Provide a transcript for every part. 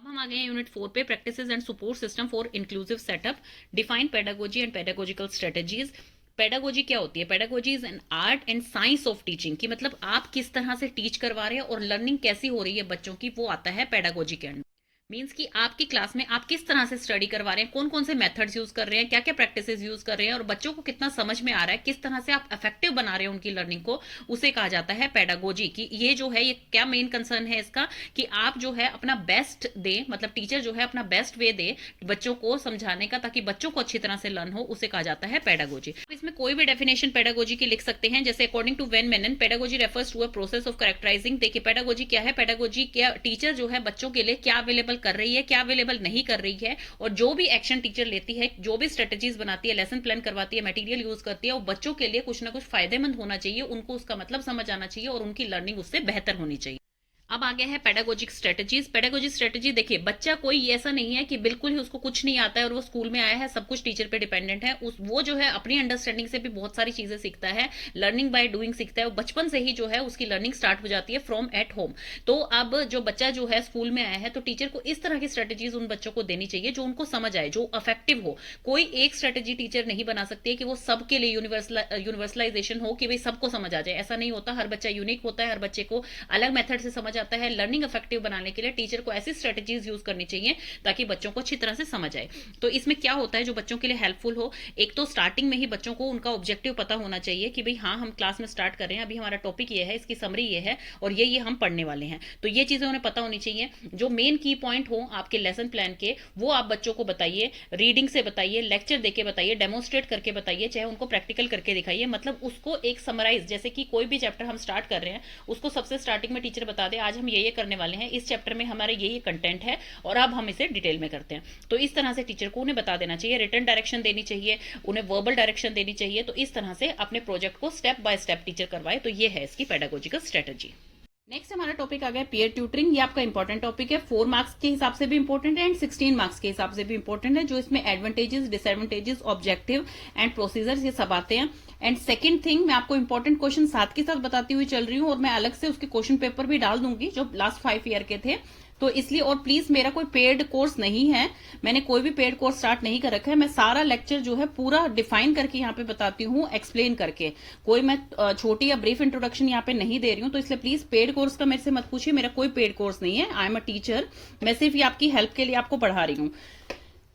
अब हम आ गए हैं यूनिट 4 पे, practices and support system for inclusive setup, define pedagogy and pedagogical strategies. Pedagogy क्या होती है? Pedagogy is an art and science of teaching, कि मतलब आप किस तरह से टीच करवा रहे हैं और लर्निंग कैसी हो रही है बच्चों की, वो आता है पेडागोजी के अंडर। मीन्स कि आपकी क्लास में आप किस तरह से स्टडी करवा रहे हैं, कौन कौन से मेथड्स यूज कर रहे हैं, क्या क्या प्रैक्टिसेस यूज कर रहे हैं और बच्चों को कितना समझ में आ रहा है, किस तरह से आप इफेक्टिव बना रहे हैं उनकी लर्निंग को, उसे कहा जाता है पेडागोजी। की ये जो है, ये क्या मेन कंसर्न है इसका, कि आप जो है अपना बेस्ट दे, मतलब टीचर जो है अपना बेस्ट वे दे बच्चों को समझाने का, ताकि बच्चों को अच्छी तरह से लर्न हो, उसे कहा जाता है पेडागोजी। इसमें कोई भी डेफिनेशन पेडागोजी की लिख सकते हैं, जैसे according to Wayne Menon, pedagogy refers to a process of characterising. देखिए पेडागोजी क्या है, पेडागोजी क्या, टीचर जो है बच्चों के लिए क्या अवेलेबल कर रही है, क्या अवेलेबल नहीं कर रही है, और जो भी एक्शन टीचर लेती है, जो भी स्ट्रेटेजीज बनाती है, लेसन प्लान करवाती है, मटेरियल यूज करती है, वो बच्चों के लिए कुछ ना कुछ फायदेमंद होना चाहिए, उनको उसका मतलब समझ आना चाहिए और उनकी लर्निंग उससे बेहतर होनी चाहिए। अब आ गया है पेडागोजिक स्ट्रेटजीज। पेडागोजिक स्ट्रेटजी, देखिए बच्चा कोई ऐसा नहीं है कि बिल्कुल ही उसको कुछ नहीं आता है और वो स्कूल में आया है सब कुछ टीचर पे डिपेंडेंट है। वो जो है अपनी अंडरस्टैंडिंग से भी बहुत सारी चीजें सीखता है, लर्निंग बाय डूइंग सीखता है, बचपन से ही जो है उसकी लर्निंग स्टार्ट हो जाती है फ्रॉम एट होम। तो अब जो बच्चा जो है स्कूल में आया है, तो टीचर को इस तरह की स्ट्रेटजीज उन बच्चों को देनी चाहिए जो उनको समझ आए, जो इफेक्टिव हो। कोई एक स्ट्रेटेजी टीचर नहीं बना सकती है कि वो सबके लिए यूनिवर्सलाइजेशन हो, कि भाई सबको समझ आ जाए, ऐसा नहीं होता। हर बच्चा यूनिक होता है, हर बच्चे को अलग मेथड से समझ आता है। लर्निंग इफेक्टिव बनाने के लिए टीचर को ऐसी स्ट्रेटजीज यूज करनी चाहिए ताकि बच्चों को अच्छी तरह से समझ आए। तो इसमें क्या होता है जो बच्चों के लिए हेल्पफुल हो, एक तो स्टार्टिंग में ही बच्चों को उनका ऑब्जेक्टिव पता होना चाहिए कि भाई हाँ, हम क्लास में स्टार्ट कर रहे हैं, अभी हमारा टॉपिक ये है, इसकी समरी ये है और ये हम पढ़ने वाले हैं। तो ये चीजें उन्हें पता होनी चाहिए। जो मेन की पॉइंट हो आपके लेसन प्लान के, वो आप बच्चों को बताइए, रीडिंग से बताइए, लेक्चर देके बताइए, डेमोन्स्ट्रेट करके बताइए, चाहे उनको प्रैक्टिकल करके दिखाइए। मतलब उसको एक समराइज, जैसे कि कोई भी चैप्टर हम स्टार्ट कर रहे हैं, उसको सबसे स्टार्टिंग में टीचर बता दे आज हम ये करने वाले हैं, इस चैप्टर में हमारे ये कंटेंट है और अब हम इसे डिटेल में करते हैं। तो इस तरह से टीचर को उन्हें बता देना चाहिए, रिटन डायरेक्शन देनी चाहिए, उन्हें वर्बल डायरेक्शन देनी चाहिए। तो इस तरह से अपने प्रोजेक्ट को स्टेप बाय स्टेप टीचर करवाए। तो ये है इसकी पेडागोजिकल स्ट्रेटजी। नेक्स्ट हमारा टॉपिक आ गया पीयर ट्यूटरिंग। ये आपका इंपॉर्टेंट टॉपिक है, 4 मार्क्स के हिसाब से भी इंपॉर्टेंट है एंड 16 मार्क्स के हिसाब से भी इंपॉर्टेंट है। जो इसमें advantages, disadvantages, objective and procedures, ये सब आते हैं। एंड सेकंड थिंग, मैं आपको इंपॉर्टेंट क्वेश्चन साथ के साथ बताती हुई चल रही हूँ और मैं अलग से उसके क्वेश्चन पेपर भी डाल दूंगी जो लास्ट 5 ईयर के थे। तो इसलिए, और प्लीज मेरा कोई पेड कोर्स नहीं है, मैंने कोई भी पेड कोर्स स्टार्ट नहीं कर रखा है। मैं सारा लेक्चर जो है पूरा डिफाइन करके यहाँ पे बताती हूँ, एक्सप्लेन करके। कोई मैं छोटी या ब्रीफ इंट्रोडक्शन यहाँ पे नहीं दे रही हूँ। तो इसलिए प्लीज पेड कोर्स का मेरे से मत पूछिए, मेरा कोई पेड कोर्स नहीं है। आई एम अ टीचर, मैं सिर्फ ये आपकी हेल्प के लिए आपको पढ़ा रही हूँ।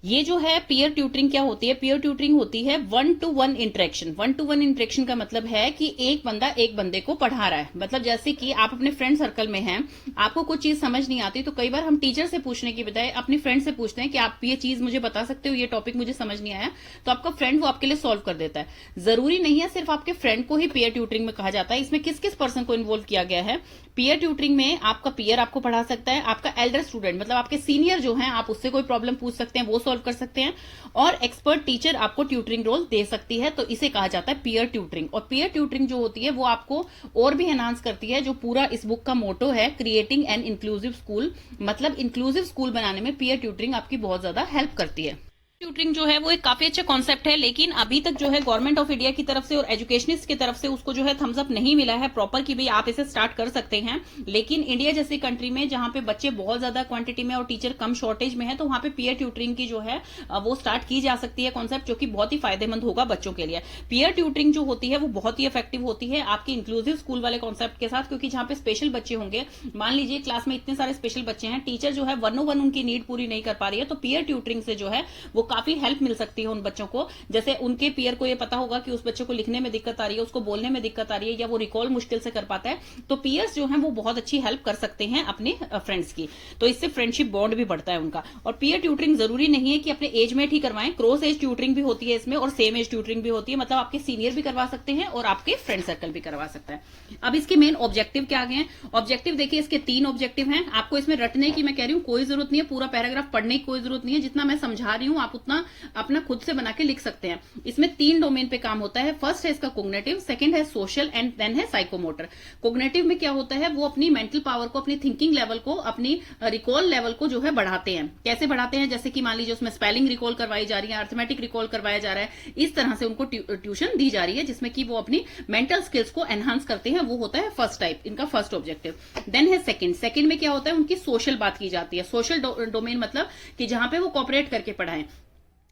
ये जो है पीयर ट्यूटरिंग क्या होती है? पीयर ट्यूटरिंग होती है 1-to-1 इंटरेक्शन। 1-to-1 इंटरेक्शन का मतलब है कि एक बंदा एक बंदे को पढ़ा रहा है। मतलब जैसे कि आप अपने फ्रेंड सर्कल में हैं, आपको कुछ चीज समझ नहीं आती, तो कई बार हम टीचर से पूछने की बजाय अपनी फ्रेंड से पूछते हैं कि आप ये चीज मुझे बता सकते हो, ये टॉपिक मुझे समझ नहीं आया, तो आपका फ्रेंड वो आपके लिए सॉल्व कर देता है। जरूरी नहीं है सिर्फ आपके फ्रेंड को ही पीयर ट्यूटरिंग में कहा जाता है। इसमें किस किस पर्सन को इन्वॉल्व किया गया है? पीयर ट्यूटरिंग में आपका पीयर आपको पढ़ा सकता है, आपका एल्डर स्टूडेंट मतलब आपके सीनियर जो हैं, आप उससे कोई प्रॉब्लम पूछ सकते हैं, वो सॉल्व कर सकते हैं, और एक्सपर्ट टीचर आपको ट्यूटरिंग रोल दे सकती है। तो इसे कहा जाता है पीयर ट्यूटरिंग। और पीयर ट्यूटरिंग जो होती है वो आपको और भी एनहांस करती है। जो पूरा इस बुक का मोटो है, क्रिएटिंग एन इंक्लूसिव स्कूल, मतलब इंक्लूसिव स्कूल बनाने में पीयर ट्यूटरिंग आपकी बहुत ज्यादा हेल्प करती है। ट्यूटरिंग जो है वो एक काफी अच्छा कॉन्सेप्ट है, लेकिन अभी तक जो है गवर्नमेंट ऑफ इंडिया की तरफ से और एजुकेशनिस्ट की तरफ से उसको जो है थम्स अप नहीं मिला है प्रॉपर कि भाई आप इसे स्टार्ट कर सकते हैं। लेकिन इंडिया जैसी कंट्री में जहां पे बच्चे बहुत ज्यादा क्वांटिटी में और टीचर कम शॉर्टेज में है, तो वहां पे पीयर ट्यूटरिंग की जो है वो स्टार्ट की जा सकती है कॉन्सेप्ट, जो कि बहुत ही फायदेमंद होगा बच्चों के लिए। पीयर ट्यूटरिंग जो होती है वो बहुत ही इफेक्टिव होती है आपकी इंक्लूसिव स्कूल वाले कॉन्सेप्ट के साथ, क्योंकि जहां पे स्पेशल बच्चे होंगे, मान लीजिए क्लास में इतने सारे स्पेशल बच्चे हैं, टीचर जो है 1-on-1 उनकी नीड पूरी नहीं कर पा रही है, तो पीयर ट्यूटरिंग से जो है वो काफी हेल्प मिल सकती है उन बच्चों को। जैसे उनके पीयर को ये पता होगा कि उस बच्चे को लिखने में दिक्कत आ रही है, उसको बोलने में दिक्कत आ रही है, या वो रिकॉल मुश्किल से कर पाता है, तो पीयर्स जो हैं वो बहुत अच्छी हेल्प कर सकते हैं अपने फ्रेंड्स की। तो इससे फ्रेंडशिप बॉन्ड भी बढ़ता है उनका। और पीयर ट्यूटरिंग जरूरी नहीं है कि अपने एज मेट ही करवाएं, क्रॉस एज ट्यूटरिंग भी होती है इसमें और सेम एज ट्यूटरिंग भी होती है। मतलब आपके सीनियर भी करवा सकते हैं और आपके फ्रेंड सर्कल भी करवा सकता है। अब इसके मेन ऑब्जेक्टिव क्या आ गए हैं? ऑब्जेक्टिव देखिए, इसके 3 ऑब्जेक्टिव हैं। आपको इसमें रटने की मैं कह रही हूं कोई जरूरत नहीं है, पूरा पैराग्राफ पढ़ने की कोई जरूरत नहीं है। जितना मैं समझा रही हूं आप उतना अपना खुद से बना के लिख सकते हैं। इसमें 3 डोमेन पे काम होता है। फर्स्ट है इसका कोग्निटिव, सेकंड है सोशल एंड देन है साइकोमोटर। कोग्निटिव में क्या होता है, वो अपनी मेंटल पावर को, अपनी थिंकिंग लेवल को, अपनी रिकॉल लेवल को जो है बढ़ाते हैं। कैसे बढ़ाते हैं, जैसे कि मान लीजिए उसमें स्पेलिंग रिकॉल करवाई जा रही है, अर्थमेटिक रिकॉल करवाया जा रहा है, इस तरह से उनको ट्यूशन दी जा रही है जिसमें कि वो अपनी मेंटल स्किल्स को एनहांस करते हैं। वो होता है फर्स्ट टाइप, इनका फर्स्ट ऑब्जेक्टिव। देन है सेकंड में क्या होता है, उनकी सोशल बात की जाती है। सोशल डोमेन मतलब कि जहां पे वो कॉपरेट करके पढ़ाएं।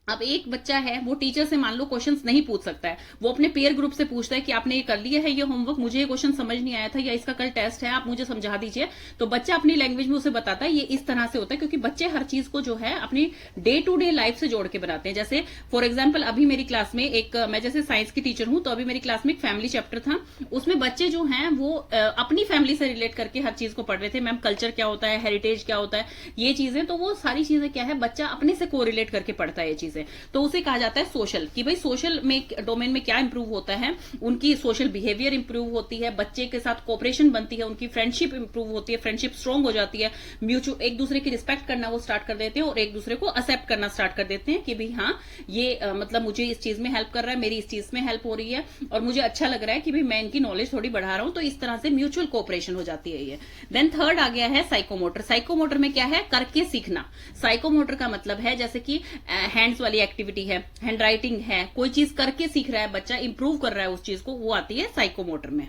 अब एक बच्चा है, वो टीचर से मान लो क्वेश्चंस नहीं पूछ सकता है, वो अपने पेयर ग्रुप से पूछता है कि आपने ये कर लिया है ये होमवर्क, मुझे ये क्वेश्चन समझ नहीं आया था, या इसका कल टेस्ट है, आप मुझे समझा दीजिए। तो बच्चा अपनी लैंग्वेज में उसे बताता है। ये इस तरह से होता है क्योंकि बच्चे हर चीज को जो है अपनी डे टू डे लाइफ से जोड़ के बनाते हैं। जैसे फॉर एग्जाम्पल अभी मेरी क्लास में मैं जैसे साइंस की टीचर हूं, तो अभी मेरी क्लास में एक फैमिली चैप्टर था। उसमें बच्चे जो हैं वो अपनी फैमिली से रिलेट करके हर चीज को पढ़ रहे थे। मैम कल्चर क्या होता है, हेरिटेज क्या होता है, ये चीजें, तो वो सारी चीजें क्या है, बच्चा अपने से कोरिलेट करके पढ़ता है ये चीजें। तो उसे जाता है सोशल, कि भाई सोशल में डोमेन में क्या इंप्रूव होता है, उनकी सोशल बिहेवियर इंप्रूव होती है, बच्चे के साथ कोऑपरेशन बनती है, उनकी फ्रेंडशिप इंप्रूव होती है, फ्रेंडशिप स्ट्रांग हो जाती है, म्यूचुअल एक दूसरे की रिस्पेक्ट करना वो स्टार्ट कर देते हैं और एक दूसरे को एक्सेप्ट करना स्टार्ट कर देते हैं कि भाई हाँ ये मतलब मुझे इस चीज में हेल्प कर रहा है, मेरी इस चीज में हेल्प हो रही है और मुझे अच्छा लग रहा है कि भाई मैं इनकी नॉलेज थोड़ी बढ़ा रहा हूं। तो इस तरह से म्यूचुअल कोऑपरेशन हो जाती है ये। देन थर्ड आ गया है साइकोमोटर। साइकोमोटर में क्या है, करके सीखना। साइकोमोटर का मतलब है जैसे कि हैंड्स वाली एक्टिविटी है, हैंड राइटिंग है, कोई चीज करके सीख रहा है बच्चा, इंप्रूव कर रहा है उस चीज को, वो आती है साइकोमोटर में।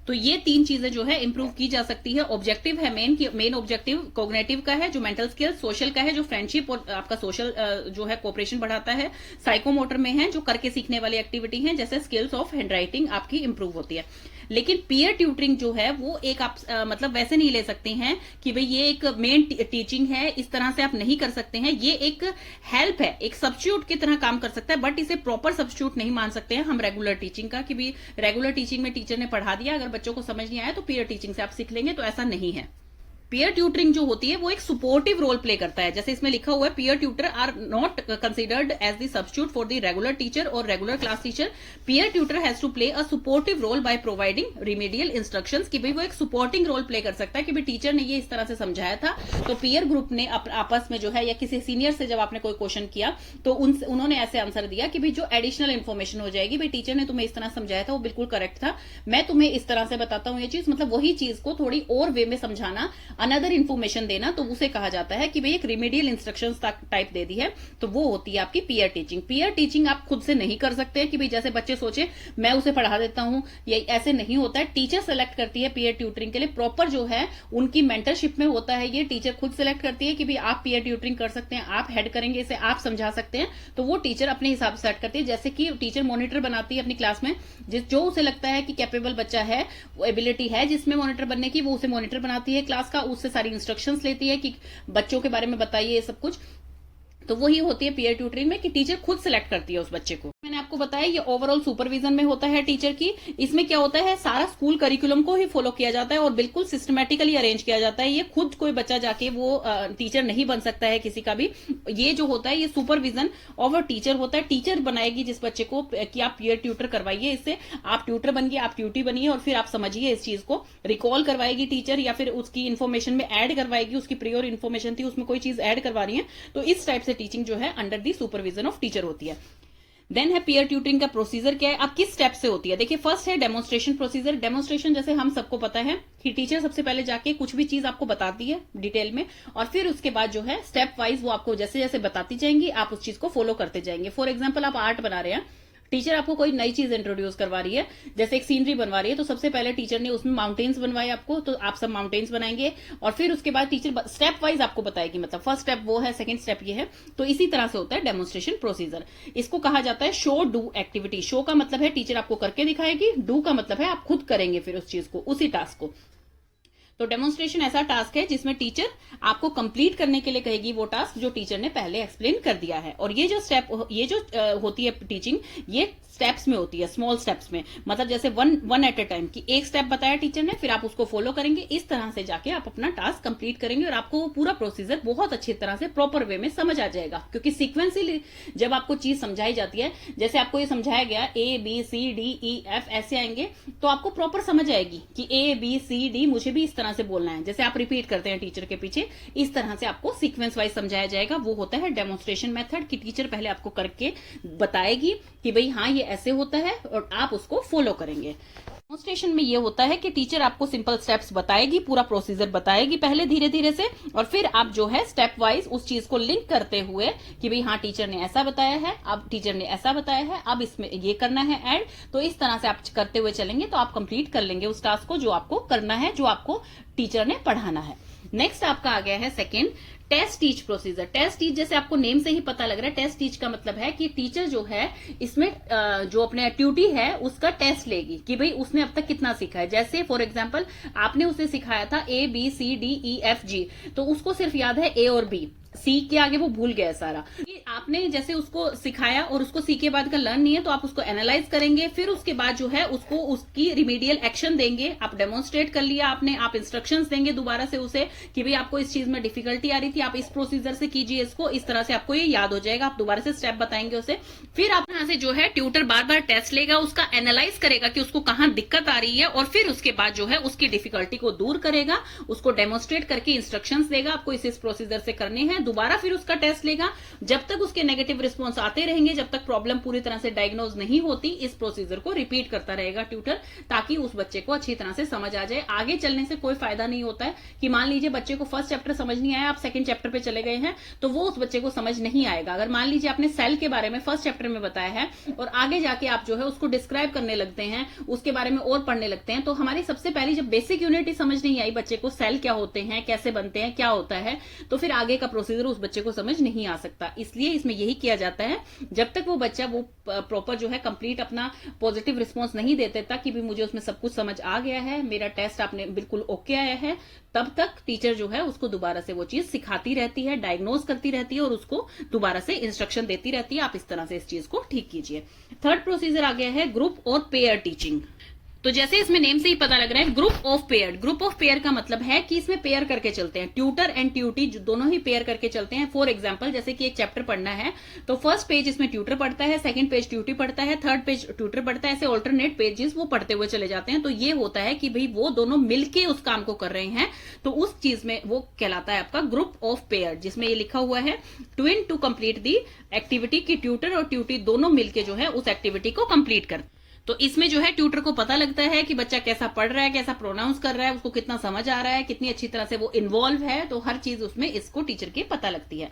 तो ये 3 चीजें जो है इंप्रूव की जा सकती है। ऑब्जेक्टिव है मेन ऑब्जेक्टिव कॉग्निटिव का है जो मेंटल स्किल, सोशल का है जो फ्रेंडशिप और आपका सोशल जो है कोऑपरेशन बढ़ाता है, साइकोमोटर में है जो करके सीखने वाली एक्टिविटी है, जैसे स्किल्स ऑफ हैंड राइटिंग आपकी इंप्रूव होती है। लेकिन पीयर ट्यूटरिंग जो है वो एक आप मतलब वैसे नहीं ले सकते हैं कि भाई ये एक मेन टीचिंग है, इस तरह से आप नहीं कर सकते हैं। ये एक हेल्प है, एक सब्स्टिट्यूट की तरह काम कर सकता है, बट इसे प्रॉपर सब्स्टिट्यूट नहीं मान सकते हैं हम रेगुलर टीचिंग का, कि भाई रेगुलर टीचिंग में टीचर ने पढ़ा दिया, अगर बच्चों को समझ नहीं आया तो पीयर टीचिंग से आप सीख लेंगे, तो ऐसा नहीं है। पीयर ट्यूटरिंग जो होती है वो एक सपोर्टिव रोल प्ले करता है। जैसे इसमें लिखा हुआ है peer tutor are not considered as the substitute for the regular teacher और regular class teacher. Peer tutor has to play a supportive role by providing remedial instructions, कि भाई वो एक सपोर्टिंग रोल प्ले कर सकता है कि भाई टीचर ने ये इस तरह से समझाया था, तो पीयर ग्रुप ने आपस में जो है, या किसी सीनियर से जब आपने कोई क्वेश्चन किया तो उन्होंने ऐसे आंसर दिया कि भाई जो एडिशनल इन्फॉर्मेशन हो जाएगी, भाई टीचर ने तुम्हें इस तरह समझाया था, वो बिल्कुल करेक्ट था, मैं तुम्हें इस तरह से बताता हूँ ये चीज, मतलब वही चीज को थोड़ी और वे में समझाना, अनदर इन्फॉर्मेशन देना, तो उसे कहा जाता है कि भाई एक रिमीडियल इंस्ट्रक्शंस टाइप दे दी है, तो वो होती है आपकी पीयर टीचिंग। पीयर टीचिंग आप खुद से नहीं कर सकते कि भाई जैसे बच्चे सोचे मैं उसे पढ़ा देता हूं, ये ऐसे नहीं होता है। टीचर सेलेक्ट करती है पीयर ट्यूटरिंग के लिए, प्रॉपर जो है उनकी मेंटरशिप में होता है, ये टीचर खुद सेलेक्ट करती है कि भाई आप पीयर ट्यूटरिंग कर सकते हैं, आप हेड करेंगे इसे, आप समझा सकते हैं, तो वो टीचर अपने हिसाब से सेलेक्ट करती है। जैसे कि टीचर मॉनिटर बनाती है अपनी क्लास में, जो उसे लगता है कि कैपेबल बच्चा है, वो एबिलिटी है जिसमें मॉनिटर बनने की, वो उसे मॉनिटर बनाती है क्लास का, उससे सारी इंस्ट्रक्शंस लेती है कि बच्चों के बारे में बताइए ये सब कुछ। तो वही होती है पीयर ट्यूटरिंग में कि टीचर खुद सिलेक्ट करती है उस बच्चे को। मैंने आपको बताया ये ओवरऑल सुपरविजन में होता है टीचर की। इसमें क्या होता है, सारा स्कूल करिकुलम को ही फॉलो किया जाता है और बिल्कुल सिस्टमेटिकली अरेंज किया जाता है। ये खुद कोई बच्चा जाके वो टीचर नहीं बन सकता है किसी का भी। ये जो होता है ये सुपरविजन ओवर टीचर होता है। टीचर बनाएगी जिस बच्चे को कि आप पीयर ट्यूटर करवाइए, इससे आप ट्यूटर बनिए, आप ट्यूटी बनिए और फिर आप समझिए इस चीज को, रिकॉल करवाएगी टीचर, या फिर उसकी इन्फॉर्मेशन में ऐड करवाएगी, उसकी प्रियोर इन्फॉर्मेशन थी उसमें कोई चीज ऐड करवा रही है, तो इस टाइप से टीचिंग जो है under the supervision of teacher होती है। देन है पीयर ट्यूटरिंग का प्रोसीजर क्या है, अब किस स्टेप से होती है। देखिए फर्स्ट है डेमोन्स्ट्रेशन प्रोसीजर। डेमोन्स्ट्रेशन जैसे हम सबको पता है कि टीचर सबसे पहले जाके कुछ भी चीज आपको बताती है डिटेल में, और फिर उसके बाद जो है स्टेप वाइज वो आपको जैसे जैसे बताती जाएंगी आप उस चीज को फॉलो करते जाएंगे। फॉर एग्जाम्पल आप आर्ट बना रहे हैं, टीचर आपको कोई नई चीज इंट्रोड्यूस करवा रही है, जैसे एक सीनरी बनवा रही है, तो सबसे पहले टीचर ने उसमें माउंटेन्स बनवाए आपको, तो आप सब माउंटेन्स बनाएंगे, और फिर उसके बाद टीचर स्टेप वाइज आपको बताएगी, मतलब फर्स्ट स्टेप वो है, सेकंड स्टेप ये है। तो इसी तरह से होता है डेमोन्स्ट्रेशन प्रोसीजर। इसको कहा जाता है शो डू एक्टिविटी। शो का मतलब है टीचर आपको करके दिखाएगी, डू का मतलब है आप खुद करेंगे फिर उस चीज को, उसी टास्क को। तो डेमोन्स्ट्रेशन ऐसा टास्क है जिसमें टीचर आपको कंप्लीट करने के लिए कहेगी वो टास्क जो टीचर ने पहले एक्सप्लेन कर दिया है। और ये जो स्टेप, ये जो होती है टीचिंग, ये स्टेप्स में होती है, स्मॉल स्टेप्स में, मतलब जैसे वन एट ए टाइम की एक स्टेप बताया टीचर ने, फिर आप उसको फॉलो करेंगे, इस तरह से जाके आप अपना टास्क कंप्लीट करेंगे और आपको वो पूरा प्रोसीजर बहुत अच्छी तरह से प्रॉपर वे में समझ आ जाएगा। क्योंकि सीक्वेंसली जब आपको चीज समझाई जाती है, जैसे आपको ये समझाया गया A B C D E F ऐसे आएंगे, तो आपको प्रॉपर समझ आएगी कि A B C D मुझे भी इस तरह तरह से बोलना है, जैसे आप रिपीट करते हैं टीचर के पीछे, इस तरह से आपको सीक्वेंस वाइज समझाया जाएगा। वो होता है डेमोन्स्ट्रेशन मेथड, कि टीचर पहले आपको करके बताएगी कि भाई हाँ ये ऐसे होता है और आप उसको फॉलो करेंगे। डेमोन्स्ट्रेशन में ये होता है कि टीचर आपको सिंपल स्टेप्स बताएगी, पूरा प्रोसीजर बताएगी पहले धीरे धीरे से, और फिर आप जो है स्टेप वाइज उस चीज को लिंक करते हुए कि भाई हाँ टीचर ने ऐसा बताया है, अब टीचर ने ऐसा बताया है, अब इसमें ये करना है ऐड, तो इस तरह से आप करते हुए चलेंगे तो आप कंप्लीट कर लेंगे उस टास्क को जो आपको करना है, जो आपको टीचर ने पढ़ाना है। नेक्स्ट आपका आ गया है second, test teach procedure. Test teach जैसे आपको नेम से ही पता लग रहा है, टेस्ट टीच का मतलब है कि टीचर जो है इसमें जो अपने ड्यूटी है उसका टेस्ट लेगी कि भाई उसने अब तक कितना सीखा है। जैसे फॉर एग्जांपल आपने उसे सिखाया था ABCDEFG, तो उसको सिर्फ याद है A और B, सी के आगे वो भूल गया सारा। आपने जैसे उसको सिखाया और उसको सी के बाद का लर्न नहीं है, तो आप उसको एनालाइज करेंगे, फिर उसके बाद जो है उसको उसकी रिमीडियल एक्शन देंगे। आप डेमोन्स्ट्रेट कर लिया आपने, आप इंस्ट्रक्शंस देंगे दोबारा से उसे कि भाई आपको इस चीज में डिफिकल्टी आ रही थी, आप इस प्रोसीजर से कीजिए इसको, इस तरह से आपको ये याद हो जाएगा। आप दोबारा से स्टेप बताएंगे उसे, फिर आप यहाँ से जो है ट्यूटर बार बार टेस्ट लेगा, उसका एनालाइज करेगा कि उसको कहाँ दिक्कत आ रही है, और फिर उसके बाद जो है उसकी डिफिकल्टी को दूर करेगा, उसको डेमोन्स्ट्रेट करके इंस्ट्रक्शंस देगा आपको इस प्रोसीजर से करने हैं। दोबारा फिर उसका टेस्ट लेगा, जब तक उसके नेगेटिव रिस्पॉन्स आते रहेंगे, जब तक प्रॉब्लम पूरी तरह से डायग्नोज नहीं होती, इस प्रोसीजर को रिपीट करता रहेगा ट्यूटर, ताकि उस बच्चे को अच्छी तरह से समझ आ जाए। आगे चलने से कोई फायदा नहीं होता है कि मान लीजिए बच्चे को फर्स्ट चैप्टर समझ नहीं आया, आप सेकंड चैप्टर पे चले गए हैं, तो वो उस बच्चे को समझ नहीं आएगा। अगर मान लीजिए आपने सेल के बारे में फर्स्ट चैप्टर में बताया है और आगे जाके आप जो है उसको डिस्क्राइब करने लगते हैं, उसके बारे में और पढ़ने लगते हैं, तो हमारी सबसे पहली जब बेसिक यूनिट ही समझ नहीं आई बच्चे को, सेल क्या होते हैं, कैसे बनते हैं, क्या होता है, तो फिर आगे का प्रोसीजर उस बच्चे को समझ नहीं आ सकता। इसलिए इसमें यही किया जाता है, जब तक वो बच्चा वो प्रॉपर जो है कंप्लीट अपना पॉजिटिव रिस्पॉन्स नहीं देते तक कि भी मुझे उसमें सब कुछ समझ आ गया है, मेरा टेस्ट आपने बिल्कुल ओके आया है, तब तक टीचर जो है उसको दोबारा से वो चीज सिखाती रहती है, डायग्नोज करती रहती है और उसको दोबारा से इंस्ट्रक्शन देती रहती है, आप इस तरह से इस चीज को ठीक कीजिए। थर्ड प्रोसीजर आ गया है ग्रुप और पेयर टीचिंग। तो जैसे इसमें नेम से ही पता लग रहा है, group of pair. Group of pair का मतलब है कि इसमें पेयर करके चलते हैं, ट्यूटर एंड ट्यूटी दोनों ही पेयर करके चलते हैं। फॉर एग्जांपल जैसे कि एक चैप्टर पढ़ना है, तो फर्स्ट पेज इसमें ट्यूटर पढ़ता है, सेकंड पेज ट्यूटी पढ़ता है, थर्ड पेज ट्यूटर पढ़ता है, ऐसे ऑल्टरनेट पेजेस वो पढ़ते हुए चले जाते हैं। तो ये होता है कि भाई वो दोनों मिलके उस काम को कर रहे हैं, तो उस चीज में वो कहलाता है आपका ग्रुप ऑफ पेयर, जिसमें ये लिखा हुआ है twin to complete the activity, की ट्यूटर और ट्यूटी दोनों मिलके जो है उस एक्टिविटी को कंप्लीट करते हैं। तो इसमें जो है ट्यूटर को पता लगता है कि बच्चा कैसा पढ़ रहा है, कैसा प्रोनाउंस कर रहा है, उसको कितना समझ आ रहा है, कितनी अच्छी तरह से वो इन्वॉल्व है, तो हर चीज उसमें इसको टीचर की पता लगती है।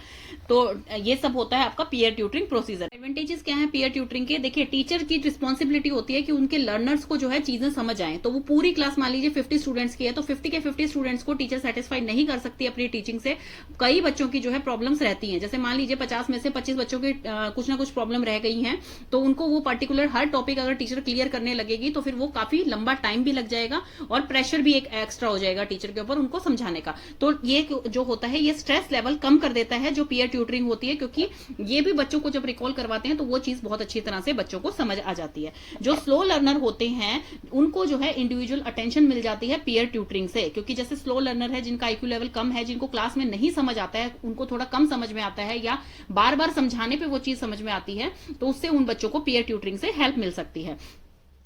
तो ये सब होता है आपका पीयर ट्यूटरिंग प्रोसीजर। एडवांटेजेस क्या है पीयर ट्यूटरिंग के? देखिए, टीचर की रिस्पॉन्सिबिलिटी होती है कि उनके लर्नर्स को जो है चीजें समझ आए। तो वो पूरी क्लास मान लीजिए 50 स्टूडेंट्स की है, तो 50 के 50 स्टूडेंट्स को टीचर सेटिस्फाई नहीं कर सकती अपनी टीचिंग से। कई बच्चों की जो है प्रॉब्लम्स रहती हैं, जैसे मान लीजिए 50 में से 25 बच्चों की कुछ ना कुछ प्रॉब्लम रह गई है, तो उनको वो पर्टिकुलर हर टॉपिक अगर टीचर क्लियर करने लगेगी तो फिर वो काफी लंबा टाइम भी लग जाएगा और प्रेशर भी एक एक्स्ट्रा हो जाएगा टीचर के ऊपर उनको समझाने का। तो ये जो होता है ये स्ट्रेस लेवल कम कर देता है जो पीयर ट्यूटरिंग होती है, क्योंकि ये भी बच्चों को जब रिकॉल करवाते हैं तो वो चीज बहुत अच्छी तरह से बच्चों को समझ आ जाती है। जो स्लो लर्नर होते हैं उनको जो है इंडिविजुअल अटेंशन मिल जाती है पीयर ट्यूटरिंग से, क्योंकि जैसे स्लो लर्नर है जिनका आईक्यू लेवल कम है, जिनको क्लास में नहीं समझ आता है, उनको थोड़ा कम समझ में आता है या बार बार समझाने पे वो चीज समझ में आती है, तो उससे उन बच्चों को पीयर ट्यूटरिंग से हेल्प मिल सकती है।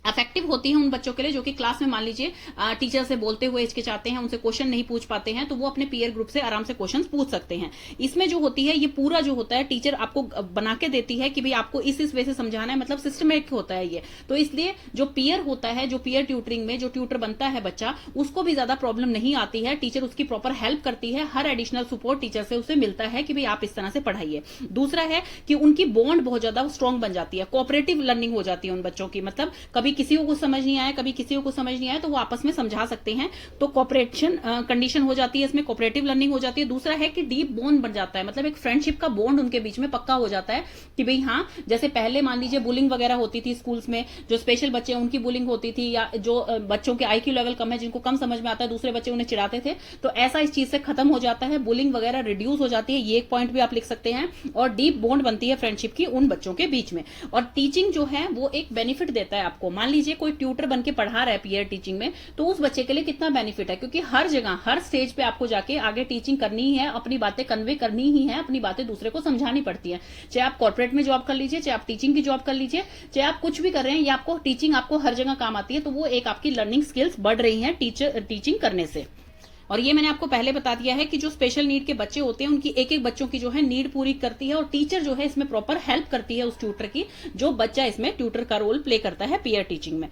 इफेक्टिव होती है उन बच्चों के लिए जो कि क्लास में मान लीजिए टीचर से बोलते हुए हिचकिचाते हैं, उनसे क्वेश्चन नहीं पूछ पाते हैं, तो वो अपने पीयर ग्रुप से आराम से क्वेश्चन पूछ सकते हैं। इसमें जो होती है ये पूरा जो होता है टीचर आपको बना के देती है कि भाई आपको इस वे से समझाना है, मतलब सिस्टमेटिक होता है ये। तो इसलिए जो पीयर होता है, जो पीयर ट्यूटरिंग में जो ट्यूटर बनता है बच्चा, उसको भी ज्यादा प्रॉब्लम नहीं आती है, टीचर उसकी प्रॉपर हेल्प करती है, हर एडिशनल सपोर्ट टीचर से उसे मिलता है कि भाई आप इस तरह से पढ़ाइए। दूसरा है कि उनकी बॉन्ड बहुत ज्यादा स्ट्रॉन्ग बन जाती है, कोऑपरेटिव लर्निंग हो जाती है उन बच्चों की, मतलब कभी किसी को समझ नहीं आया, कभी किसी को समझ नहीं आया, तो वो आपस में समझा सकते हैं, तो कोऑपरेशन कंडीशन हो जाती है, इसमें कोऑपरेटिव लर्निंग हो जाती है। दूसरा है कि डीप बॉन्ड बन जाता है, मतलब एक फ्रेंडशिप का बॉन्ड उनके बीच में पक्का हो जाता है कि भाई हाँ, जैसे पहले मान लीजिए बुलिंग वगैरह होती थी स्कूल्स में, जो स्पेशल बच्चे उनकी बुलिंग होती थी, या जो बच्चों के आईक्यू लेवल कम है, जिनको कम समझ में आता है, दूसरे बच्चे उन्हें चिढ़ाते थे, तो ऐसा इस चीज से खत्म हो जाता है, बुलिंग वगैरह रिड्यूस हो जाती है, ये एक पॉइंट भी आप लिख सकते हैं, और डीप बॉन्ड बनती है फ्रेंडशिप की उन बच्चों के बीच में। और टीचिंग जो है वो एक बेनिफिट देता है आपको। मान लीजिए कोई ट्यूटर बन के पढ़ा रहा है पीयर टीचिंग में, तो उस बच्चे के लिए कितना बेनिफिट है, क्योंकि हर जगह हर स्टेज पे आपको जाके आगे टीचिंग करनी ही है, अपनी बातें कन्वे करनी ही है, अपनी बातें दूसरे को समझानी पड़ती है। चाहे आप कॉर्पोरेट में जॉब कर लीजिए, चाहे आप टीचिंग की जॉब कर लीजिए, चाहे आप कुछ भी कर रहे हैं, या आपको टीचिंग आपको हर जगह काम आती है, तो वो एक आपकी लर्निंग स्किल्स बढ़ रही है टीचिंग करने से। और ये मैंने आपको पहले बता दिया है कि जो स्पेशल नीड के बच्चे होते हैं उनकी एक एक बच्चों की जो है नीड पूरी करती है, और टीचर जो है इसमें प्रॉपर हेल्प करती है उस ट्यूटर की, जो बच्चा इसमें ट्यूटर का रोल प्ले करता है पीयर टीचिंग में।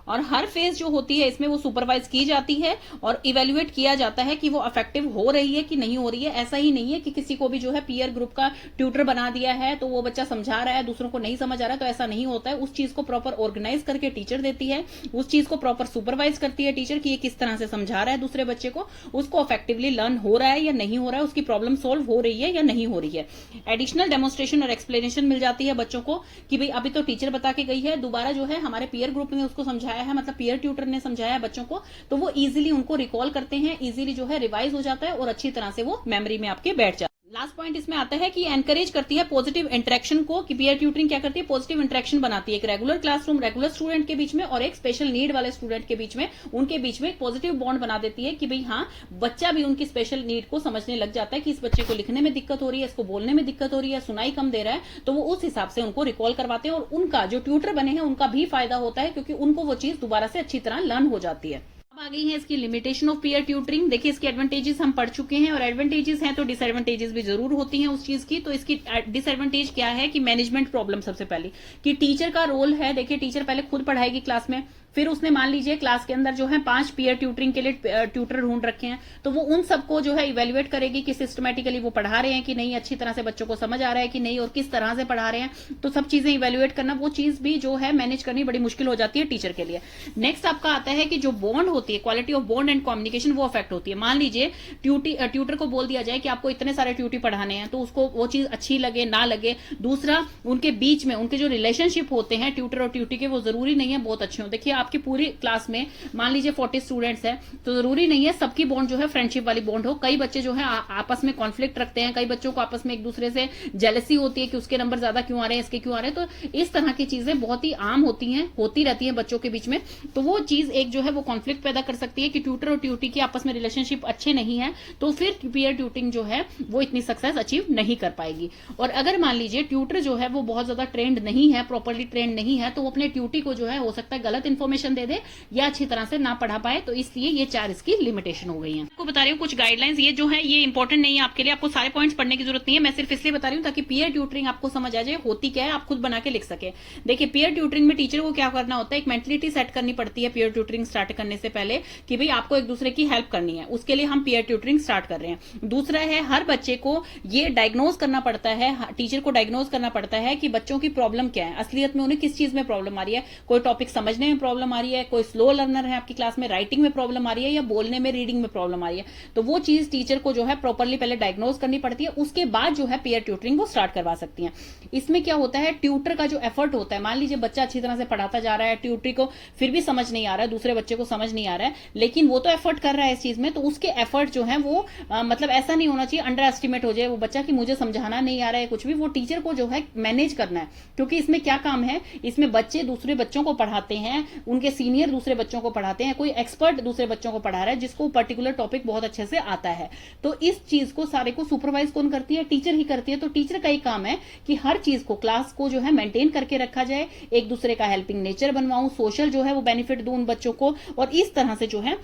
और हर फेज जो होती है इसमें वो सुपरवाइज की जाती है और इवेल्युएट किया जाता है कि वो इफेक्टिव हो रही है कि नहीं हो रही है। ऐसा ही नहीं है कि किसी को भी जो है पीयर ग्रुप का ट्यूटर बना दिया है तो वो बच्चा समझा रहा है, दूसरों को नहीं समझ आ रहा है, तो ऐसा नहीं होता है। उस चीज को प्रॉपर ऑर्गेनाइज करके टीचर देती है, उस चीज को प्रॉपर सुपरवाइज करती है टीचर कि ये किस तरह से समझा रहा है दूसरे बच्चे को, उसको इफेक्टिवली लर्न हो रहा है या नहीं हो रहा है, उसकी प्रॉब्लम सोल्व हो रही है या नहीं हो रही है। एडिशनल डेमोन्स्ट्रेशन और एक्सप्लेनेशन मिल जाती है बच्चों को कि भाई अभी तो टीचर बता के गई है, दोबारा जो है हमारे पीयर ग्रुप ने उसको समझाया है, मतलब पीयर ट्यूटर ने समझाया है बच्चों को, तो वो इजीली उनको रिकॉल करते हैं, इजीली जो है रिवाइज हो जाता है और अच्छी तरह से वो मेमोरी में आपके बैठ जाता है। लास्ट पॉइंट इसमें आता है कि एनकरेज करती है पॉजिटिव इंटरेक्शन को, कि पीयर ट्यूटरिंग क्या करती है, पॉजिटिव इंटरेक्शन बनाती है एक रेगुलर क्लासरूम रेगुलर स्टूडेंट के बीच में और एक स्पेशल नीड वाले स्टूडेंट के बीच में, उनके बीच में एक पॉजिटिव बॉन्ड बना देती है कि भाई हाँ, बच्चा भी उनकी स्पेशल नीड को समझने लग जाता है कि इस बच्चे को लिखने में दिक्कत हो रही है, इसको बोलने में दिक्कत हो रही है, सुनाई कम दे रहा है, तो वो उस हिसाब से उनको रिकॉल करवाते हैं और उनका जो ट्यूटर बने हैं उनका भी फायदा होता है क्योंकि उनको वो चीज दोबारा से अच्छी तरह लर्न हो जाती है। आ गई है इसकी लिमिटेशन ऑफ पीयर ट्यूटरिंग। देखिए इसके एडवांटेजेस हम पढ़ चुके हैं और एडवांटेजेस हैं तो डिसएडवांटेजेस भी जरूर होती हैं उस चीज की। तो इसकी डिसएडवांटेज क्या है कि मैनेजमेंट प्रॉब्लम सबसे पहले, कि टीचर का रोल है, देखिए टीचर पहले खुद पढ़ाएगी क्लास में, फिर उसने मान लीजिए क्लास के अंदर जो है 5 पीयर ट्यूटरिंग के लिए ट्यूटर ढूंढ रखे हैं, तो वो उन सबको जो है इवेल्युएट करेगी कि सिस्टमेटिकली वो पढ़ा रहे हैं कि नहीं, अच्छी तरह से बच्चों को समझ आ रहा है कि नहीं और किस तरह से पढ़ा रहे हैं, तो सब चीजें इवेल्युएट करना, वो चीज भी जो है मैनेज करनी बड़ी मुश्किल हो जाती है टीचर के लिए। नेक्स्ट आपका आता है कि जो बॉन्ड होती है, quality of bond and communication, वो अफेक्ट होती है। मान लीजिए ट्यूटर को बोल दिया जाए कि आपको इतने सारे ट्यूटी पढ़ाने हैं, तो उसको वो चीज अच्छी लगे ना लगे। दूसरा, उनके बीच में उनके जो रिलेशनशिप होते हैं ट्यूटर और ट्यूटी के, वो जरूरी नहीं है बहुत अच्छे हो। देखिए आपकी पूरी क्लास में मान लीजिए 40 स्टूडेंट्स हैं, तो जरूरी नहीं है सबकी बॉन्ड जो है फ्रेंडशिप वाली बॉन्ड हो। कई बच्चे जो है आपस में कॉन्फ्लिक्ट रखते हैं, कई बच्चों को आपस में एक दूसरे से जेलसी होती है कि उसके नंबर ज्यादा क्यों आ रहे हैं, इसके क्यों आ रहे हैं। तो इस तरह की चीजें बहुत ही आम होती हैं, होती रहती हैं बच्चों के बीच में। तो वो चीज एक जो है वो कॉन्फ्लिक्ट पैदा कर सकती है कि ट्यूटर और ट्यूटी की आपस में रिलेशनशिप अच्छे नहीं है, तो फिर पीयर ट्यूटिंग जो है वो इतनी सक्सेस अचीव नहीं कर पाएगी। और अगर मान लीजिए ट्यूटर जो है वो बहुत ज्यादा ट्रेंड नहीं है, प्रॉपरली ट्रेंड नहीं है, तो वो अपने ट्यूटी को जो है हो सकता है गलत इन्फॉर्मेशन दे दे या अच्छी तरह से ना पढ़ा पाए। तो इसलिए ये 4 इसकी लिमिटेशन हो गई हैं। आपको बता रही हूँ कुछ गाइडलाइंस, ये जो है ये इंपॉर्टेंट नहीं है आपके लिए, आपको सारे पॉइंट्स पढ़ने की जरूरत नहीं है, मैं सिर्फ इसलिए बता रही हूँ ताकि पीयर ट्यूटरिंग आपको समझ आ जाए होती क्या है, आप खुद बना के लिख सके। देखिए पीयर ट्यूटरिंग में टीचर को क्या करना होता है, एक मेंटलिटी सेट करनी पड़ती है पीयर ट्यूटरिंग स्टार्ट करने से पहले कि भाई आपको एक दूसरे की हेल्प करनी है, उसके लिए हम पीयर ट्यूटरिंग स्टार्ट कर रहे हैं। दूसरा है हर बच्चे को ये डायग्नोज करना पड़ता है, टीचर को डायग्नोज करना पड़ता है कि बच्चों की प्रॉब्लम क्या है, असलियत में उन्हें किस चीज में प्रॉब्लम आ रही है। कोई टॉपिक समझने में प्रॉब्लम आ रही है, कोई स्लो लर्नर है आपकी क्लास में, राइटिंग में प्रॉब्लम आ रही है या बोलने में रीडिंग में प्रॉब्लम आ रही है, तो वो चीज टीचर को जो है प्रॉपरली पहले डायग्नोज करनी पड़ती है, उसके बाद जो है पीयर ट्यूटरिंग को स्टार्ट करवा सकती हैं। इसमें क्या होता है, ट्यूटर का जो एफर्ट होता है, मान लीजिए बच्चा अच्छी तरह से पढ़ाता जा रहा है, ट्यूटरी को फिर भी समझ नहीं आ रहा है, दूसरे बच्चे को समझ नहीं आ रहा है, लेकिन वो तो एफर्ट कर रहा है इस चीज में, तो उसके एफर्ट जो है वो मतलब ऐसा नहीं होना चाहिए अंडर एस्टिमेट हो जाए वो बच्चा कि मुझे समझाना नहीं आ रहा है कुछ भी, वो टीचर को जो है मैनेज करना है। क्योंकि इसमें क्या काम है, इसमें बच्चे दूसरे बच्चों को पढ़ाते हैं, उनके सीनियर दूसरे बच्चों को पढ़ाते हैं, कोई एक्सपर्ट दूसरे बच्चों को पढ़ा रहा है जिसको पर्टिकुलर टॉपिक बहुत अच्छे से आता है। तो इस चीज को सारे को सुपरवाइज कौन करती है, टीचर ही करती है। तो टीचर का ही काम है कि हर चीज को, क्लास को जो है मेंटेन करके रखा जाए, एक दूसरे का हेल्पिंग नेचर बनवाऊं, सोशल जो है वो बेनिफिट दूं उन बच्चों को, और इस तरह से जो है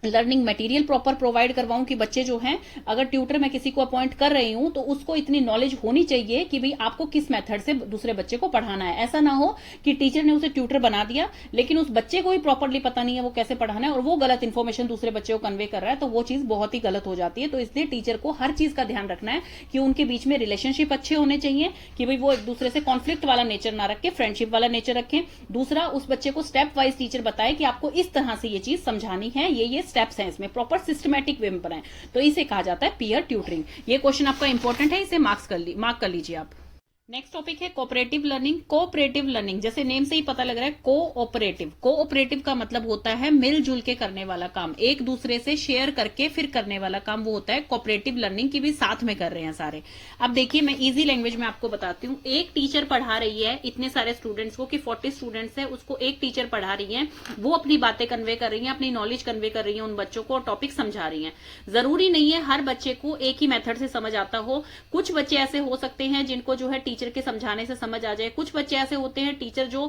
लर्निंग मटेरियल प्रॉपर प्रोवाइड करवाऊं कि बच्चे जो हैं, अगर ट्यूटर मैं किसी को अपॉइंट कर रही हूं तो उसको इतनी नॉलेज होनी चाहिए कि भाई आपको किस मेथड से दूसरे बच्चे को पढ़ाना है। ऐसा ना हो कि टीचर ने उसे ट्यूटर बना दिया लेकिन उस बच्चे को ही प्रॉपरली पता नहीं है वो कैसे पढ़ाना है और वो गलत इन्फॉर्मेशन दूसरे बच्चे को कन्वे कर रहा है, तो वो चीज बहुत ही गलत हो जाती है। तो इसलिए टीचर को हर चीज का ध्यान रखना है कि उनके बीच में रिलेशनशिप अच्छे होने चाहिए, कि भाई वो एक दूसरे से कॉन्फ्लिक्ट वाला नेचर ना रखे, फ्रेंडशिप वाला नेचर रखें। दूसरा, उस बच्चे को स्टेप वाइज टीचर बताए कि आपको इस तरह से ये चीज समझानी है, ये स्टेप्स हैं इसमें, प्रॉपर सिस्टमैटिक वे में बनाएं। तो इसे कहा जाता है पीयर ट्यूटरिंग। ये क्वेश्चन आपका इंपॉर्टेंट है, इसे मार्क कर लीजिए आप। नेक्स्ट टॉपिक है कोऑपरेटिव लर्निंग। कोऑपरेटिव लर्निंग, जैसे नेम से ही पता लग रहा है कोऑपरेटिव। कोऑपरेटिव का मतलब होता है मिलजुल के करने वाला काम, एक दूसरे से शेयर करके फिर करने वाला काम, वो होता है कोऑपरेटिव लर्निंग, की भी साथ में कर रहे हैं सारे। अब देखिए मैं इजी लैंग्वेज में आपको बताती हूँ। एक टीचर पढ़ा रही है इतने सारे स्टूडेंट्स को, कि 40 स्टूडेंट्स है, उसको एक टीचर पढ़ा रही है, वो अपनी बातें कन्वे कर रही है, अपनी नॉलेज कन्वे कर रही है उन बच्चों को, टॉपिक समझा रही है। जरूरी नहीं है हर बच्चे को एक ही मेथड से समझ आता हो। कुछ बच्चे ऐसे हो सकते हैं जिनको जो है टीचर टीचर के समझाने से समझ आ जाए। कुछ बच्चे ऐसे होते हैं टीचर जो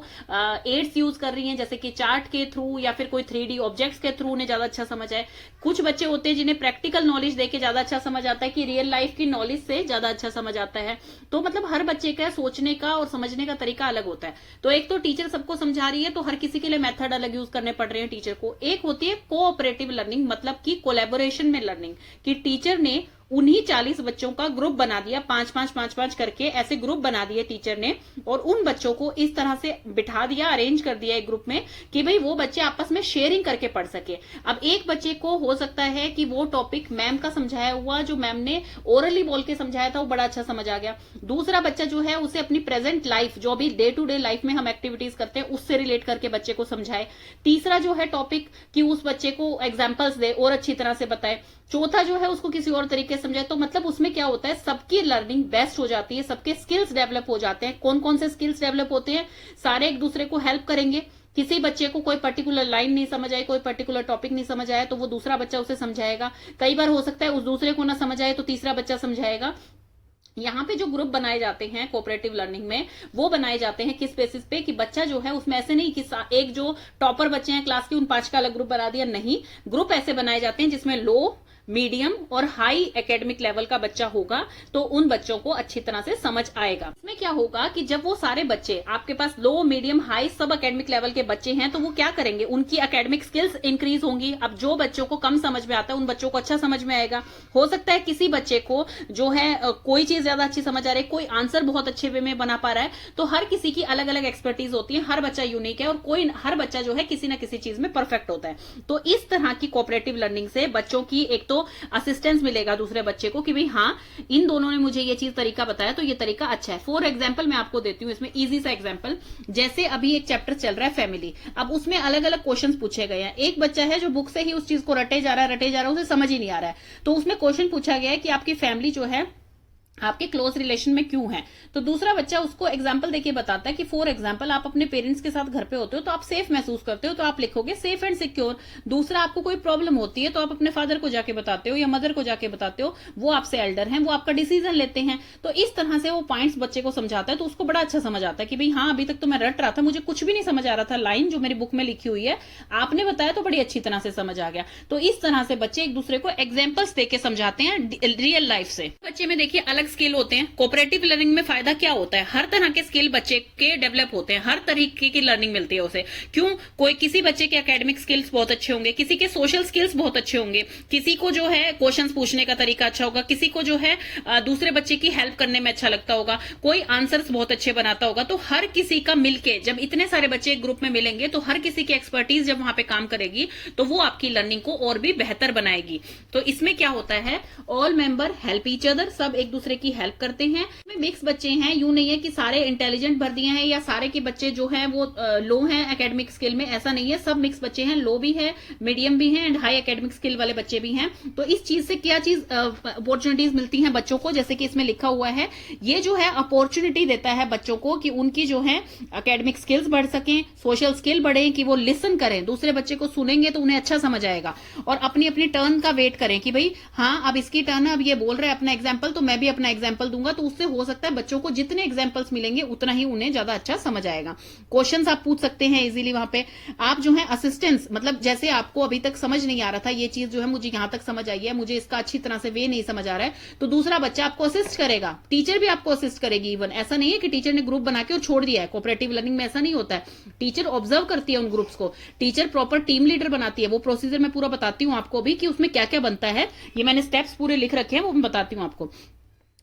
एड्स यूज कर रही हैं जैसे कि चार्ट के थ्रू या फिर कोई 3D ऑब्जेक्ट्स के थ्रू उन्हें ज्यादा अच्छा समझ आए। कुछ बच्चे होते हैं जिन्हें प्रैक्टिकल नॉलेज देके ज्यादा अच्छा समझ आता है कि रियल लाइफ की नॉलेज से ज्यादा अच्छा समझ आता है। तो मतलब हर बच्चे का सोचने का और समझने का तरीका अलग होता है। तो एक तो टीचर सबको समझा रही है तो हर किसी के लिए मेथड अलग यूज करने पड़ रहे हैं टीचर को। एक होती है कोऑपरेटिव लर्निंग, मतलब कि कोलैबोरेशन में लर्निंग, कि टीचर ने उन्हीं 40 बच्चों का ग्रुप बना दिया, 5-5 करके ऐसे ग्रुप बना दिए टीचर ने, और उन बच्चों को इस तरह से बिठा दिया, अरेंज कर दिया एक ग्रुप में कि भाई वो बच्चे आपस में शेयरिंग करके पढ़ सके। अब एक बच्चे को हो सकता है कि वो टॉपिक मैम का समझाया हुआ जो मैम ने ओरली बोल के समझाया था वो बड़ा अच्छा समझ आ गया। दूसरा बच्चा जो है उसे अपनी प्रेजेंट लाइफ, जो अभी डे टू डे लाइफ में हम एक्टिविटीज करते हैं, उससे रिलेट करके बच्चे को समझाए। तीसरा जो है टॉपिक कि उस बच्चे को एग्जाम्पल्स दे और अच्छी तरह से बताए। चौथा जो है उसको किसी और तरीके से समझाए। तो मतलब उसमें क्या होता है, सबकी लर्निंग बेस्ट हो जाती है, सबके स्किल्स डेवलप हो जाते हैं। कौन कौन से स्किल्स डेवलप होते हैं, सारे एक दूसरे को हेल्प करेंगे। किसी बच्चे को कोई पर्टिकुलर लाइन नहीं समझ आए, कोई पर्टिकुलर टॉपिक नहीं समझ आया, तो वो दूसरा बच्चा उसे समझाएगा। कई बार हो सकता है उस दूसरे को ना समझ आए तो तीसरा बच्चा समझाएगा। यहाँ पे जो ग्रुप बनाए जाते हैं कोऑपरेटिव लर्निंग में, वो बनाए जाते हैं किस बेसिस पे कि बच्चा जो है उसमें ऐसे नहीं कि एक जो टॉपर बच्चे हैं क्लास के उन 5 का अलग ग्रुप बना दिया, नहीं। ग्रुप ऐसे बनाए जाते हैं जिसमें लो, मीडियम और हाई एकेडमिक लेवल का बच्चा होगा, तो उन बच्चों को अच्छी तरह से समझ आएगा। इसमें क्या होगा कि जब वो सारे बच्चे आपके पास लो, मीडियम, हाई सब एकेडमिक लेवल के बच्चे हैं, तो वो क्या करेंगे, उनकी एकेडमिक स्किल्स इंक्रीज होंगी। अब जो बच्चों को कम समझ में आता है उन बच्चों को अच्छा समझ में आएगा। हो सकता है किसी बच्चे को जो है कोई चीज ज्यादा अच्छी समझ आ रही है, कोई आंसर बहुत अच्छे वे में बना पा रहा है। तो हर किसी की अलग अलग एक्सपर्टीज होती है, हर बच्चा यूनिक है और हर बच्चा जो है किसी ना किसी चीज में परफेक्ट होता है। तो इस तरह की कोऑपरेटिव लर्निंग से बच्चों की एक तो असिस्टेंस मिलेगा दूसरे बच्चे को कि भाई हाँ, इन दोनों ने मुझे ये चीज तरीका बताया तो ये तरीका अच्छा है। फॉर एग्जांपल मैं आपको देती हूँ इसमें इजी सा एग्जांपल। जैसे अभी एक चैप्टर चल रहा है फैमिली, अब उसमें अलग अलग क्वेश्चंस पूछे गए हैं। एक बच्चा है जो बुक से ही उस चीज को रटे जा रहा है, उसे समझ ही नहीं आ रहा है। तो उसमें क्वेश्चन पूछा गया है कि आपकी फैमिली जो है आपके क्लोज रिलेशन में क्यों है। तो दूसरा बच्चा उसको एग्जांपल देके बताता है कि फॉर एग्जांपल आप अपने पेरेंट्स के साथ घर पे होते हो तो आप सेफ महसूस करते हो, तो आप लिखोगे सेफ एंड सिक्योर। दूसरा, आपको कोई प्रॉब्लम होती है तो आप अपने फादर को जाके बताते हो या मदर को जाके बताते हो, वो आपसे एल्डर हैं, वो आपका डिसीजन लेते हैं। तो इस तरह से वो पॉइंट्स बच्चे को समझाता है, तो उसको बड़ा अच्छा समझ आता है कि भाई हाँ, अभी तक तो मैं रट रहा था, मुझे कुछ भी नहीं समझ आ रहा था, लाइन जो मेरी बुक में लिखी हुई है आपने बताया तो बड़ी अच्छी तरह से समझ आ गया। तो इस तरह से बच्चे एक दूसरे को एग्जाम्पल्स देके समझाते हैं रियल लाइफ से। बच्चे में देखिए अलग स्किल होते हैं। कोऑपरेटिव लर्निंग में फायदा क्या होता है, हर तरह के स्किल बच्चे के डेवलप होते हैं, हर तरीके की लर्निंग मिलती है उसे। क्यों, कोई किसी बच्चे के एकेडमिक स्किल्स बहुत अच्छे होंगे, किसी के सोशल स्किल्स बहुत अच्छे होंगे, किसी को जो है क्वेश्चंस पूछने का तरीका अच्छा होगा, किसी को जो है दूसरे बच्चे की हेल्प करने में अच्छा लगता होगा, कोई आंसर्स बहुत अच्छे बनाता होगा। तो हर किसी का मिलके जब इतने सारे बच्चे एक ग्रुप में मिलेंगे तो हर किसी की एक्सपर्टीज जब वहां पे काम करेगी तो वो आपकी लर्निंग को और भी बेहतर बनाएगी। तो इसमें क्या होता है, all member help each other, सब एक दूसरे की हेल्प करते हैं। मिक्स बच्चे हैं, यूं नहीं है कि सारे इंटेलिजेंट भर दिए हैं या सारे के बच्चे जो हैं वो लो हैं एकेडमिक स्किल में, ऐसा नहीं है। सब मिक्स बच्चे हैं, लो भी है, मीडियम भी हैं एंड हाई एकेडमिक स्किल वाले बच्चे भी हैं। तो इस चीज से क्या चीज अपॉर्चुनिटीज मिलती हैं बच्चों को, जैसे कि इसमें लिखा हुआ है, ये जो है अपॉर्चुनिटी देता है बच्चों को कि उनकी जो है एकेडमिक स्किल्स बढ़ सकें, सोशल स्किल बढ़े, कि वो लिसन करें, दूसरे बच्चे को सुनेंगे तो उन्हें अच्छा समझ आएगा, और अपनी अपनी टर्न का वेट करें कि भाई हाँ अब इसकी टर्न है, अब ये बोल रहा है अपना एग्जाम्पल तो मैं भी अपना एग्जाम्पल दूंगा। तो उससे हो सकता है बच्चों को जितने एग्जाम्पल्स मिलेंगे उतना ही उन्हें ज्यादा अच्छा समझ आएगा। क्वेश्चंस आप पूछ सकते हैं इजीली वहां पे। आप जो है असिस्टेंस, मतलब जैसे आपको अभी तक समझ नहीं आ रहा था, ये चीज जो है मुझे यहां तक समझ आई है, मुझे इसका अच्छी तरह से वे नहीं समझ आ रहा है, तो दूसरा बच्चा आपको असिस्ट करेगा, टीचर भी आपको असिस्ट करेगी। इवन ऐसा नहीं है कि टीचर ने ग्रुप बना के और छोड़ दिया है, कोऑपरेटिव लर्निंग में ऐसा नहीं होता है। टीचर ऑब्जर्व करती है उन ग्रुप्स को, टीचर प्रॉपर टीम लीडर बनाती है। वो प्रोसीजर मैं पूरा बताती हूँ आपको भी कि उसमें क्या क्या बनता है, ये मैंने स्टेप्स पूरे लिख रखे हैं, वो मैं बताती हूँ आपको।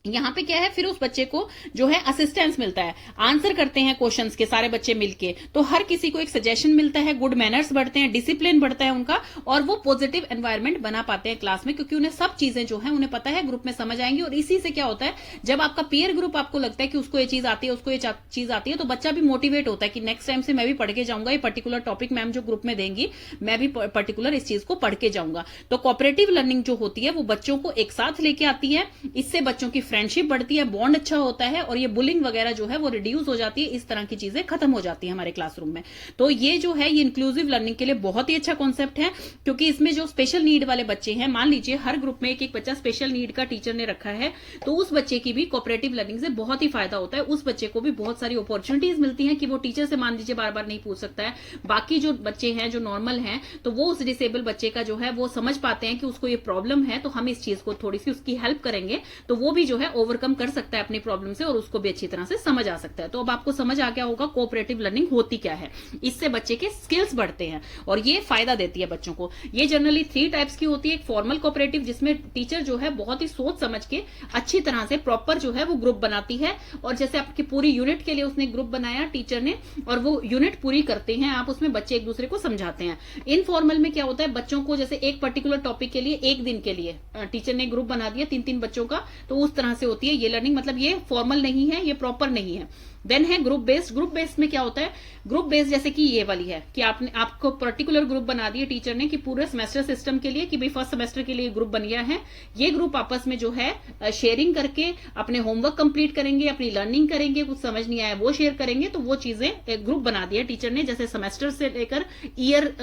यहाँ पे क्या है, फिर उस बच्चे को जो है असिस्टेंस मिलता है, आंसर करते हैं क्वेश्चंस के सारे बच्चे मिलके, तो हर किसी को एक सजेशन मिलता है, गुड मैनर्स बढ़ते हैं, डिसिप्लिन बढ़ता है उनका, और वो पॉजिटिव एनवायरनमेंट बना पाते हैं क्लास में, क्योंकि उन्हें सब चीजें जो है उन्हें पता है, ग्रुप में समझ आएंगी। और इसी से क्या होता है, जब आपका पीयर ग्रुप आपको लगता है कि उसको ये चीज आती है, उसको ये चीज आती है, तो बच्चा भी मोटिवेट होता है कि नेक्स्ट टाइम से मैं भी पढ़ के जाऊंगा, ये पर्टिकुलर टॉपिक मैम जो ग्रुप में देंगी मैं भी पर्टिकुलर इस चीज को पढ़ के जाऊंगा। तो कोऑपरेटिव लर्निंग जो होती है वो बच्चों को एक साथ लेके आती है, इससे बच्चों की फ्रेंडशिप बढ़ती है, बॉन्ड अच्छा होता है, और ये बुलिंग वगैरह जो है वो रिड्यूस हो जाती है, इस तरह की चीजें खत्म हो जाती है हमारे क्लासरूम में। तो ये जो है ये इंक्लूसिव लर्निंग के लिए बहुत ही अच्छा कॉन्सेप्ट है, क्योंकि इसमें जो स्पेशल नीड वाले बच्चे हैं, मान लीजिए हर ग्रुप में एक एक बच्चा स्पेशल नीड का टीचर ने रखा है, तो उस बच्चे की भी कोऑपरेटिव लर्निंग से बहुत ही फायदा होता है। उस बच्चे को भी बहुत सारी अपॉर्चुनिटीज मिलती हैं कि वो टीचर से मान लीजिए बार बार नहीं पूछ सकता है। बाकी जो बच्चे हैं जो नॉर्मल हैं, तो वो उस डिसेबल बच्चे का जो है वो समझ पाते हैं कि उसको ये प्रॉब्लम है, तो हम इस चीज को थोड़ी सी उसकी हेल्प करेंगे, तो वो भी जो है ओवरकम कर सकता है अपनी प्रॉब्लम से, और उसको भी अच्छी तरह से समझ आ सकता है। तो अब आपको समझ आ गया होगा कोऑपरेटिव लर्निंग होती क्या है, इससे बच्चे के स्किल्स बढ़ते हैं और ये फायदा देती है बच्चों को। ये जनरली 3 टाइप्स की होती है। एक फॉर्मल कोऑपरेटिव, जिसमें टीचर जो है बहुत ही सोच समझ के अच्छी तरह से प्रॉपर जो है वो ग्रुप बनाती है, और जैसे आपकी पूरी यूनिट के लिए उसने ग्रुप बनाया टीचर ने, और वो यूनिट पूरी करते हैं आप, उसमें बच्चे एक दूसरे को समझाते हैं। इनफॉर्मल में क्या होता है, बच्चों को जैसे एक पर्टिकुलर टॉपिक के लिए एक दिन के लिए टीचर ने ग्रुप बना दिया 3-3 बच्चों का, तो उस तरह से होती है ये लर्निंग। मतलब ये फॉर्मल नहीं है, ये प्रॉपर नहीं है। देन है ग्रुप बेस्ड। ग्रुप बेस्ड में क्या होता है, ग्रुप बेस्ड जैसे कि ये वाली है कि आपको पर्टिकुलर ग्रुप बना दिए टीचर ने कि पूरे सेमेस्टर सिस्टम के लिए, कि भाई फर्स्ट सेमेस्टर के लिए ग्रुप बन गया है, ये ग्रुप आपस में जो है शेयरिंग करके अपने होमवर्क कंप्लीट करेंगे, अपनी लर्निंग करेंगे, कुछ समझ नहीं आया वो शेयर करेंगे, तो वो चीजें एक ग्रुप बना दिया टीचर ने, जैसे सेमेस्टर से लेकर ईयर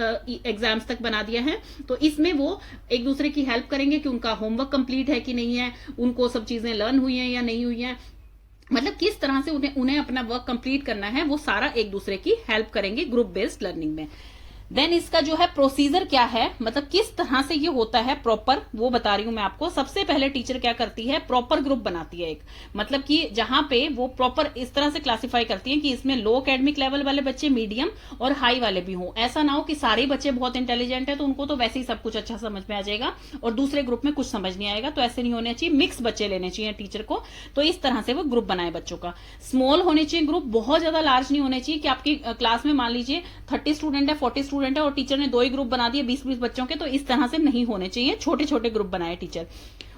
एग्जाम्स तक बना दिया है। तो इसमें वो एक दूसरे की हेल्प करेंगे कि उनका होमवर्क कंप्लीट है कि नहीं है, उनको सब चीजें लर्न हुई हैं या नहीं हुई हैं, मतलब किस तरह से उन्हें अपना वर्क कंप्लीट करना है, वो सारा एक दूसरे की हेल्प करेंगे ग्रुप बेस्ड लर्निंग में। देन इसका जो है प्रोसीजर क्या है, मतलब किस तरह से ये होता है प्रॉपर, वो बता रही हूं मैं आपको। सबसे पहले टीचर क्या करती है, प्रॉपर ग्रुप बनाती है एक, मतलब कि जहां पे वो प्रॉपर इस तरह से क्लासिफाई करती है कि इसमें लो एकेडमिक लेवल वाले बच्चे, मीडियम और हाई वाले भी हों। ऐसा ना हो कि सारे बच्चे बहुत इंटेलिजेंट है तो उनको तो वैसे ही सब कुछ अच्छा समझ में आ जाएगा और दूसरे ग्रुप में कुछ समझ नहीं आएगा, तो ऐसे नहीं होने चाहिए। मिक्स बच्चे लेने चाहिए टीचर को, तो इस तरह से वो ग्रुप बनाए बच्चों का। स्मॉल होने चाहिए ग्रुप, बहुत ज्यादा लार्ज नहीं होने चाहिए कि आपकी क्लास में मान लीजिए 30 स्टूडेंट है, 40 स्टूडेंट है और टीचर ने 2 ही ग्रुप बना दिए 20-20 बच्चों के, तो इस तरह से नहीं होने चाहिए। छोटे छोटे ग्रुप बनाए टीचर।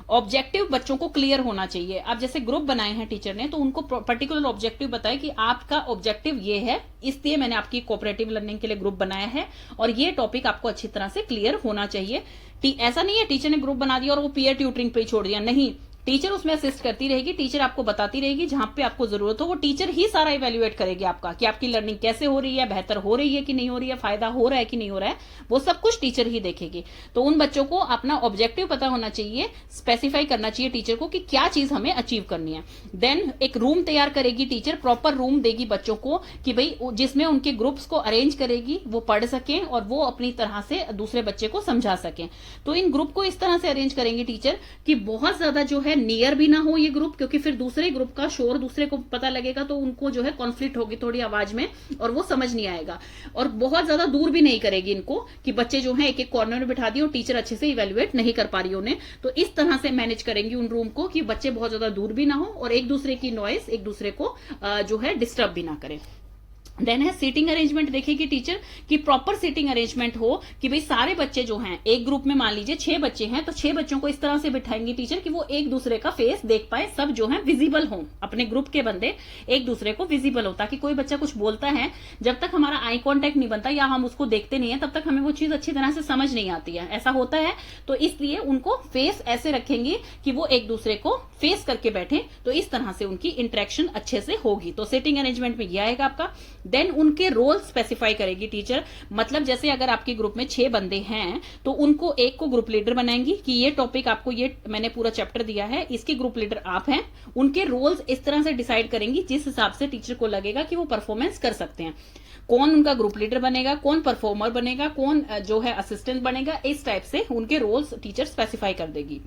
ऑब्जेक्टिव बच्चों को क्लियर होना चाहिए। अब जैसे ग्रुप बनाए हैं टीचर ने, तो उनको पर्टिकुलर ऑब्जेक्टिव बताए कि आपका ऑब्जेक्टिव ये है, इसलिए मैंने आपकी कोऑपरेटिव लर्निंग के लिए ग्रुप बनाया है और ये टॉपिक आपको अच्छी तरह से क्लियर होना चाहिए। ऐसा नहीं है टीचर ने ग्रुप बना दिया और वो पीयर ट्यूटरिंग पे ही छोड़ दिया, नहीं, टीचर उसमें असिस्ट करती रहेगी, टीचर आपको बताती रहेगी जहां पे आपको जरूरत हो, वो टीचर ही सारा इवेल्युएट करेगी आपका कि आपकी लर्निंग कैसे हो रही है, बेहतर हो रही है कि नहीं हो रही है, फायदा हो रहा है कि नहीं हो रहा है, वो सब कुछ टीचर ही देखेगी। तो उन बच्चों को अपना ऑब्जेक्टिव पता होना चाहिए, स्पेसिफाई करना चाहिए टीचर को कि क्या चीज हमें अचीव करनी है। देन एक रूम तैयार करेगी टीचर, प्रॉपर रूम देगी बच्चों को कि भाई जिसमें उनके ग्रुप्स को अरेंज करेगी, वो पढ़ सकें और वो अपनी तरह से दूसरे बच्चे को समझा सकें। तो इन ग्रुप को इस तरह से अरेंज करेंगे टीचर कि बहुत ज्यादा जो है नियर भी ना हो ये ग्रुप, क्योंकि फिर दूसरे ग्रुप का शोर दूसरे को पता लगेगा तो उनको जो है कॉन्फ्लिक्ट होगी थोड़ी आवाज में और वो समझ नहीं आएगा। और बहुत ज्यादा दूर भी नहीं करेगी इनको कि बच्चे जो है एक एक कॉर्नर में बिठा दिए और टीचर अच्छे से इवेल्युएट नहीं कर पा रही उन्हें, तो इस तरह से मैनेज करेंगी उन रूम को कि बच्चे बहुत ज्यादा दूर भी ना हो और एक दूसरे की नॉइस एक दूसरे को जो है डिस्टर्ब भी ना करे। देन है सीटिंग अरेंजमेंट, देखेगी टीचर कि प्रॉपर सीटिंग अरेंजमेंट हो कि भाई सारे बच्चे जो हैं एक ग्रुप में मान लीजिए 6 बच्चे हैं तो 6 बच्चों को इस तरह से बिठाएंगी टीचर कि वो एक दूसरे का फेस देख पाए, सब जो है विजिबल हो, अपने ग्रुप के बंदे एक दूसरे को विजिबल हो, ताकि कोई बच्चा कुछ बोलता है जब तक हमारा आई कॉन्टेक्ट नहीं बनता या हम उसको देखते नहीं है तब तक हमें वो चीज अच्छी तरह से समझ नहीं आती है, ऐसा होता है। तो इसलिए उनको फेस ऐसे रखेंगे कि वो एक दूसरे को फेस करके बैठे, तो इस तरह से उनकी इंटरेक्शन अच्छे से होगी। तो सीटिंग अरेंजमेंट में यह आएगा आपका। देन उनके रोल स्पेसिफाई करेगी टीचर, मतलब जैसे अगर आपके ग्रुप में 6 बंदे हैं तो उनको एक को ग्रुप लीडर बनाएंगी कि ये टॉपिक आपको, ये मैंने पूरा चैप्टर दिया है, इसके ग्रुप लीडर आप हैं। उनके रोल्स इस तरह से डिसाइड करेंगी जिस हिसाब से टीचर को लगेगा कि वो परफॉर्मेंस कर सकते हैं। कौन उनका ग्रुप लीडर बनेगा, कौन परफॉर्मर बनेगा, कौन जो है असिस्टेंट बनेगा, इस टाइप से उनके रोल्स टीचर स्पेसिफाई कर देगी।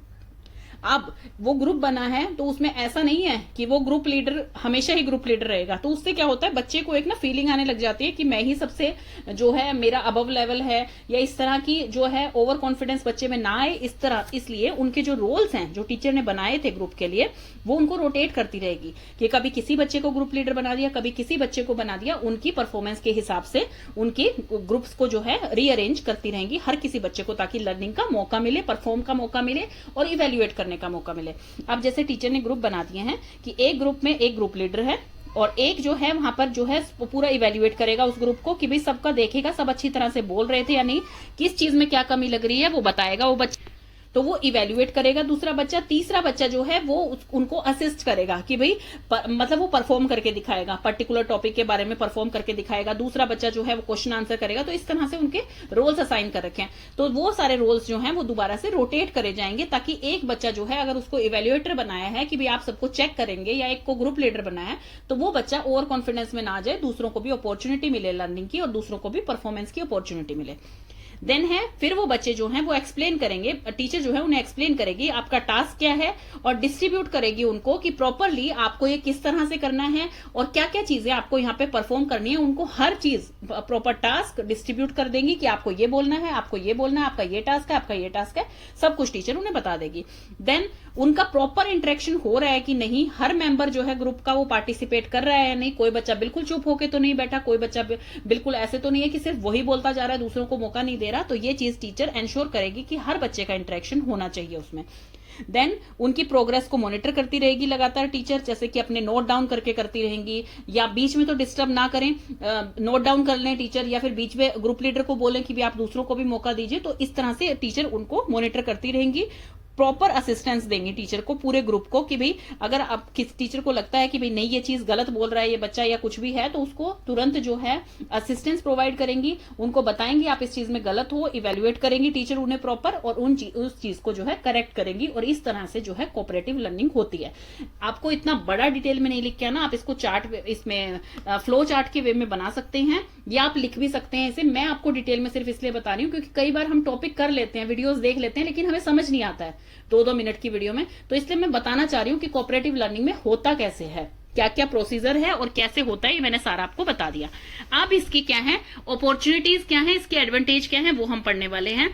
अब वो ग्रुप बना है तो उसमें ऐसा नहीं है कि वो ग्रुप लीडर हमेशा ही ग्रुप लीडर रहेगा, तो उससे क्या होता है बच्चे को एक ना फीलिंग आने लग जाती है कि मैं ही सबसे जो है मेरा अबव लेवल है, या इस तरह की जो है ओवर कॉन्फिडेंस बच्चे में ना आए इस तरह। इसलिए उनके जो रोल्स हैं जो टीचर ने बनाए थे ग्रुप के लिए वो उनको रोटेट करती रहेगी कि कभी किसी बच्चे को ग्रुप लीडर बना दिया, कभी किसी बच्चे को बना दिया, उनकी परफॉर्मेंस के हिसाब से उनके ग्रुप्स को जो है रीअरेंज करती रहेंगी हर किसी बच्चे को, ताकि लर्निंग का मौका मिले, परफॉर्म का मौका मिले और इवेल्युएट करने का मौका मिले। अब जैसे टीचर ने ग्रुप बना दिए हैं कि एक ग्रुप में एक ग्रुप लीडर है और एक जो है वहां पर जो है पूरा इवेल्युएट करेगा उस ग्रुप को कि भाई सबका देखेगा सब अच्छी तरह से बोल रहे थे या नहीं, किस चीज में क्या कमी लग रही है वो बताएगा वो बच्चे। तो वो इवेल्युएट करेगा दूसरा बच्चा। तीसरा बच्चा जो है वो उनको असिस्ट करेगा कि भाई मतलब वो परफॉर्म करके दिखाएगा, पर्टिकुलर टॉपिक के बारे में परफॉर्म करके दिखाएगा। दूसरा बच्चा जो है वो क्वेश्चन आंसर करेगा। तो इस तरह से उनके रोल्स असाइन कर रखे हैं। तो वो सारे रोल्स जो हैं वो दोबारा से रोटेट करे जाएंगे, ताकि एक बच्चा जो है, अगर उसको इवेल्युएटर बनाया है कि भाई आप सबको चेक करेंगे, या एक को ग्रुप लीडर बनाया है, तो वो बच्चा ओवर कॉन्फिडेंस में ना आ जाए, दूसरों को भी अपॉर्चुनिटी मिले लर्निंग की और दूसरों को भी परफॉर्मेंस की अपॉर्चुनिटी मिले। देन है फिर वो बच्चे जो हैं वो एक्सप्लेन करेंगे, टीचर जो है उन्हें एक्सप्लेन करेगी आपका टास्क क्या है, और डिस्ट्रीब्यूट करेगी उनको कि प्रॉपरली आपको ये किस तरह से करना है और क्या क्या चीजें आपको यहाँ पे परफॉर्म करनी है। उनको हर चीज प्रॉपर टास्क डिस्ट्रीब्यूट कर देंगी कि आपको ये बोलना है, आपको ये बोलना है, आपका ये टास्क है, आपका ये टास्क है, सब कुछ टीचर उन्हें बता देगी। देन उनका प्रॉपर इंटरेक्शन हो रहा है कि नहीं, हर मेंबर जो है ग्रुप का वो पार्टिसिपेट कर रहा है या नहीं, कोई बच्चा बिल्कुल चुप होके तो नहीं बैठा, कोई बच्चा बिल्कुल ऐसे तो नहीं है कि सिर्फ वही बोलता जा रहा है, दूसरों को मौका नहीं दे रहा। तो ये चीज टीचर एंश्योर करेगी कि हर बच्चे का इंटरेक्शन होना चाहिए उसमें। देन उनकी प्रोग्रेस को मॉनिटर करती रहेगी लगातार टीचर, जैसे कि अपने नोट डाउन करके करती रहेंगी, या बीच में तो डिस्टर्ब ना करें, नोट डाउन कर लें टीचर, या फिर बीच में ग्रुप लीडर को बोलें कि भी आप दूसरों को भी मौका दीजिए। तो इस तरह से टीचर उनको मॉनिटर करती रहेंगी, प्रॉपर असिस्टेंस देंगे टीचर को, पूरे ग्रुप को, कि भाई अगर आप किस टीचर को लगता है कि भाई नहीं ये चीज गलत बोल रहा है ये बच्चा या कुछ भी है, तो उसको तुरंत जो है असिस्टेंस प्रोवाइड करेंगी, उनको बताएंगे आप इस चीज में गलत हो, इवेल्युएट करेंगी टीचर उन्हें प्रॉपर, और उस चीज को जो है करेक्ट करेंगी। और इस तरह से जो है कोऑपरेटिव लर्निंग होती है। आपको इतना बड़ा डिटेल में नहीं लिख के आना, आप इसको चार्ट, इसमें फ्लो चार्ट के वे में बना सकते हैं, या आप लिख भी सकते हैं इसे। मैं आपको डिटेल में सिर्फ इसलिए बता रही हूँ क्योंकि कई बार हम टॉपिक कर लेते हैं, वीडियोस देख लेते हैं, लेकिन हमें समझ नहीं आता है 2-2 मिनट की वीडियो में। तो इसलिए मैं बताना चाह रही हूँ कि कोऑपरेटिव लर्निंग में होता कैसे है, क्या क्या प्रोसीजर है और कैसे होता है, ये मैंने सारा आपको बता दिया। अब इसकी क्या है अपॉर्चुनिटीज, क्या है इसके एडवांटेज, क्या है वो हम पढ़ने वाले हैं।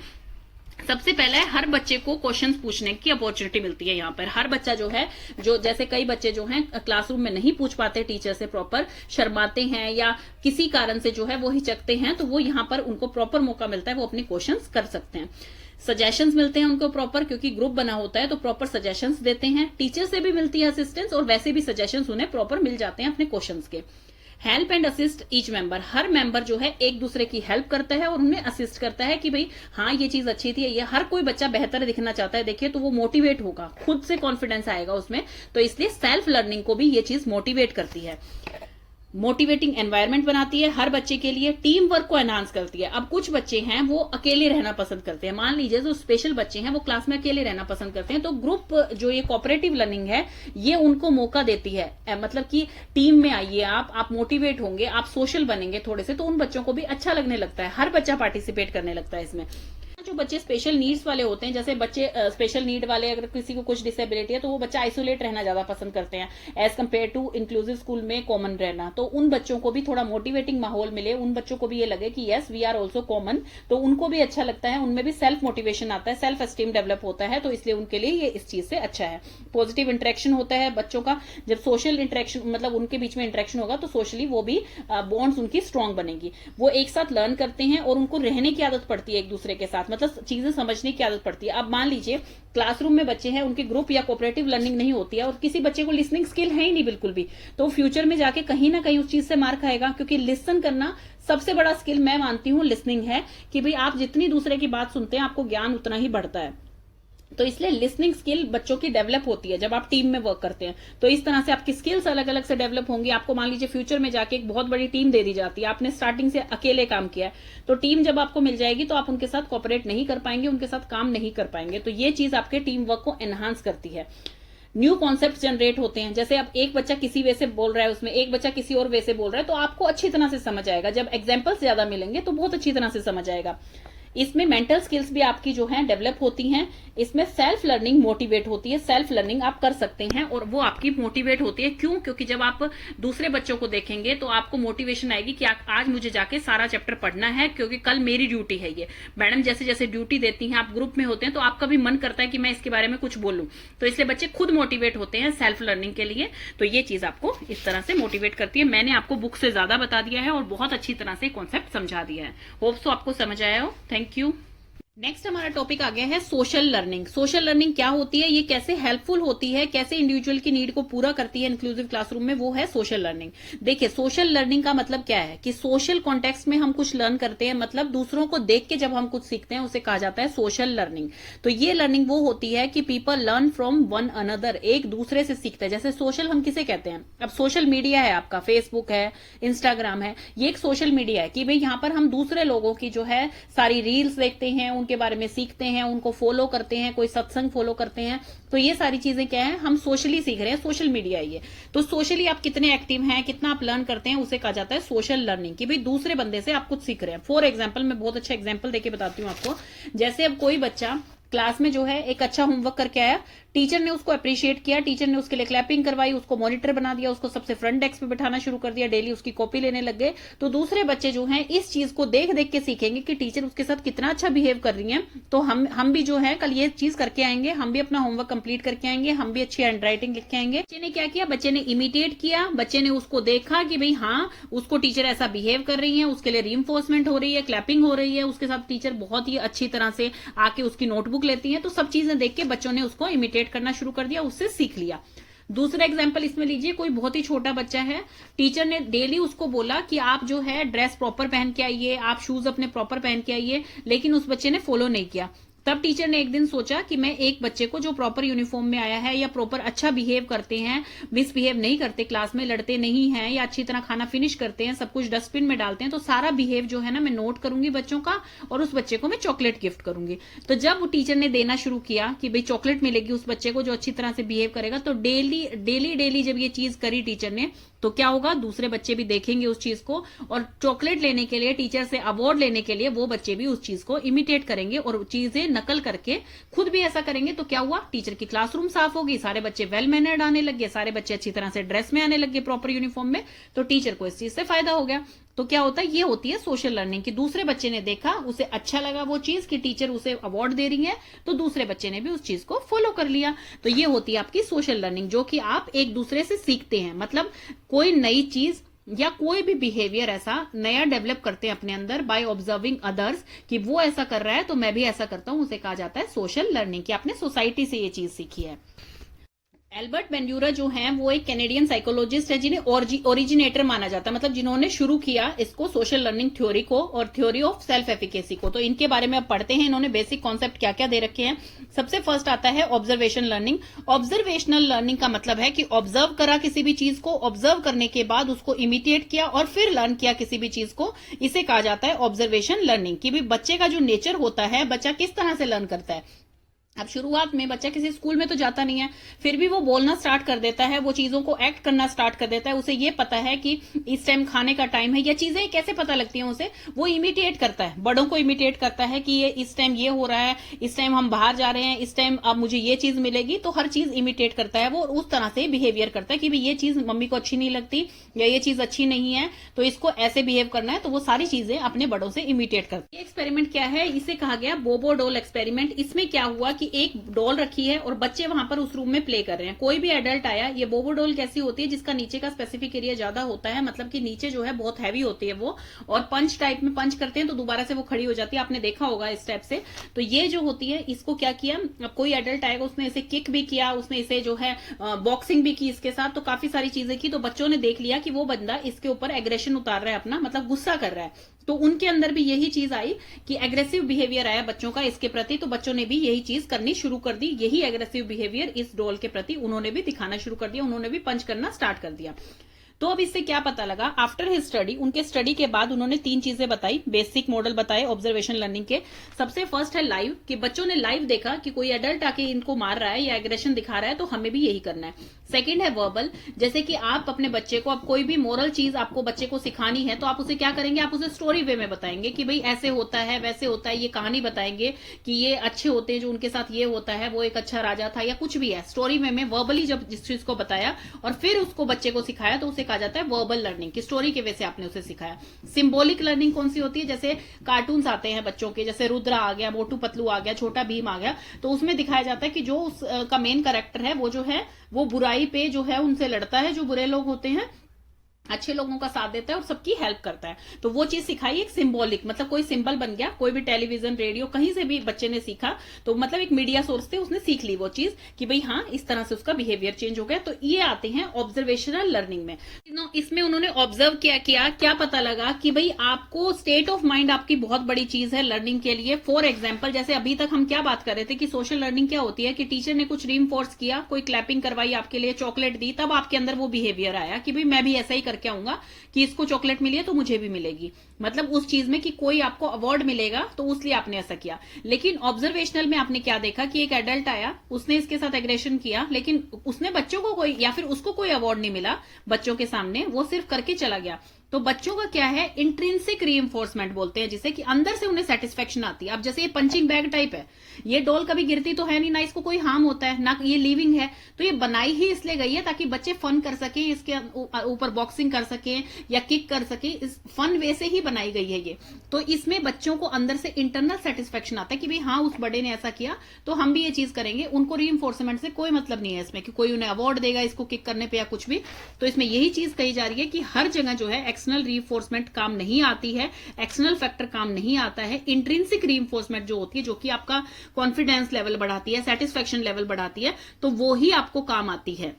सबसे पहले हर बच्चे को क्वेश्चंस पूछने की अपॉर्चुनिटी मिलती है। यहाँ पर हर बच्चा जो है, जो जैसे कई बच्चे जो हैं क्लासरूम में नहीं पूछ पाते टीचर से प्रॉपर, शर्माते हैं या किसी कारण से जो है वो हिचकते हैं, तो वो यहाँ पर उनको प्रॉपर मौका मिलता है, वो अपने क्वेश्चंस कर सकते हैं। सजेशंस मिलते हैं उनको प्रॉपर, क्योंकि ग्रुप बना होता है तो प्रॉपर सजेशंस देते हैं। टीचर से भी मिलती है असिस्टेंस, और वैसे भी सजेशंस उन्हें प्रॉपर मिल जाते हैं अपने क्वेश्चंस के। Help and assist each member, her member जो है एक दूसरे की हेल्प करता है और उन्हें असिस्ट करता है कि भाई हाँ ये चीज अच्छी थी, ये हर कोई बच्चा बेहतर दिखना चाहता है, देखिए तो वो मोटिवेट होगा, खुद से कॉन्फिडेंस आएगा उसमें। तो इसलिए सेल्फ लर्निंग को भी ये चीज मोटिवेट करती है, मोटिवेटिंग एनवायरनमेंट बनाती है हर बच्चे के लिए, टीम वर्क को एनहांस करती है। अब कुछ बच्चे हैं वो अकेले रहना पसंद करते हैं, मान लीजिए जो स्पेशल बच्चे हैं वो क्लास में अकेले रहना पसंद करते हैं, तो ग्रुप जो ये कोऑपरेटिव लर्निंग है ये उनको मौका देती है, मतलब कि टीम में आइए आप मोटिवेट होंगे, आप सोशल बनेंगे थोड़े से, तो उन बच्चों को भी अच्छा लगने लगता है, हर बच्चा पार्टिसिपेट करने लगता है इसमें। जो बच्चे स्पेशल नीड्स वाले होते हैं, जैसे बच्चे स्पेशल नीड वाले, अगर किसी को कुछ डिसेबिलिटी है तो वो बच्चा आइसोलेट रहना ज्यादा पसंद करते हैं as compared to inclusive school में कॉमन रहना। तो उन बच्चों को भी थोड़ा मोटिवेटिंग माहौल मिले, उन बच्चों को भी ये लगे कि yes we are also common, तो उनको भी अच्छा लगता है, उनमें भी सेल्फ मोटिवेशन आता है, सेल्फ एस्टीम डेवलप होता है, तो इसलिए उनके लिए ये इस चीज से अच्छा है। पॉजिटिव इंटरेक्शन होता है बच्चों का, जब सोशल इंटरेक्शन मतलब उनके बीच में इंटरेक्शन होगा तो सोशली वो भी बॉन्ड्स उनकी स्ट्रांग बनेगी, वो एक साथ लर्न करते हैं और उनको रहने की आदत पड़ती है एक दूसरे के साथ, मतलब चीजें समझने की आदत पड़ती है। अब मान लीजिए क्लासरूम में बच्चे हैं, उनके ग्रुप या कोऑपरेटिव लर्निंग नहीं होती है और किसी बच्चे को लिसनिंग स्किल है ही नहीं बिल्कुल भी, तो फ्यूचर में जाके कहीं ना कहीं उस चीज से मार खाएगा, क्योंकि लिसन करना सबसे बड़ा स्किल मैं मानती हूं लिसनिंग है, कि भाई आप जितनी दूसरे की बात सुनते हैं आपको ज्ञान उतना ही बढ़ता है। तो इसलिए लिसनिंग स्किल बच्चों की डेवलप होती है जब आप टीम में वर्क करते हैं, तो इस तरह से आपकी स्किल्स अलग अलग से डेवलप होंगी। आपको मान लीजिए फ्यूचर में जाके एक बहुत बड़ी टीम दे दी जाती है, आपने स्टार्टिंग से अकेले काम किया है, तो टीम जब आपको मिल जाएगी तो आप उनके साथ कोऑपरेट नहीं कर पाएंगे, उनके साथ काम नहीं कर पाएंगे, तो ये चीज आपके टीम वर्क को एनहांस करती है। न्यू कॉन्सेप्ट जनरेट होते हैं, जैसे अब एक बच्चा किसी वे से बोल रहा है, उसमें एक बच्चा किसी और वे से बोल रहा है, तो आपको अच्छी तरह से समझ आएगा, जब एग्जाम्पल्स ज्यादा मिलेंगे तो बहुत अच्छी तरह से समझ आएगा। इसमें मेंटल स्किल्स भी आपकी जो है डेवलप होती हैं, इसमें सेल्फ लर्निंग मोटिवेट होती है, सेल्फ लर्निंग आप कर सकते हैं और वो आपकी मोटिवेट होती है। क्यों? क्योंकि जब आप दूसरे बच्चों को देखेंगे तो आपको मोटिवेशन आएगी कि आज मुझे जाके सारा चैप्टर पढ़ना है, क्योंकि कल मेरी ड्यूटी है ये। मैडम जैसे जैसे ड्यूटी देती हैं, आप ग्रुप में होते हैं तो आपका भी मन करता है कि मैं इसके बारे में कुछ बोलूं, तो इसलिए बच्चे खुद मोटिवेट होते हैं सेल्फ लर्निंग के लिए। तो ये चीज आपको इस तरह से मोटिवेट करती है। मैंने आपको बुक से ज्यादा बता दिया है और बहुत अच्छी तरह से कॉन्सेप्ट समझा दिया है। होप सो आपको समझ आया हो। Thank you. नेक्स्ट हमारा टॉपिक आ गया है सोशल लर्निंग। सोशल लर्निंग क्या होती है, ये कैसे हेल्पफुल होती है, कैसे इंडिविजुअल की नीड को पूरा करती है इंक्लूसिव क्लासरूम में, वो है सोशल लर्निंग। देखिए सोशल लर्निंग का मतलब क्या है कि सोशल कॉन्टेक्स्ट में हम कुछ लर्न करते हैं, मतलब दूसरों को देख के जब हम कुछ सीखते हैं उसे कहा जाता है सोशल लर्निंग। तो ये लर्निंग वो होती है कि people learn from one another, एक दूसरे से सीखते हैं। जैसे सोशल हम किसे कहते हैं, अब सोशल मीडिया है, आपका फेसबुक है, इंस्टाग्राम है, ये एक सोशल मीडिया है कि भाई यहाँ पर हम दूसरे लोगों की जो है सारी रील्स देखते हैं, उनके बारे में सीखते हैं, उनको फॉलो करते हैं, कोई सत्संग फॉलो करते हैं। तो ये सारी चीजें क्या है, हम सोशली सीख रहे हैं, सोशल मीडिया है ये। तो सोशली आप कितने एक्टिव हैं, कितना आप लर्न करते हैं, उसे कहा जाता है सोशल लर्निंग, कि भाई दूसरे बंदे से आप कुछ सीख रहे हैं। फॉर एग्जाम्पल, मैं बहुत अच्छा एग्जाम्पल देके बताती हूँ आपको। जैसे अब कोई बच्चा क्लास में जो है एक अच्छा होमवर्क करके आया, टीचर ने उसको अप्रिशिएट किया, टीचर ने उसके लिए क्लैपिंग करवाई, उसको मॉनिटर बना दिया, उसको सबसे फ्रंट डेस्क पे बैठाना शुरू कर दिया, डेली उसकी कॉपी लेने लग गए। तो दूसरे बच्चे जो हैं इस चीज को देख देख के सीखेंगे कि टीचर उसके साथ कितना अच्छा बिहेव कर रही है, तो हम भी जो है कल ये चीज करके आएंगे, हम भी अपना होमवर्क कंप्लीट करके आएंगे, हम भी अच्छी हैंड राइटिंग लिख के आएंगे। बच्चे ने क्या किया, बच्चे ने इमिटेट किया, बच्चे ने उसको देखा कि भाई हाँ उसको टीचर ऐसा बिहेव कर रही है, उसके लिए रीइंफोर्समेंट हो रही है, क्लैपिंग हो रही है, उसके साथ टीचर बहुत ही अच्छी तरह से आके उसकी नोटबुक लेती है। तो सब चीजें देख के बच्चों ने उसको इमिटेट करना शुरू कर दिया, उससे सीख लिया। दूसरा एग्जाम्पल इसमें लीजिए, कोई बहुत ही छोटा बच्चा है, टीचर ने डेली उसको बोला कि आप जो है ड्रेस प्रॉपर पहन के आइए, आप शूज अपने प्रॉपर पहन के आइए, लेकिन उस बच्चे ने फॉलो नहीं किया। तब टीचर ने एक दिन सोचा कि मैं एक बच्चे को जो प्रॉपर यूनिफॉर्म में आया है या प्रॉपर अच्छा बिहेव करते हैं, मिसबिहेव नहीं करते, क्लास में लड़ते नहीं हैं, या अच्छी तरह खाना फिनिश करते हैं, सब कुछ डस्टबिन में डालते हैं, तो सारा बिहेव जो है ना मैं नोट करूंगी बच्चों का, और उस बच्चे को मैं चॉकलेट गिफ्ट करूंगी। तो जब टीचर ने देना शुरू किया कि भाई चॉकलेट मिलेगी उस बच्चे को जो अच्छी तरह से बिहेव करेगा, तो डेली डेली डेली जब ये चीज करी टीचर ने, तो क्या होगा, दूसरे बच्चे भी देखेंगे उस चीज को, और चॉकलेट लेने के लिए, टीचर से अवार्ड लेने के लिए वो बच्चे भी उस चीज को इमिटेट करेंगे और चीजें नकल करके खुद भी ऐसा करेंगे। तो क्या हुआ, टीचर की क्लासरूम साफ होगी, सारे बच्चे वेल मैनर्ड आने लगे, सारे बच्चे अच्छी तरह से ड्रेस में आने लगे, प्रॉपर यूनिफॉर्म में। तो टीचर को इस चीज से फायदा हो गया। तो क्या होता है, ये होती है सोशल लर्निंग, कि दूसरे बच्चे ने देखा, उसे अच्छा लगा वो चीज कि टीचर उसे अवार्ड दे रही है, तो दूसरे बच्चे ने भी उस चीज को फॉलो कर लिया। तो ये होती है आपकी सोशल लर्निंग, जो कि आप एक दूसरे से सीखते हैं, मतलब कोई नई चीज या कोई भी बिहेवियर ऐसा नया डेवलप करते हैं अपने अंदर बाय ऑब्जर्विंग अदर्स, कि वो ऐसा कर रहा है तो मैं भी ऐसा करता हूं, उसे कहा जाता है सोशल लर्निंग, कि आपने सोसाइटी से ये चीज सीखी है। एल्बर्ट बेंड्यूरा जो हैं वो एक कैनेडियन साइकोलॉजिस्ट है, जिन्हें ओरिजिनेटर माना जाता है, मतलब जिन्होंने शुरू किया इसको, सोशल लर्निंग थ्योरी को और थ्योरी ऑफ सेल्फ एफिकेसी को। तो इनके बारे में अब पढ़ते हैं, इन्होंने बेसिक कॉन्सेप्ट क्या क्या दे रखे हैं। सबसे फर्स्ट आता है ऑब्जर्वेशन लर्निंग। ऑब्जर्वेशनल लर्निंग का मतलब है कि ऑब्जर्व करा किसी भी चीज को, ऑब्जर्व करने के बाद उसको इमिटेट किया और फिर लर्न किया किसी भी चीज को, इसे कहा जाता है ऑब्जर्वेशन लर्निंग। कि भी बच्चे का जो नेचर होता है, बच्चा किस तरह से लर्न करता है। अब शुरुआत में बच्चा किसी स्कूल में तो जाता नहीं है, फिर भी वो बोलना स्टार्ट कर देता है, वो चीजों को एक्ट करना स्टार्ट कर देता है, उसे ये पता है कि इस टाइम खाने का टाइम है, या चीजें कैसे पता लगती हैं उसे, वो इमिटेट करता है, बड़ों को इमिटेट करता है कि ये इस टाइम ये हो रहा है, इस टाइम हम बाहर जा रहे हैं, इस टाइम अब मुझे ये चीज मिलेगी, तो हर चीज इमिटेट करता है वो, उस तरह से बिहेवियर करता है कि भाई ये चीज मम्मी को अच्छी नहीं लगती या ये चीज अच्छी नहीं है, तो इसको ऐसे बिहेव करना है, तो वो सारी चीजें अपने बड़ों से इमिटेट करता है। ये एक्सपेरिमेंट क्या है, इसे कहा गया बोबो डॉल एक्सपेरिमेंट। इसमें क्या हुआ कि एक डॉल रखी है और बच्चे वहां पर उस रूम में प्ले कर रहे हैं, कोई भी एडल्ट आया। ये बोबो डॉल कैसी होती है, जिसका नीचे का स्पेसिफिक एरिया ज्यादा होता है, मतलब कि नीचे जो है बहुत हैवी होती है वो, और पंच टाइप में पंच करते हैं तो दोबारा से वो खड़ी हो जाती है, आपने देखा होगा इस टाइप से। तो ये जो होती है, इसको क्या किया, अब कोई एडल्ट आएगा, उसने इसे किक भी किया, उसने इसे जो है बॉक्सिंग भी की इसके साथ, तो काफी सारी चीजें की। तो बच्चों ने देख लिया कि वो बंदा इसके ऊपर एग्रेशन उतार रहा है अपना, मतलब गुस्सा कर रहा है। तो उनके अंदर भी यही चीज आई कि एग्रेसिव बिहेवियर आया बच्चों का इसके प्रति, तो बच्चों ने भी यही चीज करनी शुरू कर दी, यही एग्रेसिव बिहेवियर इस डॉल के प्रति उन्होंने भी दिखाना शुरू कर दिया, उन्होंने भी पंच करना स्टार्ट कर दिया। तो अब इससे क्या पता लगा, आफ्टर हिज स्टडी, उनके स्टडी के बाद उन्होंने 3 चीजें बताई, बेसिक मॉडल बताए ऑब्जर्वेशन लर्निंग के। सबसे फर्स्ट है लाइव, कि बच्चों ने लाइव देखा कि कोई एडल्ट आके इनको मार रहा है या एग्रेशन दिखा रहा है, तो हमें भी यही करना है। सेकंड है वर्बल, जैसे कि आप अपने बच्चे को, अब कोई भी मोरल चीज आपको बच्चे को सिखानी है, तो आप उसे क्या करेंगे, आप उसे स्टोरी वे में बताएंगे कि भाई ऐसे होता है वैसे होता है, ये कहानी बताएंगे कि ये अच्छे होते हैं, जो उनके साथ ये होता है, वो एक अच्छा राजा था, या कुछ भी है, स्टोरी वे में वर्बली जब जिस चीज को बताया और फिर उसको बच्चे को सिखाया, तो उसे कहा जाता है वर्बल लर्निंग, की स्टोरी के वे से आपने उसे सिखाया। सिंबॉलिक लर्निंग कौन सी होती है, जैसे कार्टून्स आते हैं बच्चों के, जैसे रुद्र आ गया, मोटू पतलू आ गया, छोटा भीम आ गया, तो उसमें दिखाया जाता है कि जो उसका मेन कैरेक्टर है वो जो है वो बुराई पे जो है उनसे लड़ता है, जो बुरे लोग होते हैं, अच्छे लोगों का साथ देता है और सबकी हेल्प करता है। तो वो चीज सिखाई एक सिंबॉलिक, मतलब कोई सिंबल बन गया, कोई भी टेलीविजन रेडियो कहीं से भी बच्चे ने सीखा, तो मतलब एक मीडिया सोर्स से उसने सीख ली वो चीज कि भाई हाँ इस तरह से उसका बिहेवियर चेंज हो गया। तो ये आते हैं ऑब्जर्वेशनल लर्निंग में। इसमें उन्होंने ऑब्जर्व किया, क्या पता लगा कि भाई आपको स्टेट ऑफ माइंड आपकी बहुत बड़ी चीज है लर्निंग के लिए। फॉर एग्जाम्पल जैसे अभी तक हम क्या बात कर रहे थे कि सोशल लर्निंग क्या होती है कि टीचर ने कुछ रीइंफोर्स किया, कोई क्लैपिंग करवाई आपके लिए, चॉकलेट दी, तब आपके अंदर वो बिहेवियर आया कि भाई मैं भी ऐसा ही करके आऊंगा कि इसको चॉकलेट मिली है तो मुझे भी मिलेगी, मतलब उस चीज में कि कोई आपको अवार्ड मिलेगा तो इसलिए आपने ऐसा किया। लेकिन ऑब्जर्वेशनल में आपने क्या देखा कि एक एडल्ट आया, उसने इसके साथ एग्रेशन किया, लेकिन उसने बच्चों को कोई या फिर उसको कोई अवार्ड नहीं मिला बच्चों के सामने, वो सिर्फ करके चला गया। तो बच्चों का क्या है, इंट्रिंसिक रीइंफोर्समेंट बोलते हैं जिसे, कि अंदर से उन्हें सेटिस्फेक्शन आती है। अब जैसे ये पंचिंग बैग टाइप है, ये डॉल कभी गिरती तो है नहीं, ना इसको कोई हार्म होता है, ना ये लिविंग है, तो ये बनाई ही इसलिए गई है ताकि बच्चे फन कर सके, इसके ऊपर बॉक्सिंग कर सके या किक कर सके, इस फन वे से ही बनाई गई है ये। तो इसमें बच्चों को अंदर से इंटरनल सेटिस्फेक्शन आता है कि भाई हाँ उस बड़े ने ऐसा किया तो हम भी ये चीज करेंगे। उनको रीइंफोर्समेंट से कोई मतलब नहीं है इसमें कि कोई उन्हें अवार्ड देगा इसको किक करने पे या कुछ भी। तो इसमें यही चीज कही जा रही है कि हर जगह जो है एक्सटर्नल रीइंफोर्समेंट काम नहीं आती है, एक्सटर्नल फैक्टर काम नहीं आता है। इंट्रिंसिक रीइंफोर्समेंट जो होती है, जो कि आपका कॉन्फिडेंस लेवल बढ़ाती है, सेटिस्फेक्शन लेवल बढ़ाती है, तो वो ही आपको काम आती है।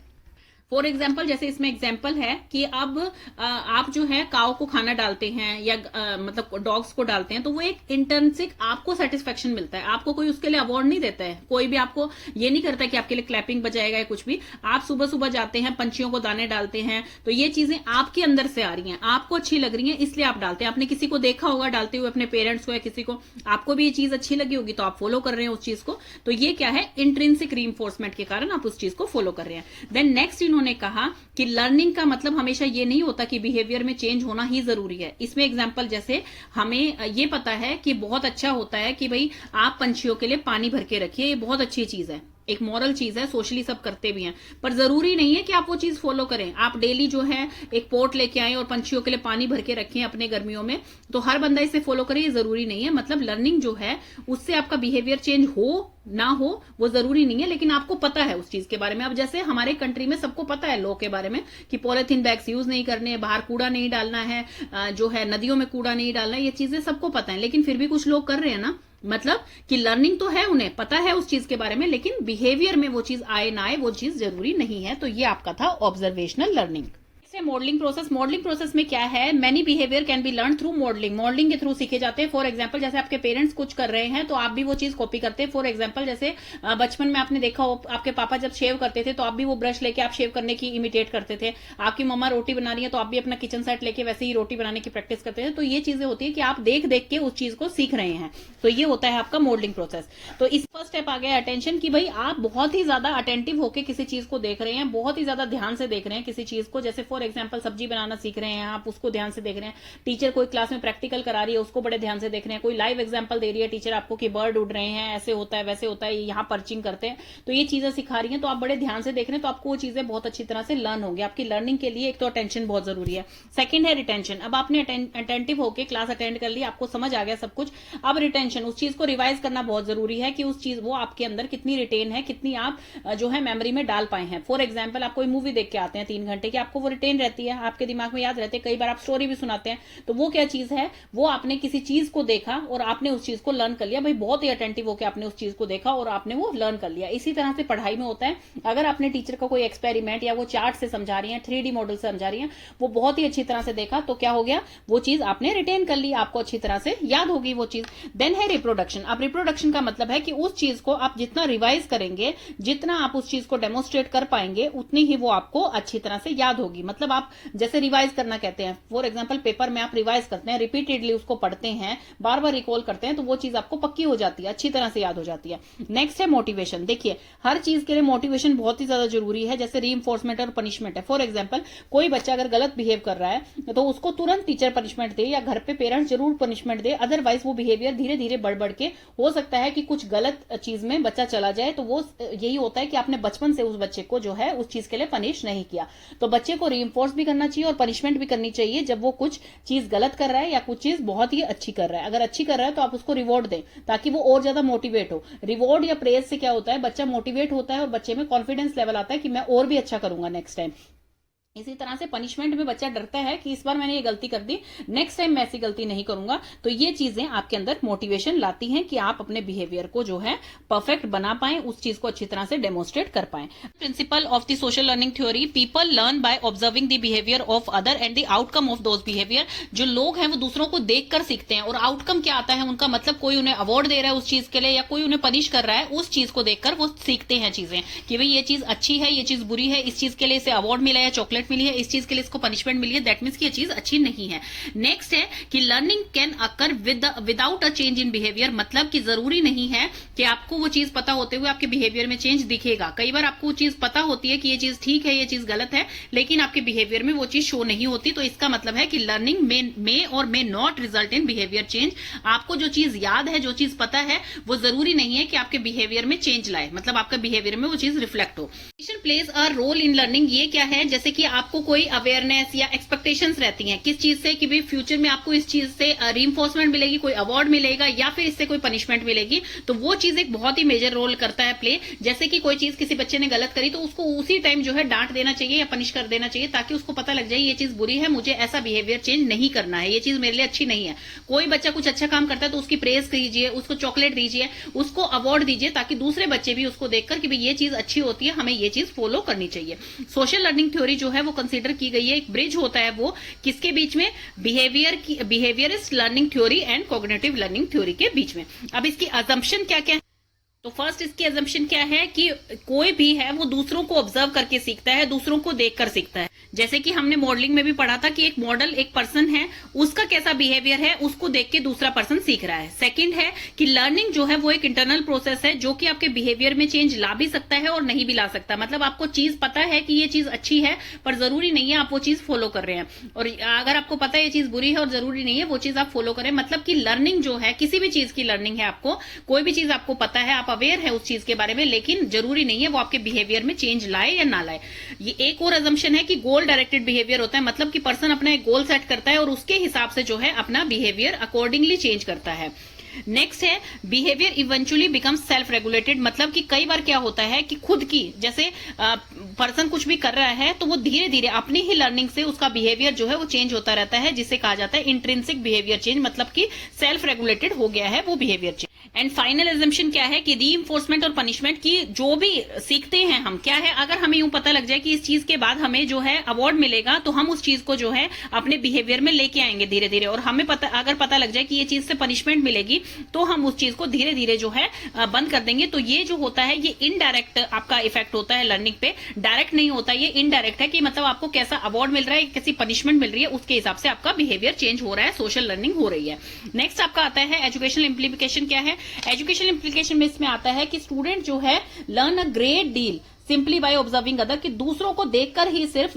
फॉर एग्जाम्पल जैसे इसमें एग्जाम्पल है कि अब आप जो है काऊ को खाना डालते हैं या मतलब डॉग्स को डालते हैं, तो वो एक इंटर्नसिक आपको सेटिस्फेक्शन मिलता है, आपको कोई उसके लिए अवार्ड नहीं देता है, कोई भी आपको ये नहीं करता कि आपके लिए क्लैपिंग बजाएगा या कुछ भी। आप सुबह सुबह जाते हैं, पंछियों को दाने डालते हैं, तो ये चीजें आपके अंदर से आ रही हैं, आपको अच्छी लग रही हैं, इसलिए आप डालते हैं। आपने किसी को देखा होगा डालते हुए, अपने पेरेंट्स को या किसी को, आपको भी ये चीज अच्छी लगी होगी तो आप फॉलो कर रहे हैं उस चीज को। तो ये क्या है, इंट्रिंसिक रीइंफोर्समेंट के कारण आप उस चीज को फॉलो कर रहे हैं। देन नेक्स्ट उन्होंने कहा कि लर्निंग का मतलब हमेशा ये नहीं होता कि बिहेवियर में चेंज होना ही जरूरी है। इसमें एग्जांपल जैसे हमें ये पता है कि बहुत अच्छा होता है कि भाई आप पंछियों के लिए पानी भर के रखिए, ये बहुत अच्छी चीज है, एक मॉरल चीज है, सोशली सब करते भी हैं, पर जरूरी नहीं है कि आप वो चीज फॉलो करें। आप डेली जो है एक पोर्ट लेके आए और पंछियों के लिए पानी भर के रखें अपने गर्मियों में, तो हर बंदा इसे फॉलो करे, ये जरूरी नहीं है। मतलब लर्निंग जो है उससे आपका बिहेवियर चेंज हो ना हो वो जरूरी नहीं है, लेकिन आपको पता है उस चीज के बारे में। अब जैसे हमारे कंट्री में सबको पता है लॉ के बारे में कि पॉलिथीन बैग्स यूज नहीं करने हैं, बाहर कूड़ा नहीं डालना है, जो है नदियों में कूड़ा नहीं डालना है, ये चीजें सबको पता है, लेकिन फिर भी कुछ लोग कर रहे हैं ना। मतलब कि लर्निंग तो है, उन्हें पता है उस चीज के बारे में, लेकिन बिहेवियर में वो चीज आए ना आए वो चीज जरूरी नहीं है। तो ये आपका था observational learning. Modelling process, modelling process में क्या है, many behaviour can be learn through modelling, modelling के थ्रू सीखे जाते हैं। फॉर एग्जांपल जैसे आपके पेरेंट्स कुछ कर रहे हैं तो आप भी वो चीज कॉपी करते हैं। फॉर एग्जांपल जैसे बचपन में आपने देखा हो आपके पापा जब शेव करते थे तो आप भी वो ब्रश लेके आप शेव करने की इमिटेट करते थे। आपकी मम्मा रोटी बना रही है तो आप भी अपना किचन सेट लेके वैसे ही रोटी बनाने की प्रैक्टिस करते थे। तो ये चीजें होती है कि आप देख देख के उस चीज को सीख रहे हैं, तो ये होता है आपका मॉडलिंग प्रोसेस। तो इस फर्स्ट स्टेप आ गया अटेंशन, कि भाई आप बहुत ही ज्यादा अटेंटिव होकर किसी चीज को देख रहे हैं, बहुत ही ज्यादा ध्यान से देख रहे हैं किसी चीज को। जैसे फॉर एग्जाम्पल सब्जी बनाना सीख रहे हैं आप, उसको ध्यान से देख रहे हैं। टीचर कोई क्लास में प्रैक्टिकल करा रही है उसको बड़े ध्यान से देख रहे हैं। कोई लाइव एग्जांपल दे रही है टीचर आपको कि बर्ड उड़ रहे हैं, ऐसे होता है वैसे होता है, यहाँ पर्चिंग करते हैं, तो ये चीजें सिखा रही हैं, तो आप बड़े ध्यान से देख रहे हैं, तो आपको वो चीजें बहुत अच्छी तरह से लर्न होंगी। आपकी लर्निंग के लिए एक तो अटेंशन बहुत जरूरी है, सेकंड है रिटेंशन। अब आपने अटेंटिव होकर क्लास अटेंड कर ली, आपको समझ आ गया सब कुछ, अब रिटेंशन, उस चीज को रिवाइज करना बहुत जरूरी है कि उस चीज वो आपके अंदर कितनी रिटेन है, कितनी आप जो है मेमोरी में डाल पाए हैं। फॉर एग्जाम्पल आप कोई मूवी देख के आते हैं 3 घंटे की, आपको वो रिटेन रहती है, आपके दिमाग में याद रहती है। कई बार आप स्टोरी भी सुनाते हैं, तो वो क्या चीज है, वो आपने किसी चीज को देखा और आपने उस चीज को लर्न कर लिया। भाई बहुत ही अटेंटिव होकर आपने उस चीज को देखा और आपने वो लर्न कर लिया। इसी तरह से पढ़ाई में होता है, अगर आपने टीचर का कोई एक्सपेरिमेंट या वो चार्ट से समझा रही है, 3D मॉडल से समझा रही है, वो बहुत ही अच्छी तरह से देखा, तो क्या हो गया, वो चीज आपने रिटेन कर ली, आपको अच्छी तरह से याद होगी वो चीज। देन है रिप्रोडक्शन। अब रिप्रोडक्शन का मतलब है कि उस चीज को आप जितना रिवाइज करेंगे, जितना आप उस चीज को डेमोन्स्ट्रेट कर पाएंगे, उतनी ही वो आपको अच्छी तरह से याद होगी। मतलब आप जैसे रिवाइज करना कहते हैं, फॉर एग्जाम्पल पेपर में आप रिवाइज करते हैं, रिपीटेडली उसको पढ़ते हैं, बार बार रिकॉल करते हैं, तो वो चीज आपको पक्की हो जाती है, अच्छी तरह से याद हो जाती है। नेक्स्ट है मोटिवेशन। देखिए हर चीज के लिए मोटिवेशन बहुत ही ज्यादा जरूरी है, जैसे रीइंफोर्समेंट और पनिशमेंट है। फॉर एग्जाम्पल कोई बच्चा अगर गलत बिहेव कर रहा है तो उसको तुरंत टीचर पनिशमेंट दे या घर पे पेरेंट्स जरूर पनिशमेंट दे, अदरवाइज वो बिहेवियर धीरे धीरे बढ़ बढ़ के हो सकता है कि कुछ गलत चीज में बच्चा चला जाए। तो वो यही होता है कि आपने बचपन से उस बच्चे को जो है उस चीज के लिए पनिश नहीं किया। तो बच्चे को रीइंफोर्स भी करना चाहिए और पनिशमेंट भी करनी चाहिए जब वो कुछ चीज गलत कर रहा है या कुछ चीज बहुत ही अच्छी कर रहा है। अगर अच्छी कर रहा है तो आप उसको रिवॉर्ड दें ताकि वो और ज्यादा मोटिवेट हो। रिवॉर्ड या प्रेज से क्या होता है, बच्चा मोटिवेट होता है और बच्चे में कॉन्फिडेंस लेवल आता है कि मैं और भी अच्छा करूंगा नेक्स्ट टाइम। इसी तरह से पनिशमेंट में बच्चा डरता है कि इस बार मैंने ये गलती कर दी, नेक्स्ट टाइम मैं ऐसी गलती नहीं करूंगा। तो ये चीजें आपके अंदर मोटिवेशन लाती हैं कि आप अपने बिहेवियर को जो है परफेक्ट बना पाएं, उस चीज को अच्छी तरह से डेमोन्स्ट्रेट कर पाएं। Principle of the social learning theory, people learn by observing the behaviour of other and the outcome of those behaviour. जो लोग हैं वो दूसरों को देखकर सीखते हैं, और आउटकम क्या आता है उनका, मतलब कोई उन्हें अवार्ड दे रहा है उस चीज के लिए या कोई उन्हें पनिश कर रहा है, उस चीज को देखकर वो सीखते हैं चीजें कि भाई ये चीज अच्छी है, ये चीज बुरी है, इस चीज के लिए इसे अवार्ड मिला है, चॉकलेट मिली है, इस चीज के लिए इसको पनिशमेंट मिली है, दैट मीन्स कि ये चीज अच्छी नहीं है। नेक्स्ट है कि learning can occur without a change in behaviour, मतलब कि जरूरी नहीं है कि आपको वो चीज पता होते हुए आपके बिहेवियर में चेंज दिखेगा। कई बार आपको वो चीज पता होती है कि ये चीज ठीक है, ये चीज गलत है, लेकिन आपके बिहेवियर में वो चीज शो नहीं होती। तो इसका मतलब है कि लर्निंग मे और may not result in behaviour change. आपको जो चीज याद है, जो चीज पता है, वो जरूरी नहीं है कि आपके बिहेवियर में चेंज लाए, मतलब आपका बिहेवियर में वो चीज रिफ्लेक्ट हो। Plays a role in learning, ये क्या है, जैसे कि आपको कोई अवेयरनेस या एक्सपेक्टेशंस रहती हैं किस चीज से, कि भाई फ्यूचर में आपको इस चीज से रीइंफोर्समेंट मिलेगी, कोई अवार्ड मिलेगा या फिर इससे कोई पनिशमेंट मिलेगी, तो वो चीज एक बहुत ही मेजर रोल करता है प्ले। जैसे कि कोई चीज किसी बच्चे ने गलत करी तो उसको उसी टाइम जो है डांट देना चाहिए या पनिश कर देना चाहिए, ताकि उसको पता लग जाए ये चीज बुरी है, मुझे ऐसा बिहेवियर चेंज नहीं करना है, ये चीज मेरे लिए अच्छी नहीं है। कोई बच्चा कुछ अच्छा काम करता है तो उसकी प्रेज कीजिए, उसको चॉकलेट दीजिए, उसको अवार्ड दीजिए, ताकि दूसरे बच्चे भी उसको देखकर कि भाई ये चीज अच्छी होती है, हमें ये चीज फॉलो करनी चाहिए। सोशल लर्निंग थ्योरी जो है वो कंसीडर की गई है, एक ब्रिज होता है वो किसके बीच में, behaviourist learning theory and cognitive learning theory के बीच में। अब इसकी अजम्पशन क्या क्या है, तो फर्स्ट इसकी अजम्पशन क्या है कि कोई भी है वो दूसरों को ऑब्जर्व करके सीखता है, दूसरों को देखकर सीखता है। जैसे कि हमने मॉडलिंग में भी पढ़ा था कि एक मॉडल, एक पर्सन है, उसका कैसा बिहेवियर है उसको देख के दूसरा पर्सन सीख रहा है। सेकंड है कि लर्निंग जो है वो एक इंटरनल प्रोसेस है जो कि आपके बिहेवियर में चेंज ला भी सकता है और नहीं भी ला सकता। मतलब आपको चीज पता है कि ये चीज अच्छी है, पर जरूरी नहीं है आप वो चीज फॉलो कर रहे हैं, और अगर आपको पता है ये चीज बुरी है और जरूरी नहीं है वो चीज आप फॉलो करें। मतलब कि लर्निंग जो है, किसी भी चीज की लर्निंग है, आपको कोई भी चीज आपको पता है, आप अवेयर है उस चीज के बारे में, लेकिन जरूरी नहीं है वो आपके बिहेवियर में चेंज लाए या ना लाए। ये एक और अजम्पशन है कि गोल डायरेक्टेड बिहेवियर होता है, मतलब कि पर्सन अपना एक गोल सेट करता है और उसके हिसाब से जो है अपना बिहेवियर अकॉर्डिंगली चेंज करता है। नेक्स्ट है behaviour eventually becomes self regulated, मतलब कि कई बार क्या होता है कि खुद की, जैसे पर्सन कुछ भी कर रहा है तो वो धीरे धीरे अपनी ही लर्निंग से उसका बिहेवियर जो है वो चेंज होता रहता है, जिसे कहा जाता है इंट्रिंसिक बिहेवियर चेंज, मतलब कि सेल्फ रेगुलेटेड हो गया है वो behaviour change. And final assumption क्या है कि रीइंफोर्समेंट और पनिशमेंट की जो भी सीखते हैं हम, क्या है, अगर हमें यूं पता लग जाए कि इस चीज के बाद हमें जो है अवार्ड मिलेगा तो हम उस चीज को जो है अपने बिहेवियर में लेके आएंगे धीरे धीरे, और हमें अगर पता लग जाए कि ये चीज से पनिशमेंट मिलेगी तो हम उस चीज को धीरे धीरे जो है बंद कर देंगे। तो ये जो होता है ये इनडायरेक्ट आपका इफेक्ट होता है लर्निंग पे, डायरेक्ट नहीं होता, ये इनडायरेक्ट है कि मतलब आपको कैसा अवार्ड मिल रहा है, कैसी पनिशमेंट मिल रही है, उसके हिसाब से आपका बिहेवियर चेंज हो रहा है, सोशल लर्निंग हो रही है। नेक्स्ट आपका आता है एजुकेशनल इम्प्लीकेशन। क्या है एजुकेशनल इम्प्लीकेशन में, इसमें आता है कि स्टूडेंट जो है learn a great deal simply by observing other, कि दूसरों को देखकर ही सिर्फ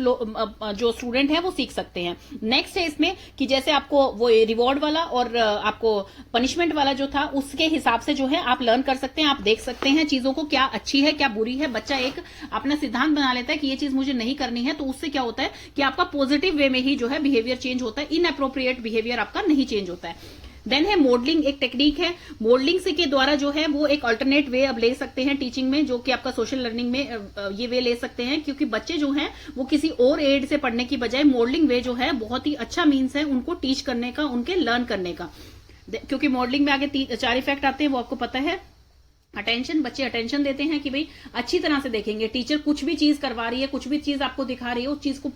जो स्टूडेंट है वो सीख सकते हैं। नेक्स्ट है इसमें कि जैसे आपको वो रिवॉर्ड वाला और आपको पनिशमेंट वाला जो था उसके हिसाब से जो है आप लर्न कर सकते हैं, आप देख सकते हैं चीजों को क्या अच्छी है क्या बुरी है। बच्चा एक अपना सिद्धांत बना लेता है कि ये चीज मुझे नहीं करनी है, तो उससे क्या होता है कि आपका पॉजिटिव वे में ही जो है बिहेवियर चेंज होता है, इनअप्रोप्रिएट बिहेवियर आपका नहीं चेंज होता है। देन है मॉडलिंग, एक टेक्निक है, मॉडलिंग से के द्वारा जो है वो एक अल्टरनेट वे अब ले सकते हैं टीचिंग में, जो कि आपका सोशल लर्निंग में ये वे ले सकते हैं, क्योंकि बच्चे जो हैं वो किसी और एड से पढ़ने की बजाय मॉडलिंग वे जो है बहुत ही अच्छा मीन्स है उनको टीच करने का, उनके लर्न करने का। क्योंकि मॉडलिंग में आगे 4 इफेक्ट आते हैं, वो आपको पता है। अटेंशन, बच्चे अटेंशन देते हैं कि भाई अच्छी तरह से देखेंगे, टीचर कुछ भी चीज करवा रही है, कुछ भी चीज आपको दिखा रही है, उस चीज को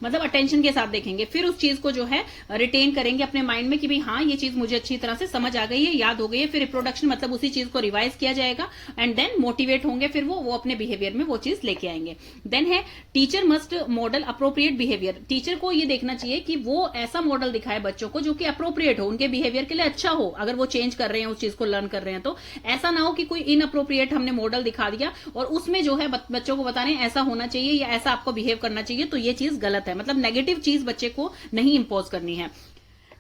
मतलब अटेंशन के साथ देखेंगे, फिर उस चीज को जो है रिटेन करेंगे अपने माइंड में कि भाई हाँ ये चीज मुझे अच्छी तरह से समझ आ गई है, याद हो गई है। फिर रिप्रोडक्शन, मतलब उसी चीज को रिवाइज किया जाएगा एंड देन मोटिवेट होंगे, फिर वो अपने बिहेवियर में वो चीज लेके आएंगे। देन है teacher must model appropriate behaviour, teacher को ये देखना चाहिए कि वो ऐसा मॉडल दिखाए बच्चों को जो कि अप्रोप्रिएट हो, उनके बिहेवियर के लिए अच्छा हो। अगर वो चेंज कर रहे हैं, उस चीज को लर्न कर रहे हैं, तो ऐसा ना हो कि कोई इनअप्रोप्रिएट हमने मॉडल दिखा दिया और उसमें जो है बच्चों को बता रहे हैं ऐसा होना चाहिए या ऐसा आपको बिहेव करना चाहिए, तो ये चीज गलत है। मतलब नेगेटिव चीज बच्चे को नहीं इंपोज करनी है।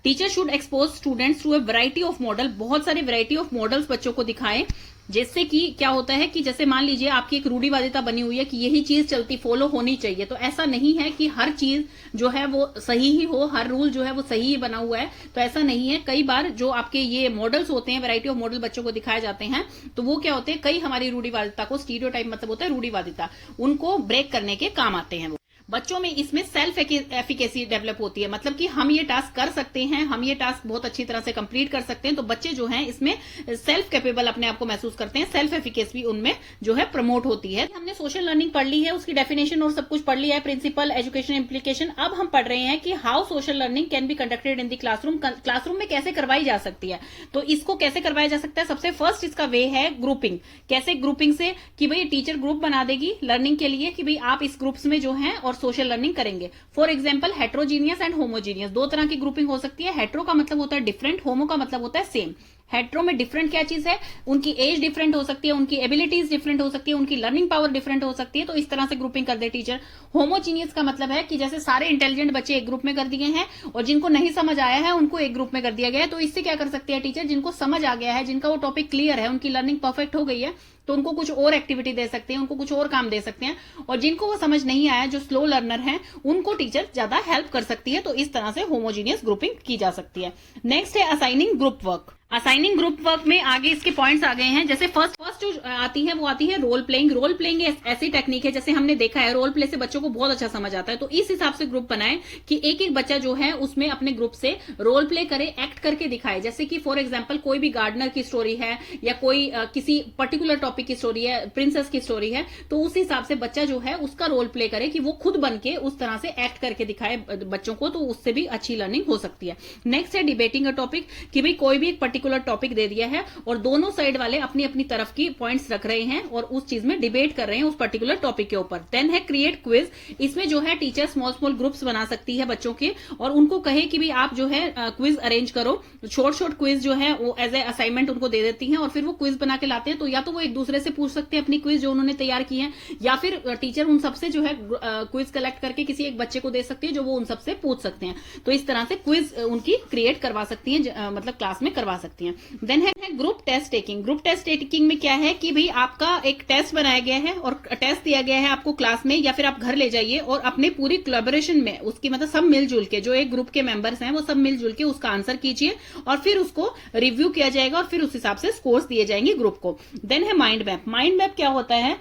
Teacher should expose students to a variety of model, बहुत सारे वैरायटी ऑफ मॉडल्स बच्चों को दिखाएं, जिससे कि क्या होता है कि जैसे मान लीजिए आपकी एक रूढ़िवादिता बनी हुई है कि यही चीज चलती फॉलो होनी चाहिए, तो ऐसा नहीं है कि हर चीज जो है वो सही ही हो, हर रूल जो है वो सही ही बना हुआ है, तो ऐसा नहीं है। कई बार जो आपके ये मॉडल्स होते हैं, वैरायटी ऑफ मॉडल बच्चों को दिखाए जाते हैं, तो वो क्या होते हैं, कई हमारी रूढ़िवादिता को, स्टीरियोटाइप मतलब होता है रूढ़िवादिता, उनको ब्रेक करने के काम आते हैं वो। बच्चों में इसमें सेल्फ एफिकेसी डेवलप होती है, मतलब कि हम ये टास्क कर सकते हैं, हम ये टास्क बहुत अच्छी तरह से कंप्लीट कर सकते हैं। तो बच्चे जो हैं इसमें सेल्फ कैपेबल अपने आप को महसूस करते हैं, सेल्फ एफिकेसी भी उनमें जो है प्रमोट होती है। हमने सोशल लर्निंग पढ़ ली है, उसकी डेफिनेशन और सब कुछ पढ़ लिया है, प्रिंसिपल, एजुकेशन, इम्प्लीकेशन। अब हम पढ़ रहे हैं कि how social learning can be conducted in the classroom, classroom में कैसे करवाई जा सकती है। तो इसको कैसे करवाया जा सकता है, सबसे फर्स्ट इसका वे है ग्रुपिंग। कैसे ग्रुपिंग से कि भाई टीचर ग्रुप बना देगी लर्निंग के लिए कि भाई आप इस ग्रुप्स में जो है और सोशल लर्निंग करेंगे। For example heterogeneous and homogeneous, दो तरह की ग्रुपिंग हो सकती है। हेट्रो का मतलब होता है डिफरेंट, होमो का मतलब होता है सेम। हेट्रो में डिफरेंट क्या चीज है, उनकी एज डिफरेंट हो सकती है, उनकी एबिलिटीज डिफरेंट हो सकती है, उनकी लर्निंग पावर डिफरेंट हो सकती है, तो इस तरह से ग्रुपिंग कर दे टीचर। होमोजीनियस का मतलब है कि जैसे सारे इंटेलिजेंट बच्चे एक ग्रुप में कर दिए हैं और जिनको नहीं समझ आया है उनको एक ग्रुप में कर दिया गया है। तो इससे क्या कर सकते हैं टीचर, जिनको समझ आ गया है, जिनका वो टॉपिक क्लियर है, उनकी लर्निंग परफेक्ट हो गई है, तो उनको कुछ और एक्टिविटी दे सकते हैं, उनको कुछ और काम दे सकते हैं। और जिनको वो समझ नहीं आया, जो स्लो लर्नर हैं, उनको टीचर ज्यादा हेल्प कर सकती है। तो इस तरह से होमोजीनियस ग्रुपिंग की जा सकती है। नेक्स्ट है assigning group work. Assigning group work में आगे इसके पॉइंट्स आ गए हैं। जैसे फर्स्ट जो आती है वो आती है रोल प्लेइंग। रोल प्लेइंग ऐसी टेक्निक है, जैसे हमने देखा है रोल प्ले से बच्चों को बहुत अच्छा समझ आता है। तो इस हिसाब से ग्रुप बनाए कि एक एक बच्चा जो है उसमें अपने ग्रुप से रोल प्ले करे, एक्ट करके दिखाए। जैसे कि फॉर एग्जांपल कोई भी गार्डनर की स्टोरी है या कोई किसी पर्टिकुलर टॉपिक की स्टोरी है, प्रिंसेस की स्टोरी है, तो उस हिसाब से बच्चा जो है उसका रोल प्ले करे कि वो खुद बन के उस तरह से एक्ट करके दिखाए बच्चों को, तो उससे भी अच्छी लर्निंग हो सकती है। नेक्स्ट है डिबेटिंग अ टॉपिक, कि भाई कोई भी एक पर्टिकुलर टॉपिक दे दिया है और दोनों साइड वाले अपनी अपनी तरफ की पॉइंट्स रख रहे हैं और उस चीज में डिबेट कर रहे हैं उस पर्टिकुलर टॉपिक के ऊपर। देन है क्रिएट क्विज। इसमें जो है टीचर स्मॉल स्मॉल ग्रुप्स बना सकती है बच्चों के और उनको कहे कि भी आप जो है क्विज अरेंज करो। शॉर्ट शॉर्ट क्विज जो है वो एज ए असाइनमेंट उनको दे देती हैं और फिर वो क्विज बना के लाते हैं। तो या तो वो एक दूसरे से पूछ सकते हैं अपनी क्विज जो उन्होंने तैयार की है, या फिर टीचर उन सबसे जो है क्विज कलेक्ट करके किसी एक बच्चे को दे सकती है जो वो उन सबसे पूछ सकते हैं। तो इस तरह से क्विज उनकी क्रिएट करवा सकती है, मतलब क्लास में करवा सकती हैं। देन है group test taking. Group test taking में क्या है कि भाई आपका एक टेस्ट बनाया गया है और टेस्ट दिया गया है आपको क्लास में, या फिर आप घर ले जाइए और अपने पूरी कोलैबोरेशन में उसकी मतलब सब मिलजुल के, जो एक ग्रुप के मेंबर्स हैं वो सब मिलजुल के उसका आंसर कीजिए और फिर उसको रिव्यू किया जाएगा और फिर उस हिसाब से स्कोर्स दिए जाएंगे ग्रुप को। देन है माइंड मैप। माइंड मैप क्या होता है,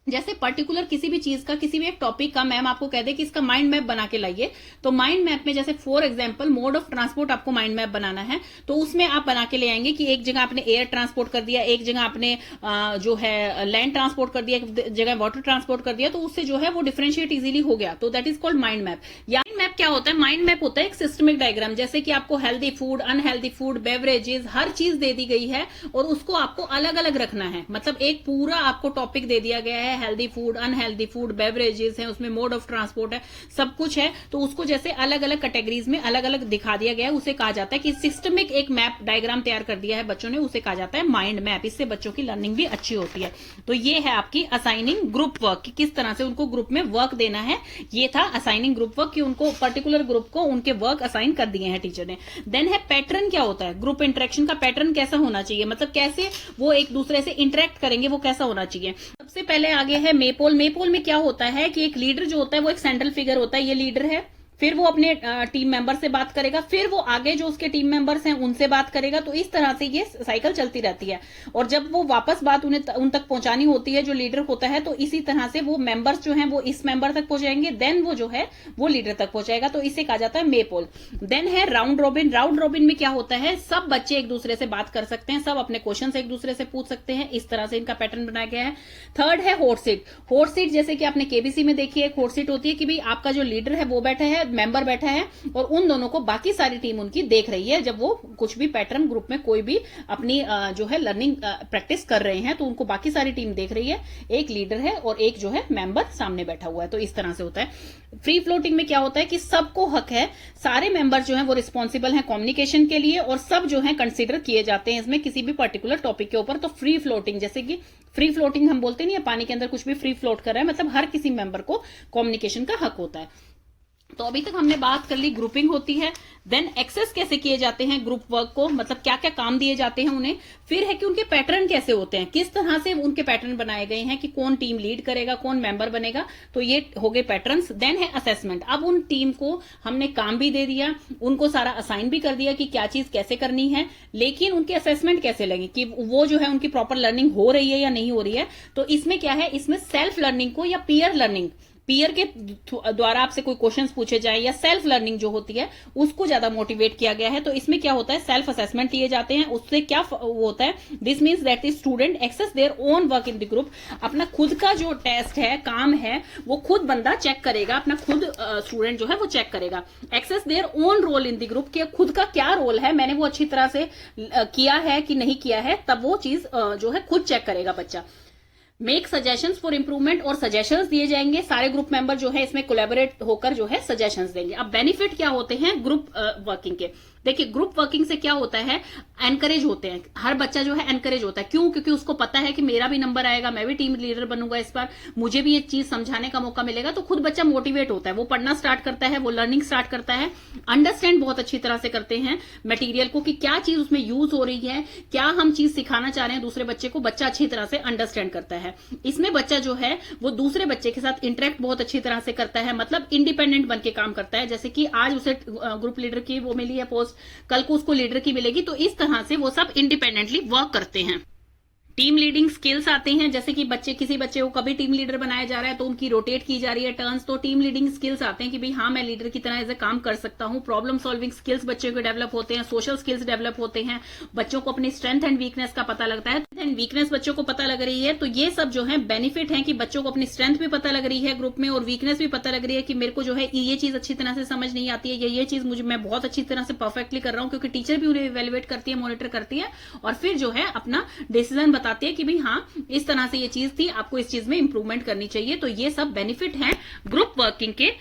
जैसे पर्टिकुलर किसी भी चीज का, किसी भी एक टॉपिक का मैम आपको कह दे कि इसका माइंड मैप बना के लाइए, तो माइंड मैप में जैसे for example mode of transport आपको माइंड मैप बनाना है, तो उसमें आप बना के ले आएंगे कि एक जगह आपने एयर ट्रांसपोर्ट कर दिया, एक जगह आपने जो है लैंड ट्रांसपोर्ट कर दिया, एक जगह वाटर ट्रांसपोर्ट कर दिया, तो उससे जो है वो डिफरेंशिएट इजीली हो गया। तो that is called mind map. या मैप क्या होता है, माइंड मैप होता है एक सिस्टमिक डायग्राम, जैसे कि आपको healthy food, unhealthy food, beverages, हर चीज दे दी गई है और उसको आपको अलग अलग रखना है। मतलब एक पूरा आपको टॉपिक दे दिया गया है, healthy food, unhealthy food, beverages है, उसमें मोड ऑफ ट्रांसपोर्ट है, सब कुछ है, तो उसको जैसे अलग अलग कैटेगरीज में अलग अलग दिखा दिया गया है, उसे कहा जाता है कि सिस्टमिक एक मैप डायग्राम तैयार कर दिया है बच्चों ने, उसे कहा जाता है माइंड मैप। इससे बच्चों की लर्निंग भी अच्छी होती है। तो ये है आपकी असाइनिंग ग्रुप वर्क, कि किस तरह से उनको ग्रुप में वर्क देना है। ये था असाइनिंग ग्रुप वर्क, कि उनको पर्टिकुलर ग्रुप को उनके वर्क असाइन कर दिए हैं टीचर ने। देन है पैटर्न। क्या होता है, ग्रुप इंटरेक्शन का पैटर्न कैसा होना चाहिए, मतलब कैसे वो एक दूसरे से इंटरेक्ट करेंगे, वो कैसा होना चाहिए। सबसे पहले आगे है मेपोल। मेपोल में क्या होता है कि एक लीडर जो होता है वो एक सेंट्रल फिगर होता है, ये लीडर है, फिर वो अपने टीम मेंबर से बात करेगा, फिर वो आगे जो उसके टीम मेंबर्स हैं उनसे बात करेगा। तो इस तरह से ये साइकिल चलती रहती है और जब वो वापस बात उन तक पहुंचानी होती है जो लीडर होता है, तो इसी तरह से वो मेंबर्स जो हैं वो इस मेंबर तक पहुंचाएंगे, देन वो जो है वो लीडर तक पहुंचाएगा। तो इसे कहा जाता है मेपोल। देन है राउंड रॉबिन। राउंड रॉबिन में क्या होता है, सब बच्चे एक दूसरे से बात कर सकते हैं, सब अपने क्वेश्चन एक दूसरे से पूछ सकते हैं, इस तरह से इनका पैटर्न बनाया गया है। थर्ड है हॉट सीट। हॉट सीट जैसे कि आपने केबीसी में देखी है, एक हॉट सीट होती है कि भाई आपका जो लीडर है वो बैठा है, मेंबर बैठा है और उन दोनों को बाकी सारी टीम उनकी देख रही है। जब वो कुछ भी पैटर्न ग्रुप में कोई भी अपनी जो है लर्निंग प्रैक्टिस कर रहे हैं, तो उनको बाकी सारी टीम देख रही है, एक लीडर है और एक जो है मेंबर सामने बैठा हुआ है। तो इस तरह से होता है। फ्री फ्लोटिंग में क्या होता है कि सबको हक है, सारे मेंबर जो है वो रिस्पॉन्सिबल हैं कम्युनिकेशन के लिए और सब जो है कंसिडर किए जाते हैं इसमें किसी भी पर्टिकुलर टॉपिक के ऊपर। तो फ्री फ्लोटिंग, जैसे कि फ्री फ्लोटिंग हम बोलते नहीं है, पानी के अंदर कुछ भी फ्री फ्लोट कर रहा है, मतलब हर किसी मेंबर को कम्युनिकेशन का हक होता है। तो अभी तक हमने बात कर ली ग्रुपिंग होती है, देन एक्सेस कैसे किए जाते हैं ग्रुप वर्क को, मतलब क्या क्या काम दिए जाते हैं उन्हें, फिर है कि उनके पैटर्न कैसे होते हैं, किस तरह से उनके पैटर्न बनाए गए हैं कि कौन टीम लीड करेगा, कौन मेंबर बनेगा। तो ये हो गए पैटर्न्स। देन है असेसमेंट। अब उन टीम को हमने काम भी दे दिया, उनको सारा असाइन भी कर दिया कि क्या चीज कैसे करनी है, लेकिन उनके असेसमेंट कैसे लगे कि वो जो है उनकी प्रॉपर लर्निंग हो रही है या नहीं हो रही है। तो इसमें क्या है, इसमें सेल्फ लर्निंग को या पीयर लर्निंग पीयर के द्वारा आपसे कोई क्वेश्चंस पूछे जाए या सेल्फ लर्निंग जो होती है उसको ज्यादा मोटिवेट किया गया है। तो इसमें क्या होता है, सेल्फ असेसमेंट लिए जाते हैं, उससे क्या वो होता है, this means that the student assess their own work in the group. अपना खुद का जो टेस्ट है, काम है, वो खुद बंदा चेक करेगा, अपना खुद स्टूडेंट जो है वो चेक करेगा। Assess their own role in the group, कि खुद का क्या रोल है, मैंने वो अच्छी तरह से किया है कि नहीं किया है, तब वो चीज जो है खुद चेक करेगा बच्चा। मेक सजेशंस फॉर इंप्रूवमेंट, और सजेशंस दिए जाएंगे, सारे ग्रुप मेंबर जो है इसमें कोलैबोरेट होकर जो है सजेशंस देंगे। अब बेनिफिट क्या होते हैं ग्रुप वर्किंग के, देखिए ग्रुप वर्किंग से क्या होता है, एनकरेज होते हैं, हर बच्चा जो है एनकरेज होता है। क्यों? क्योंकि उसको पता है कि मेरा भी नंबर आएगा, मैं भी टीम लीडर बनूंगा इस बार, मुझे भी ये चीज समझाने का मौका मिलेगा। तो खुद बच्चा मोटिवेट होता है, वो पढ़ना स्टार्ट करता है, वो लर्निंग स्टार्ट करता है, अंडरस्टैंड बहुत अच्छी तरह से करते हैं मटेरियल को कि क्या चीज उसमें यूज हो रही है, क्या हम चीज सिखाना चाह रहे हैं दूसरे बच्चे को, बच्चा अच्छी तरह से अंडरस्टैंड करता है। इसमें बच्चा जो है वो दूसरे बच्चे के साथ इंटरेक्ट बहुत अच्छी तरह से करता है, मतलब इंडिपेंडेंट बन के काम करता है। जैसे कि आज उसे ग्रुप लीडर की वो मिली है पोस्ट, कल को उसको लीडर की मिलेगी, तो इस तरह से वो सब इंडिपेंडेंटली वर्क करते हैं। टीम लीडिंग स्किल्स आते हैं, जैसे कि किसी बच्चे को कभी टीम लीडर बनाया जा रहा है तो उनकी रोटेट की जा रही है टर्न्स, तो टीम लीडिंग स्किल्स आते हैं कि भाई हाँ मैं लीडर की तरह एज ए काम कर सकता हूं। प्रॉब्लम सॉल्विंग स्किल्स बच्चों के डेवलप होते हैं, सोशल स्किल्स डेवलप होते हैं, बच्चों को अपनी स्ट्रेंथ एंड वीकनेस का पता लगता है, एंड वीकनेस बच्चों को पता लग रही है। तो ये सब जो है बेनिफिट है कि बच्चों को अपनी स्ट्रेंथ भी पता लग रही है ग्रुप में, और वीकनेस भी पता लग रही है कि मेरे को जो है ये चीज अच्छी तरह से समझ नहीं आती है, ये चीज मुझे मैं बहुत अच्छी तरह से परफेक्टली कर रहा हूं, क्योंकि टीचर भी उन्हें इवेल्युएट करती है, मॉनिटर करती है, और फिर जो है अपना डिसीजन बताती है कि भाई हाँ इस तरह से ये चीज थी, आपको इस चीज में इंप्रूवमेंट करनी चाहिए। तो ये सब बेनिफिट हैं ग्रुप वर्किंग के,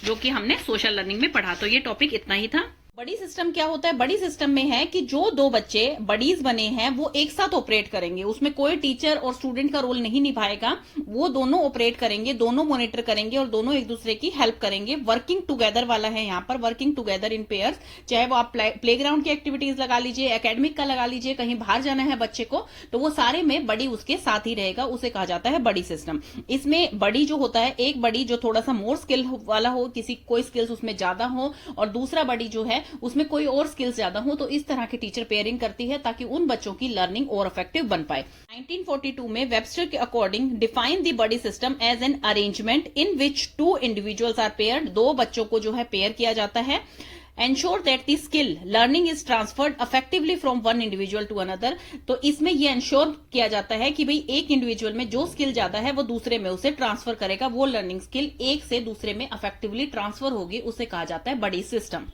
जो कि हमने सोशल लर्निंग में पढ़ा। तो ये टॉपिक इतना ही था। बड़ी सिस्टम क्या होता है, बड़ी सिस्टम में है कि जो दो बच्चे बडीज बने हैं वो एक साथ ऑपरेट करेंगे, उसमें कोई टीचर और स्टूडेंट का रोल नहीं निभाएगा, वो दोनों ऑपरेट करेंगे, दोनों मॉनिटर करेंगे और दोनों एक दूसरे की हेल्प करेंगे। वर्किंग टुगेदर वाला है यहाँ पर, वर्किंग टुगेदर इन पेयर्स, चाहे वो आप प्लेग्राउंड की एक्टिविटीज लगा लीजिए, एकेडमिक का लगा लीजिए, कहीं बाहर जाना है बच्चे को, तो वो सारे में बड़ी उसके साथ ही रहेगा, उसे कहा जाता है बड़ी सिस्टम। इसमें बड़ी जो होता है, एक बड़ी जो थोड़ा सा मोर स्किल वाला हो, कोई स्किल्स उसमें ज्यादा हो, और दूसरा बड़ी जो है उसमें कोई और स्किल्स ज्यादा हो, तो इस तरह की टीचर पेयरिंग करती है ताकि उन बच्चों की लर्निंग और इफेक्टिव बन पाए। 1942 में वेबस्टर के according define the buddy system as an arrangement in which two individuals are paired, दो बच्चों को जो है पेयर किया जाता है। Ensure that the skill learning is transferred effectively from one individual to another, तो इसमें ये इंश्योर किया जाता है कि भाई एक इंडिविजुअल में जो स्किल ज्यादा है वो दूसरे में उसे ट्रांसफर करेगा, वो लर्निंग स्किल एक से दूसरे में इफेक्टिवली ट्रांसफर होगी, उसे कहा जाता है बड़ी सिस्टम।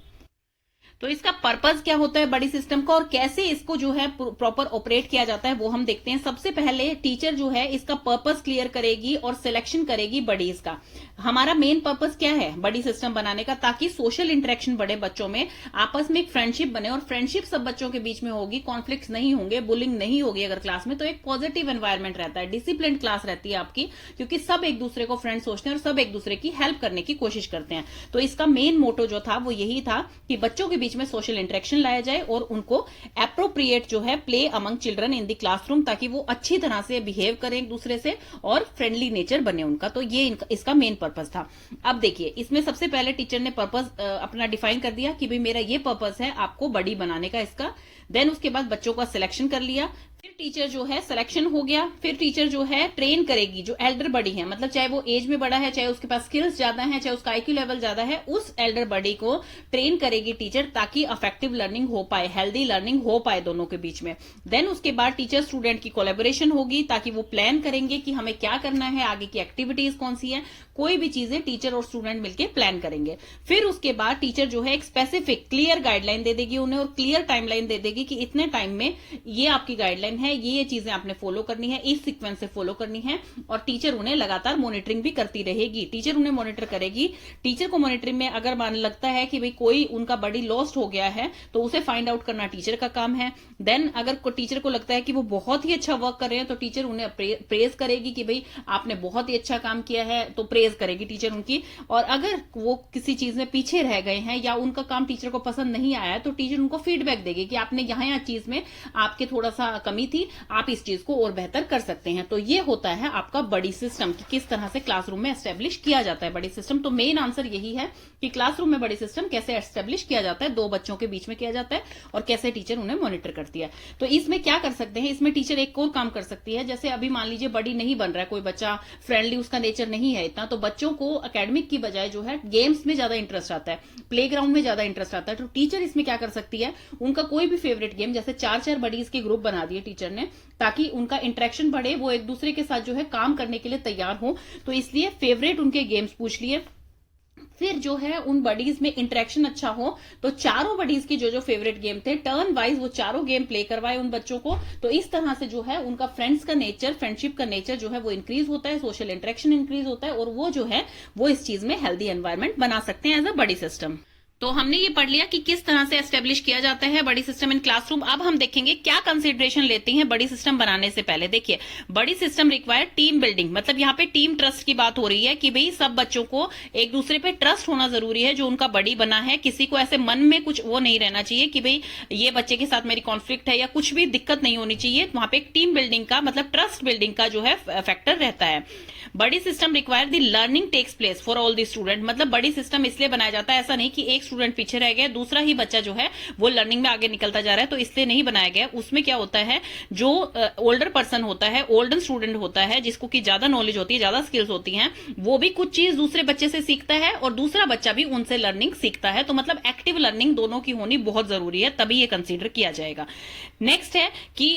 तो इसका पर्पस क्या होता है बड़ी सिस्टम का, और कैसे इसको जो है प्रॉपर ऑपरेट किया जाता है वो हम देखते हैं। सबसे पहले टीचर जो है इसका पर्पस क्लियर करेगी और सिलेक्शन करेगी बडीज का। हमारा मेन पर्पस क्या है बड़ी सिस्टम बनाने का, ताकि सोशल इंटरेक्शन बढ़े बच्चों में, आपस में एक फ्रेंडशिप बने, और फ्रेंडशिप सब बच्चों के बीच में होगी, कॉन्फ्लिक्ट नहीं होंगे, बुलिंग नहीं होगी अगर क्लास में, तो एक पॉजिटिव एनवायरमेंट रहता है, डिसिप्लिन क्लास रहती है आपकी, क्योंकि सब एक दूसरे को फ्रेंड सोचते हैं और सब एक दूसरे की हेल्प करने की कोशिश करते हैं। तो इसका मेन मोटो जो था वो यही था कि बच्चों के बीच में सोशल इंटरेक्शन लाया जाए और उनको एप्रोप्रिएट जो है play among children in the classroom, ताकि वो अच्छी तरह से बिहेव करें एक दूसरे से और फ्रेंडली नेचर बने उनका। तो ये इसका मेन पर्पस था। अब देखिए इसमें सबसे पहले टीचर ने पर्पस अपना डिफाइन कर दिया कि भाई मेरा ये पर्पस है आपको बड़ी बनाने का इसका। देन उसके बाद बच्चों का सिलेक्शन कर लिया, फिर टीचर जो है सिलेक्शन हो गया, फिर टीचर जो है ट्रेन करेगी जो एल्डर बडी है, मतलब चाहे वो एज में बड़ा है, चाहे उसके पास स्किल्स ज्यादा है, चाहे उसका आईक्यू लेवल ज्यादा है, उस एल्डर बडी को ट्रेन करेगी टीचर, ताकि इफेक्टिव लर्निंग हो पाए, हेल्दी लर्निंग हो पाए दोनों के बीच में। देन उसके बाद टीचर स्टूडेंट की कोलैबोरेशन होगी, ताकि वो प्लान करेंगे कि हमें क्या करना है, आगे की एक्टिविटीज कौन सी है, कोई भी चीजें टीचर और स्टूडेंट मिलकर प्लान करेंगे। फिर उसके बाद टीचर जो है एक स्पेसिफिक क्लियर गाइडलाइन दे देगी उन्हें, और क्लियर टाइमलाइन दे देगी कि इतने टाइम में ये आपकी गाइडलाइन है, ये चीजें आपने फॉलो करनी है, इस सीक्वेंस से फॉलो करनी है, और टीचर उन्हें लगातार मॉनिटरिंग भी करती रहेगी। टीचर उन्हें मॉनिटर करेगी। टीचर को मॉनिटरिंग में अगर मान लगता है कि भाई कोई उनका बड़ी लॉस्ट हो गया है तो उसे फाइंड आउट करना टीचर का काम है। देन अगर टीचर को लगता है कि वो बहुत ही अच्छा वर्क कर रहे हैं तो टीचर उन्हें प्रेज करेगी कि भाई आपने बहुत ही अच्छा काम किया है, तो प्रेज करेगी टीचर उनकी। और अगर वो किसी चीज में पीछे रह गए हैं या उनका काम टीचर को पसंद नहीं आया तो टीचर उनको फीडबैक देगी कि आपने यहाँ चीज में आपके थोड़ा सा कमी कमी थी, आप इस चीज को और बेहतर कर सकते हैं। तो ये होता है आपका बडी सिस्टम कि किस तरह से क्लासरूम में एस्टेब्लिश किया जाता है बडी सिस्टम। तो मेन आंसर यही है कि क्लासरूम में बडी सिस्टम कैसे एस्टेब्लिश किया जाता है, दो बच्चों के बीच में किया जाता है और कैसे टीचर उन्हें मॉनिटर करती है। तो इसमें क्या कर सकते हैं, इसमें टीचर एक और काम कर सकती है। जैसे अभी मान लीजिए बडी नहीं बन रहा है, कोई बच्चा फ्रेंडली, उसका नेचर नहीं है इतना, तो बच्चों को एकेडमिक की बजाय जो है गेम्स में ज्यादा इंटरेस्ट आता है, प्लेग्राउंड में ज्यादा इंटरेस्ट आता है। तो टीचर इसमें क्या कर सकती है, उनका कोई भी फेवरेट गेम, जैसे 4-4 बडीज के ग्रुप बना दिए टीचर ने, ताकि उनका इंटरेक्शन बढ़े, वो एक दूसरे के साथ जो है काम करने के लिए तैयार हो। तो इसलिए फेवरेट उनके गेम्स पूछ लिए, फिर जो है उन बडीज में इंटरेक्शन अच्छा हो, तो चारों बडीज के जो जो फेवरेट गेम थे टर्न वाइज वो चारों गेम प्ले करवाए उन बच्चों को। तो इस तरह से जो है उनका फ्रेंड्स का नेचर, फ्रेंडशिप का नेचर जो है वो इंक्रीज होता है, सोशल इंटरेक्शन इंक्रीज होता है, और वो जो है वो इस चीज में हेल्दी एनवायरनमेंट बना सकते हैं एज अ बडी सिस्टम। तो हमने ये पढ़ लिया कि किस तरह से एस्टेब्लिश किया जाता है बड़ी सिस्टम इन क्लासरूम। अब हम देखेंगे क्या कंसीडरेशन लेती हैं बड़ी सिस्टम बनाने से पहले। देखिए, बड़ी सिस्टम रिक्वायर टीम बिल्डिंग, मतलब यहाँ पे टीम ट्रस्ट की बात हो रही है कि भाई सब बच्चों को एक दूसरे पे ट्रस्ट होना जरूरी है जो उनका बड़ी बना है। किसी को ऐसे मन में कुछ वो नहीं रहना चाहिए कि भाई ये बच्चे के साथ मेरी कॉन्फ्लिक्ट है या कुछ भी दिक्कत नहीं होनी चाहिए। वहां पे एक टीम बिल्डिंग का मतलब ट्रस्ट बिल्डिंग का जो है फैक्टर रहता है। Buddy system require the learning takes place for all the student, मतलब बड़ी सिस्टम इसलिए बनाया जाता है, ऐसा नहीं कि एक स्टूडेंट पीछे रह गया, दूसरा ही बच्चा जो है वो लर्निंग में आगे निकलता जा रहा है, तो इसलिए नहीं बनाया गया। उसमें क्या होता है, जो ओल्डर पर्सन होता है, ओल्डन स्टूडेंट होता है, जिसको की ज्यादा नॉलेज होती है, ज्यादा स्किल्स होती हैं, वो भी कुछ चीज दूसरे बच्चे से सीखता है और दूसरा बच्चा भी उनसे लर्निंग सीखता है। तो मतलब एक्टिव लर्निंग दोनों की होनी बहुत जरूरी है, तभी ये कंसीडर किया जाएगा। नेक्स्ट है कि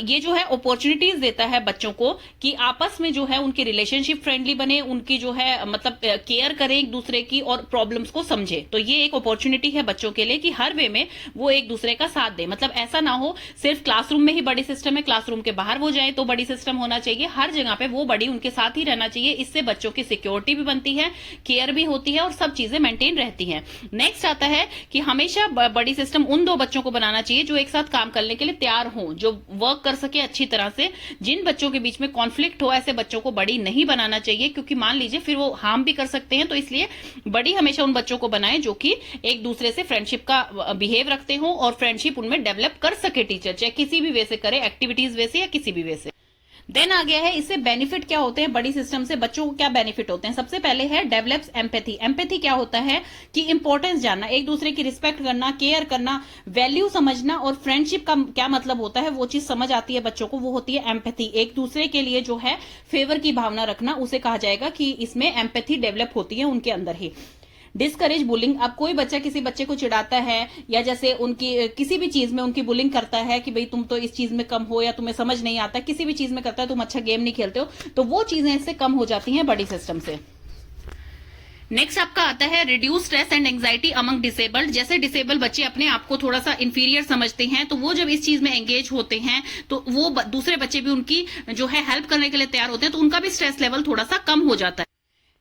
ये जो है अपॉर्चुनिटीज देता है बच्चों को कि आपस में जो है उनकी रिलेशनशिप फ्रेंडली बने, उनकी जो है मतलब केयर करें एक दूसरे की और प्रॉब्लम्स को समझे। तो ये एक अपॉर्चुनिटी है बच्चों के लिए कि हर वे में वो एक दूसरे का साथ दे। मतलब ऐसा ना हो सिर्फ क्लासरूम में ही बड़ी सिस्टम है, क्लासरूम के बाहर वो जाए तो बड़ी सिस्टम होना चाहिए, हर जगह पे वो बड़ी उनके साथ ही रहना चाहिए। इससे बच्चों की सिक्योरिटी भी बनती है, केयर भी होती है और सब चीजें मेंटेन रहती हैं। नेक्स्ट आता है कि हमेशा बड़ी सिस्टम उन दो बच्चों को बनाना चाहिए जो एक साथ काम करने के लिए तैयार हो, जो वर्क कर सके अच्छी तरह से। जिन बच्चों के बीच में कॉन्फ्लिक्ट हो, ऐसे बच्चों को बड़ी नहीं बनाना चाहिए, क्योंकि मान लीजिए फिर वो हार्म भी कर सकते हैं। तो इसलिए बड़ी हमेशा उन बच्चों को बनाए जो कि एक दूसरे से फ्रेंडशिप का बिहेव रखते हो और फ्रेंडशिप उनमें डेवलप कर सके टीचर, चाहे किसी भी वे से करे, एक्टिविटीज वे से या किसी भी वे से। देन आ गया है इससे बेनिफिट क्या होते हैं, बड़ी सिस्टम से बच्चों को क्या बेनिफिट होते हैं। सबसे पहले है डेवलप्स एम्पैथी। एम्पैथी क्या होता है कि इंपॉर्टेंस जानना, एक दूसरे की रिस्पेक्ट करना, केयर करना, वैल्यू समझना और फ्रेंडशिप का क्या मतलब होता है वो चीज समझ आती है बच्चों को, वो होती है एम्पैथी। एक दूसरे के लिए जो है फेवर की भावना रखना, उसे कहा जाएगा कि इसमें एम्पैथी डेवलप होती है उनके अंदर ही। डिस्करेज बुलिंग, अब कोई बच्चा किसी बच्चे को चिढ़ाता है या जैसे उनकी किसी भी चीज में उनकी बुलिंग करता है कि भाई तुम तो इस चीज में कम हो या तुम्हें समझ नहीं आता, किसी भी चीज में करता है, तुम अच्छा गेम नहीं खेलते हो, तो वो चीजें इससे कम हो जाती हैं बड़ी सिस्टम से। नेक्स्ट आपका आता है reduce stress and anxiety among disabled. जैसे डिसेबल बच्चे अपने आप को थोड़ा सा इंफीरियर समझते हैं, तो वो जब इस चीज में एंगेज होते हैं तो वो दूसरे बच्चे भी उनकी जो है हेल्प करने के लिए तैयार होते हैं, तो उनका भी स्ट्रेस लेवल थोड़ा सा कम हो जाता है।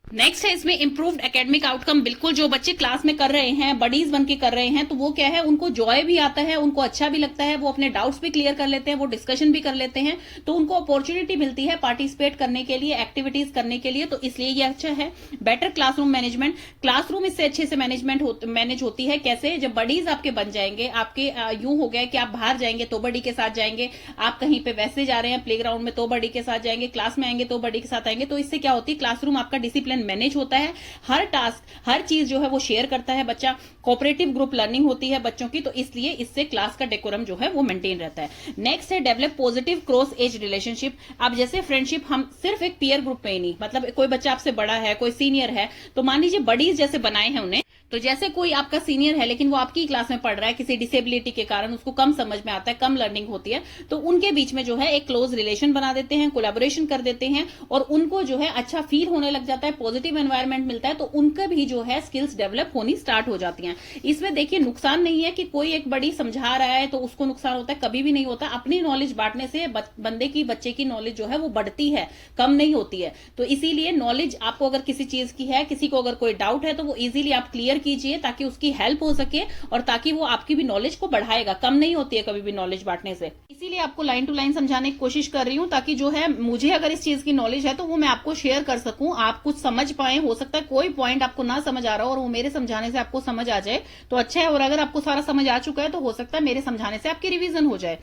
नेक्स्ट है इसमें इंप्रूव्ड एकेडमिक आउटकम। बिल्कुल जो बच्चे क्लास में कर रहे हैं, बडीज बन के कर रहे हैं, तो वो क्या है, उनको जॉय भी आता है, उनको अच्छा भी लगता है, वो अपने डाउट्स भी क्लियर कर लेते हैं, वो डिस्कशन भी कर लेते हैं, तो उनको अपॉर्चुनिटी मिलती है पार्टिसिपेट करने के लिए, एक्टिविटीज करने के लिए। तो इसलिए ये अच्छा है। बेटर क्लासरूम मैनेजमेंट, क्लासरूम इससे अच्छे से मैनेज होती है। कैसे, जब बडीज आपके बन जाएंगे, आपके यूं हो गया कि आप बाहर जाएंगे तो बड़ी के साथ जाएंगे, आप कहीं पे वैसे जा रहे हैं प्लेग्राउंड में तो बड़ी के साथ जाएंगे, क्लास में आएंगे तो बड़ी के साथ आएंगे। तो इससे क्या होती है, क्लासरूम आपका डिसिप्लिन मैनेज होता है, हर टास्क हर चीज जो है वो शेयर करता है बच्चा, कोऑपरेटिव ग्रुप लर्निंग होती है बच्चों की, तो इसलिए इससे क्लास का डेकोरम जो है वो मेंटेन रहता है। नेक्स्ट है develop positive cross age relationship. अब जैसे फ्रेंडशिप हम सिर्फ एक पीयर ग्रुप में ही नहीं, मतलब कोई बच्चा आपसे बड़ा है, कोई सीनियर है, तो मान लीजिए बडीज जैसे बनाए हैं उन्हें, तो जैसे कोई आपका सीनियर है लेकिन वो आपकी क्लास में पढ़ रहा है, किसी डिसेबिलिटी के कारण उसको कम समझ में आता है, कम लर्निंग होती है, तो उनके बीच में जो है एक क्लोज रिलेशन बना देते हैं, कोलैबोरेशन कर देते हैं और उनको जो है अच्छा फील होने लग जाता है, पॉजिटिव एनवायरनमेंट मिलता है, तो उनका भी जो है स्किल्स डेवलप होनी स्टार्ट हो जाती हैं। इसमें देखिए नुकसान नहीं है कि कोई एक बड़ी समझा रहा है तो उसको नुकसान होता है, कभी भी नहीं होता। अपनी नॉलेज बांटने से बंदे की, बच्चे की नॉलेज जो है वो बढ़ती है, कम नहीं होती है। तो इसीलिए नॉलेज आपको अगर किसी चीज की है, किसी को अगर कोई डाउट है, तो वो इजीली आप क्लियर कीजिए ताकि उसकी हेल्प हो सके और ताकि वो आपकी भी नॉलेज को बढ़ाएगा। कम नहीं होती है कभी भी नॉलेज बांटने से। इसीलिए आपको लाइन टू लाइन समझाने की कोशिश कर रही हूं ताकि जो है मुझे अगर इस चीज की नॉलेज है तो वो मैं आपको शेयर कर सकूं, आप कुछ समझ पाए। हो सकता है कोई पॉइंट आपको ना समझ आ रहा हो और वो मेरे समझाने से आपको समझ आ जाए तो अच्छा है, और अगर आपको सारा समझ आ चुका है तो हो सकता है मेरे समझाने से आपकी रिवीजन हो जाए।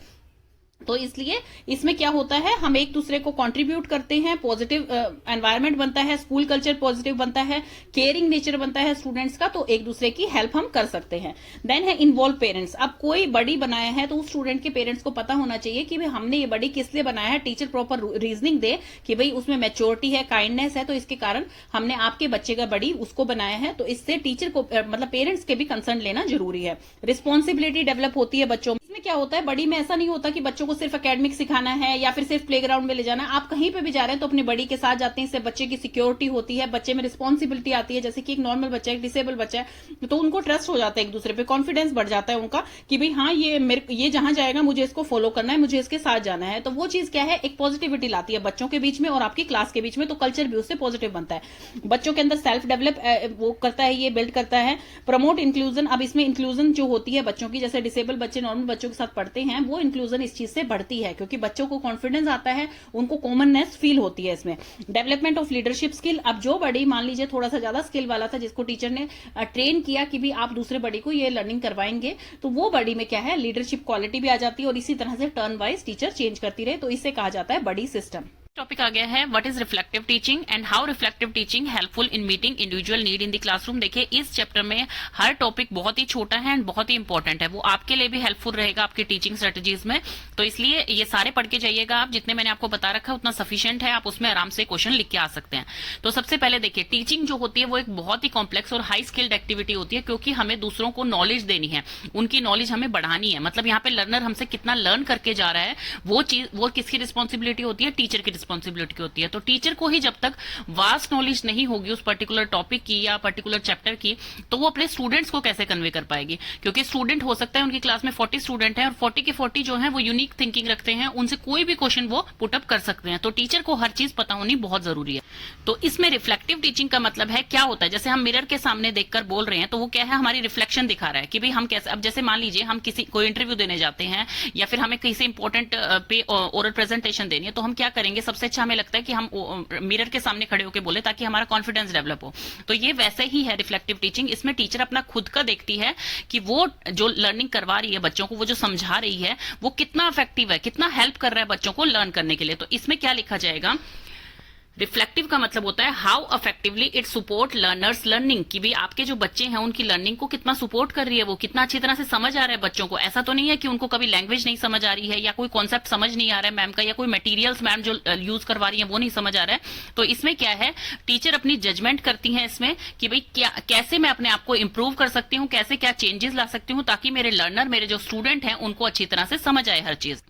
तो इसलिए इसमें क्या होता है, हम एक दूसरे को कंट्रीब्यूट करते हैं, पॉजिटिव एनवायरनमेंट बनता है, स्कूल कल्चर पॉजिटिव बनता है, केयरिंग नेचर बनता है स्टूडेंट्स का, तो एक दूसरे की हेल्प हम कर सकते हैं। देन है इन्वॉल्व पेरेंट्स। अब कोई बड़ी बनाया है तो उस स्टूडेंट के पेरेंट्स को पता होना चाहिए कि भाई हमने ये बड़ी किस लिए बनाया है। टीचर प्रॉपर रीजनिंग दे कि भाई उसमें मैच्योरिटी है, काइंडनेस है, तो इसके कारण हमने आपके बच्चे का बड़ी उसको बनाया है। तो इससे टीचर को मतलब पेरेंट्स के भी कंसर्न लेना जरूरी है। रिस्पॉन्सिबिलिटी डेवलप होती है बच्चों में। इसमें क्या होता है, बड़ी में ऐसा नहीं होता कि बच्चों को सिर्फ एकेडमिक सिखाना है या फिर सिर्फ प्लेग्राउंड में ले जाना है। आप कहीं पे भी जा रहे हैं तो अपनी बड़ी के साथ जाते हैं, इससे बच्चे की सिक्योरिटी होती है, बच्चे में रिस्पॉन्सिबिलिटी आती है। जैसे कि एक नॉर्मल बच्चा है, एक डिसेबल बच्चा है, तो उनको ट्रस्ट हो जाता है एक दूसरे पे, कॉन्फिडेंस बढ़ जाता है उनका कि भाई हाँ ये जहां जाएगा मुझे इसको फॉलो करना है, मुझे इसके साथ जाना है। तो वो चीज क्या है, एक पॉजिटिविटी लाती है बच्चों के बीच में और आपकी क्लास के बीच में, तो कल्चर भी उससे पॉजिटिव बनता है। बच्चों के अंदर सेल्फ डेवलप वो करता है, ये बिल्ड करता है। Promote inclusion. अब इसमें इंक्लूजन जो होती है बच्चों की, जैसे डिसेबल बच्चे नॉर्मल बच्चों के साथ पढ़ते हैं, वो इंक्लूजन इस चीज से बढ़ती है क्योंकि बच्चों को कॉन्फिडेंस आता है, उनको कॉमननेस फील होती है इसमें। Development of leadership skill. अब जो बड़ी मान लीजिए थोड़ा सा ज्यादा स्किल वाला था, जिसको टीचर ने ट्रेन किया कि भी आप दूसरे बड़ी को ये लर्निंग करवाएंगे, तो वो बड़ी में क्या है, लीडरशिप क्वालिटी भी आ जाती है और इसी तरह से टर्न वाइज टीचर चेंज करती रहे, तो इसे कहा जाता है बड़ी सिस्टम। टॉपिक आ गया है what is reflective teaching and how reflective teaching helpful in meeting individual need in the classroom. देखिए इस चैप्टर में हर टॉपिक बहुत ही छोटा है एंड बहुत ही इंपॉर्टेंट है, वो आपके लिए भी हेल्पफुल रहेगा आपकी टीचिंग स्ट्रेटजीज में। तो इसलिए ये सारे पढ़ के जाइएगा आप, जितने मैंने आपको बता रखा है उतना सफिशिएंट है, आप उसमें आराम से क्वेश्चन लिख के आ सकते हैं। तो सबसे पहले देखिए, टीचिंग जो होती है वो एक बहुत ही कॉम्प्लेक्स और हाई स्किल्ड एक्टिविटी होती है, क्योंकि हमें दूसरों को नॉलेज देनी है, उनकी नॉलेज हमें बढ़ानी है। मतलब यहाँ पे लर्नर हमसे कितना लर्न करके जा रहा है, वो किसकी रिस्पॉन्सिबिलिटी होती है, टीचर की रिस्पॉन्सिबिलिटी होती है। तो टीचर को ही जब तक वास्ट नॉलेज नहीं होगी उस पर्टिकुलर टॉपिक की या पर्टिकुलर चैप्टर की, तो वो अपने स्टूडेंट्स को कैसे कन्वे कर पाएगी। क्योंकि स्टूडेंट हो सकता है उनकी क्लास में 40 स्टूडेंट हैं और 40 के 40 जो हैं वो यूनिक थिंकिंग रखते हैं, उनसे कोई भी क्वेश्चन वो पुटअप कर सकते हैं। तो टीचर को हर चीज पता होनी बहुत जरूरी है। तो इसमें रिफ्लेक्टिव टीचिंग का मतलब है क्या होता है, जैसे हम मिरर के सामने देखकर बोल रहे हैं, तो वो क्या है, हमारी रिफ्लेक्शन दिखा रहा है कि भाई हम कैसे। अब जैसे मान लीजिए हम कोई इंटरव्यू देने जाते हैं या फिर हमें किसी इंपॉर्टेंट पे ओरल प्रेजेंटेशन देनी है, तो हम क्या करेंगे, सबसे अच्छा हमें लगता है कि हम मिरर के सामने खड़े होकर बोले ताकि हमारा कॉन्फिडेंस डेवलप हो। तो ये वैसे ही है रिफ्लेक्टिव टीचिंग। इसमें टीचर अपना खुद का देखती है कि वो जो लर्निंग करवा रही है बच्चों को, वो जो समझा रही है वो कितना इफेक्टिव है, कितना हेल्प कर रहा है बच्चों को लर्न करने के लिए। तो इसमें क्या लिखा जाएगा, रिफ्लेक्टिव का मतलब होता है how effectively it support learners learning, कि भी आपके जो बच्चे हैं उनकी लर्निंग को कितना सपोर्ट कर रही है, वो कितना अच्छी तरह से समझ आ रहा है बच्चों को। ऐसा तो नहीं है कि उनको कभी लैंग्वेज नहीं समझ आ रही है या कोई कॉन्सेप्ट समझ नहीं आ रहा है मैम का, या कोई मटेरियल्स मैम जो यूज करवा रही है वो नहीं समझ आ रहा है। तो इसमें क्या है, टीचर अपनी जजमेंट करती है इसमें कि भाई कैसे मैं अपने आप को इंप्रूव कर सकती हूँ, कैसे क्या चेंजेस ला सकती हूँ ताकि मेरे लर्नर, मेरे जो स्टूडेंट हैं उनको अच्छी तरह से समझ आए हर चीज।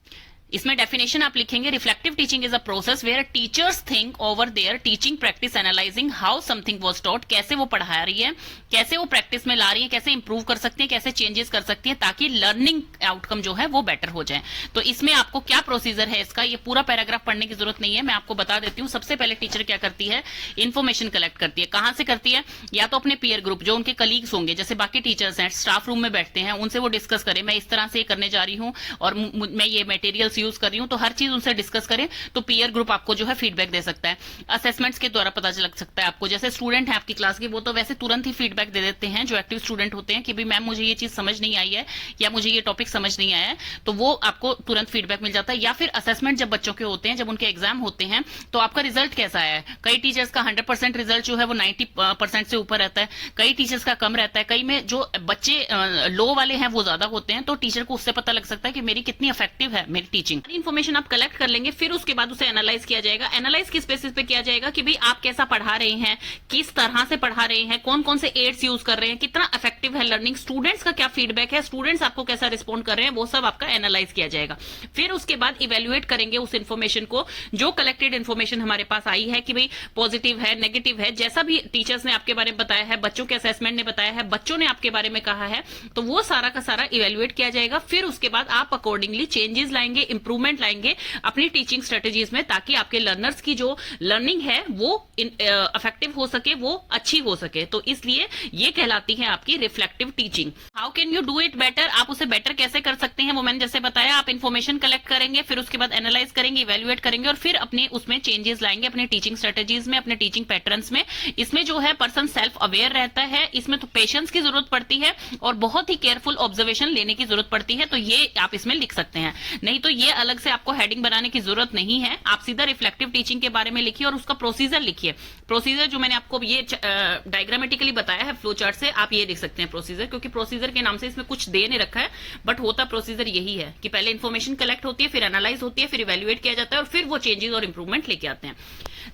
इसमें डेफिनेशन आप लिखेंगे, reflective teaching is a process where teachers think over their teaching practice analysing how something was taught, कैसे वो पढ़ा रही है, कैसे वो प्रैक्टिस में ला रही है, कैसे इंप्रूव कर सकती है, कैसे चेंजेस कर सकती है ताकि लर्निंग आउटकम जो है वो बेटर हो जाए। तो इसमें आपको क्या प्रोसीजर है इसका, ये पूरा पैराग्राफ पढ़ने की जरूरत नहीं है, मैं आपको बता देती हूँ। सबसे पहले टीचर क्या करती है, इन्फॉर्मेशन कलेक्ट करती है। कहां से करती है, या तो अपने पीयर ग्रुप जो उनके कलीग्स होंगे, जैसे बाकी टीचर्स हैं स्टाफ रूम में बैठते हैं, उनसे वो डिस्कस करें मैं इस तरह से करने जा रही हूँ और मैं ये मटेरियल्स यूज कर रही हूँ, तो हर चीज उनसे डिस्कस करें। तो पीयर ग्रुप आपको जो है फीडबैक दे सकता है। असेसमेंट्स के द्वारा पता लग सकता है आपको, जैसे स्टूडेंट है आपकी क्लास के, वो तो वैसे तुरंत ही फीडबैक दे देते हैं जो एक्टिव स्टूडेंट होते हैं कि भाई मैम मुझे ये चीज समझ नहीं आई है या मुझे ये टॉपिक समझ नहीं आया है, तो वो आपको तुरंत फीडबैक मिल जाता है। या फिर असेसमेंट जब बच्चों के होते हैं, जब उनके एग्जाम होते हैं, तो आपका रिजल्ट कैसा आया है। कई टीचर्स का 100% रिजल्ट जो है वो 90% से ऊपर रहता है, कई टीचर्स का कम रहता है, कई में जो बच्चे लो वाले हैं वो ज्यादा होते हैं। तो टीचर को उससे पता लग सकता है कि मेरी कितनी इफेक्टिव है मेरी टीचिंग। इन्फॉर्मेशन आप कलेक्ट कर लेंगे, फिर उसके बाद उसे एनालाइज किया जाएगा। एनालाइज किस बेसिस पे किया जाएगा कि भाई आप कैसा पढ़ा रहे हैं, किस तरह से पढ़ा रहे हैं, कौन कौन से एड्स यूज कर रहे हैं, कितना इफेक्टिव है लर्निंग, स्टूडेंट्स का क्या फीडबैक है, स्टूडेंट्स आपको कैसा रिस्पॉन्ड कर रहे हैं, वो सब आपका एनालाइज किया जाएगा। फिर उसके बाद इवेल्युएट करेंगे उस इन्फॉर्मेशन को, जो कलेक्टेड इन्फॉर्मेशन हमारे पास आई है कि भाई पॉजिटिव है, नेगेटिव है, जैसा भी टीचर्स ने आपके बारे में बताया है, बच्चों के असेसमेंट ने बताया है, बच्चों ने आपके बारे में कहा है, तो वो सारा का सारा इवेल्युएट किया जाएगा। फिर उसके बाद आप अकॉर्डिंगली चेंजेस लाएंगे, इंप्रूवमेंट लाएंगे अपनी टीचिंग स्ट्रेटेजीज में, ताकि आपके लर्नर्स की जो लर्निंग है वो इफेक्टिव हो सके, वो अच्छी हो सके। तो इसलिए ये कहलाती है आपकी reflective teaching. How can you do it better, आप उसे बेटर कैसे कर सकते हैं, वो मैंने जैसे बताया, आप इन्फॉर्मेशन कलेक्ट करेंगे, फिर उसके बाद एनालाइज करेंगे, इवेल्युएट करेंगे और फिर अपने उसमें चेंजेस लाएंगे अपने टीचिंग स्ट्रेटेजीज में, अपने टीचिंग पैटर्न्स में। इसमें जो है पर्सन सेल्फ अवेयर रहता है, इसमें तो पेशेंस की जरूरत पड़ती है और बहुत ही केयरफुल ऑब्जर्वेशन लेने की जरूरत पड़ती है। तो ये आप इसमें लिख सकते हैं। नहीं तो ये ये अलग से आपको हेडिंग बनाने की जरूरत नहीं है, आप सीधा रिफ्लेक्टिव टीचिंग के बारे में लिखिए और उसका प्रोसीजर लिखिए। प्रोसीजर जो मैंने आपको ये डायग्रामेटिकली बताया है फ्लो चार्ट से, आप ये लिख सकते हैं प्रोसीजर, क्योंकि प्रोसीजर के नाम से इसमें कुछ दे नहीं रखा है, बट होता प्रोसीजर यही है कि पहले इन्फॉर्मेशन कलेक्ट होती है, फिर एनालाइज होती है, फिर इवेल्युएट किया जाता है और फिर वो चेंजेस और इंप्रूवमेंट लेके आते हैं।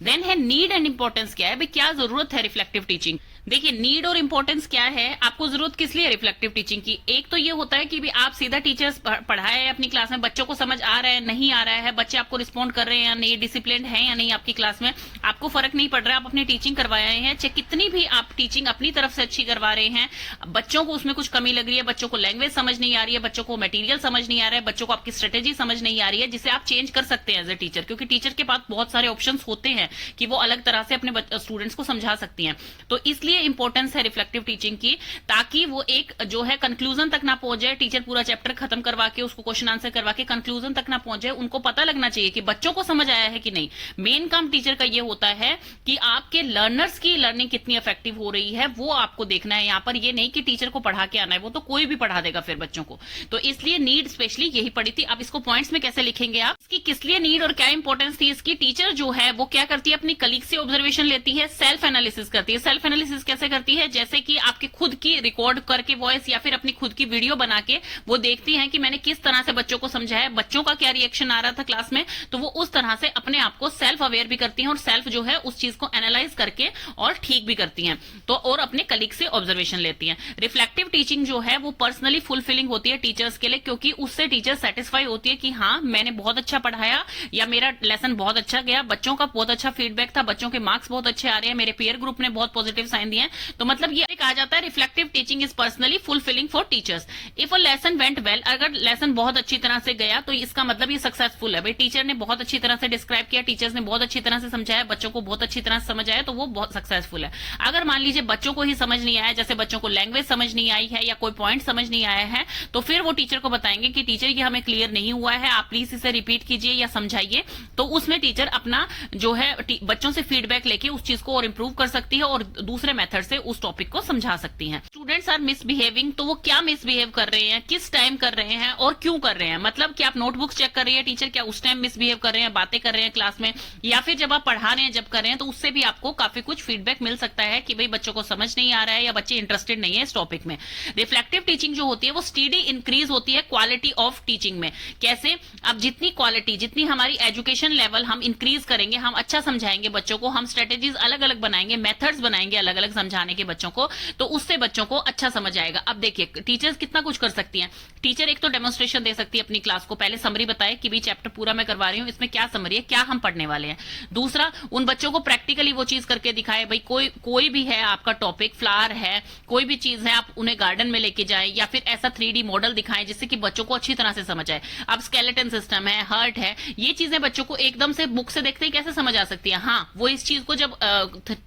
देन है नीड एंड इंपॉर्टेंस। क्या है भाई, क्या जरूरत है रिफ्लेक्टिव टीचिंग। देखिए नीड और इंपॉर्टेंस क्या है, आपको जरूरत किस लिए रिफ्लेक्टिव टीचिंग की। एक तो ये होता है कि भी आप सीधा टीचर्स पढ़ाए अपनी क्लास में, बच्चों को समझ आ रहा है नहीं आ रहा है, बच्चे आपको रिस्पॉन्ड कर रहे हैं या नहीं, डिसिप्लिन है या नहीं आपकी क्लास में, आपको फर्क नहीं पड़ रहा है, आप अपनी टीचिंग करवाए हैं, चाहे कितनी भी आप टीचिंग अपनी तरफ से अच्छी करवा रहे हैं, बच्चों को उसमें कुछ कमी लग रही है, बच्चों को लैंग्वेज समझ नहीं आ रही है, बच्चों को मटेरियल समझ नहीं आ रहा है, बच्चों को आपकी स्ट्रेटेजी समझ नहीं आ रही है, जिसे आप चेंज कर सकते हैं एज ए टीचर, क्योंकि टीचर के पास बहुत सारे ऑप्शन होते हैं कि वो अलग तरह से अपने स्टूडेंट्स को समझा सकती हैं। तो इसलिए इंपॉर्टेंस है रिफ्लेक्टिव टीचिंग की, ताकि वो एक जो है कंक्लूजन तक ना पहुंच जाए, टीचर पूरा चैप्टर खत्म करवा के उसको क्वेश्चन आंसर करवा के कंक्लूजन तक ना पहुंच जाए, उनको पता लगना चाहिए कि बच्चों को समझ आया है कि नहीं। मेन काम टीचर का ये होता है कि आपके लर्नर्स की लर्निंग कितनी इफेक्टिव हो रही है वो आपको देखना है। यहाँ पर ये नहीं कि टीचर को पढ़ा के आना है, वो तो कोई भी पढ़ा देगा फिर बच्चों को। तो इसलिए नीड स्पेशली यही पड़ी थी। अब इसको पॉइंट्स में कैसे लिखेंगे आप, इसकी किस लिए नीड और क्या इंपॉर्टेंस थी इसकी। टीचर जो है वो क्या करती है, अपनी कलीग से ऑब्जर्वेशन लेती है, सेल्फ एनालिसिस करती है। सेल्फ एनालिसिस कैसे करती है, जैसे कि आपके खुद की रिकॉर्ड करके वॉइस या फिर अपनी खुद की वीडियो बना के वो देखती हैं कि मैंने किस तरह से बच्चों को समझाया, बच्चों का क्या रिएक्शन आ रहा था क्लास में, तो वो उस तरह से अपने आप को सेल्फ अवेयर भी करती हैं और सेल्फ जो है उस चीज को एनालाइज करके और ठीक भी करती हैं, तो और अपने कलीग से ऑब्जर्वेशन लेती हैं। रिफ्लेक्टिव टीचिंग जो है वो पर्सनली फुलफिलिंग होती है टीचर्स के लिए, क्योंकि उससे टीचर सेटिस्फाई होती है कि हाँ मैंने बहुत अच्छा पढ़ाया या मेरा लेसन बहुत अच्छा गया, बच्चों का बहुत अच्छा फीडबैक था, बच्चों के मार्क्स बहुत अच्छे आ रहे हैं, मेरे पीयर ग्रुप ने बहुत पॉजिटिव साइन दिए हैं। तो मतलब ये कहा जाता है reflective teaching is personally fulfilling for teachers. If a lesson went well, अगर लेसन बहुत अच्छी तरह से गया तो इसका मतलब ये सक्सेसफुल है भाई, टीचर ने बहुत अच्छी तरह से डिस्क्राइब किया, टीचर्स ने बहुत अच्छी तरह से समझाया, बच्चों को बहुत अच्छी तरह से समझ आया, तो वो बहुत सक्सेसफुल है। अगर मान लीजिए बच्चों को ही समझ नहीं आया, जैसे बच्चों को लैंग्वेज समझ नहीं आई है या कोई पॉइंट समझ नहीं आया है, तो फिर वो टीचर को बताएंगे कि टीचर ये हमें क्लियर नहीं हुआ है, आप प्लीज इसे रिपीट कीजिए या समझाइए। तो उसमें टीचर अपना जो है बच्चों से फीडबैक लेके उस चीज को और इंप्रूव कर सकती है और दूसरे मेथड से उस टॉपिक को समझा सकती है। स्टूडेंट्स आर मिसबिहेविंग, तो वो क्या मिसबिहेव कर रहे हैं, किस टाइम कर रहे हैं और क्यों कर रहे हैं। मतलब कि आप नोटबुक्स चेक कर रही है टीचर, क्या उस टाइम मिसबिहेव कर रहे हैं, बातें कर रहे हैं क्लास में, या फिर जब आप पढ़ा रहे हैं जब कर रहे हैं, तो उससे भी आपको काफी कुछ फीडबैक मिल सकता है कि भाई बच्चों को समझ नहीं आ रहा है या बच्चे इंटरेस्टेड नहीं है इस टॉपिक में। रिफ्लेक्टिव टीचिंग जो होती है वो स्टडी इंक्रीज होती है क्वालिटी ऑफ टीचिंग में। कैसे, अब जितनी क्वालिटी, जितनी हमारी एजुकेशन लेवल हम इंक्रीज करेंगे, हम अच्छा समझाएंगे बच्चों को, हम स्ट्रेटेजीज अलग अलग बनाएंगे, मेथड्स बनाएंगे अलग अलग समझाने के बच्चों को, तो उससे बच्चों को अच्छा समझ आएगा। अब देखिए टीचर्स कितना कुछ कर सकती हैं। टीचर एक तो डेमोन्स्ट्रेशन दे सकती है अपनी क्लास को, पहले समरी बताए कि भी चैप्टर पूरा मैं करवा रही हूँ, इसमें क्या समरी है, क्या हम पढ़ने वाले हैं। दूसरा, उन बच्चों को प्रैक्टिकली वो चीज करके दिखाए, भाई कोई भी है आपका टॉपिक, फ्लावर है, कोई भी चीज है, आप उन्हें गार्डन में लेके जाए या फिर ऐसा 3D मॉडल दिखाएं जिससे कि बच्चों को अच्छी तरह से समझ आए। अब स्केलेटन सिस्टम है, हार्ट है, ये चीजें बच्चों को एकदम से बुक से देखते ही कैसे समझ आ सकती है। हाँ, वो इस चीज को जब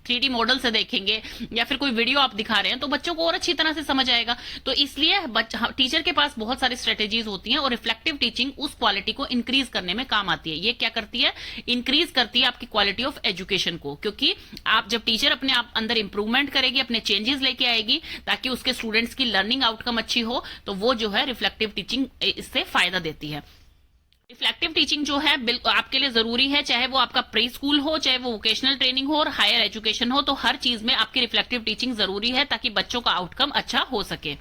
3D मॉडल से देखेंगे या फिर कोई वीडियो आप दिखा रहे हैं तो बच्चों को और अच्छी तरह से समझ आएगा। तो इसलिए टीचर के पास बहुत सारी स्ट्रेटेजीज होती हैं और रिफ्लेक्टिव टीचिंग उस क्वालिटी को इंक्रीज करने में काम आती है। ये क्या करती है, इंक्रीज करती है आपकी क्वालिटी ऑफ एजुकेशन को, क्योंकि आप जब टीचर अपने आप अंदर इंप्रूवमेंट करेगी, अपने चेंजेस लेके आएगी ताकि उसके स्टूडेंट्स की लर्निंग आउटकम अच्छी हो, तो वो जो है रिफ्लेक्टिव टीचिंग इससे फायदा देती है। रिफ्लेक्टिव टीचिंग जो है आपके लिए जरूरी है, चाहे वो आपका प्री स्कूल हो, चाहे वो वोकेशनल ट्रेनिंग हो और हायर एजुकेशन हो, तो हर चीज में आपकी रिफ्लेक्टिव टीचिंग जरूरी है ताकि बच्चों का आउटकम अच्छा हो सके।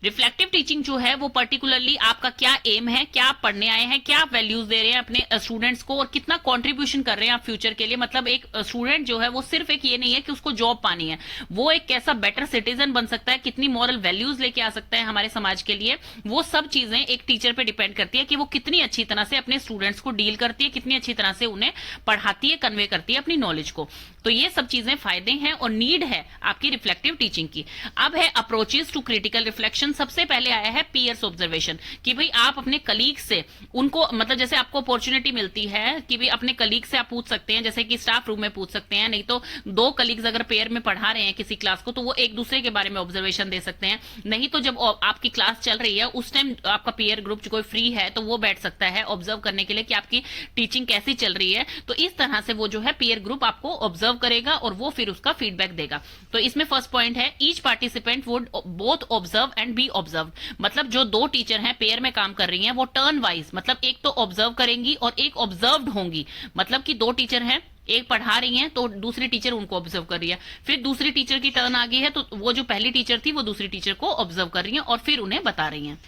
रिफ्लेक्टिव टीचिंग जो है वो पर्टिकुलरली आपका क्या एम है, क्या आप पढ़ने आए हैं, क्या आप वैल्यूज दे रहे हैं अपने स्टूडेंट्स को और कितना कंट्रीब्यूशन कर रहे हैं आप फ्यूचर के लिए। मतलब एक स्टूडेंट जो है वो सिर्फ एक ये नहीं है कि उसको जॉब पानी है, वो एक कैसा बेटर सिटीजन बन सकता है, कितनी मॉरल वैल्यूज लेके आ सकता है हमारे समाज के लिए, वो सब चीजें एक टीचर पे डिपेंड करती है कि वो कितनी अच्छी तरह से अपने स्टूडेंट्स को डील करती है, कितनी अच्छी तरह से उन्हें पढ़ाती है, कन्वे करती है अपनी नॉलेज को। तो ये सब चीजें फायदे हैं और नीड है आपकी रिफ्लेक्टिव टीचिंग की। अब है अप्रोचेस टू क्रिटिकल रिफ्लेक्शन। सबसे पहले आया है पीयर्स ऑब्जर्वेशन, कि भाई आप अपने कलीग से उनको, मतलब जैसे आपको अपॉर्चुनिटी मिलती है कि भाई अपने कलीग से आप पूछ सकते हैं, जैसे कि स्टाफ रूम में पूछ सकते हैं, नहीं तो दो कलीग्स अगर पेयर में पढ़ा रहे हैं किसी क्लास को तो वो एक दूसरे के बारे में ऑब्जर्वेशन दे सकते हैं। नहीं तो जब आपकी क्लास चल रही है उस टाइम आपका पीयर ग्रुप कोई फ्री है तो वो बैठ सकता है ऑब्जर्व करने के लिए कि आपकी टीचिंग कैसी चल रही है। तो इस तरह से वो जो है पीयर ग्रुप आपको ऑब्जर्व करेगा और वो फिर उसका फीडबैक देगा। तो इसमें फर्स्ट पॉइंट है each participant would both observe and B observe. मतलब जो दो टीचर हैं पेयर में काम कर रही हैं वो टर्न वाइज, मतलब एक तो ऑब्जर्व करेंगी और एक ऑब्जर्व्ड होंगी। मतलब कि दो टीचर हैं, एक पढ़ा रही हैं तो दूसरी टीचर उनको ऑब्जर्व कर रही है, फिर दूसरी टीचर की टर्न आ गई है तो वो जो पहली टीचर थी वो दूसरी टीचर को ऑब्जर्व कर रही हैं और फिर उन्हें बता रही हैं।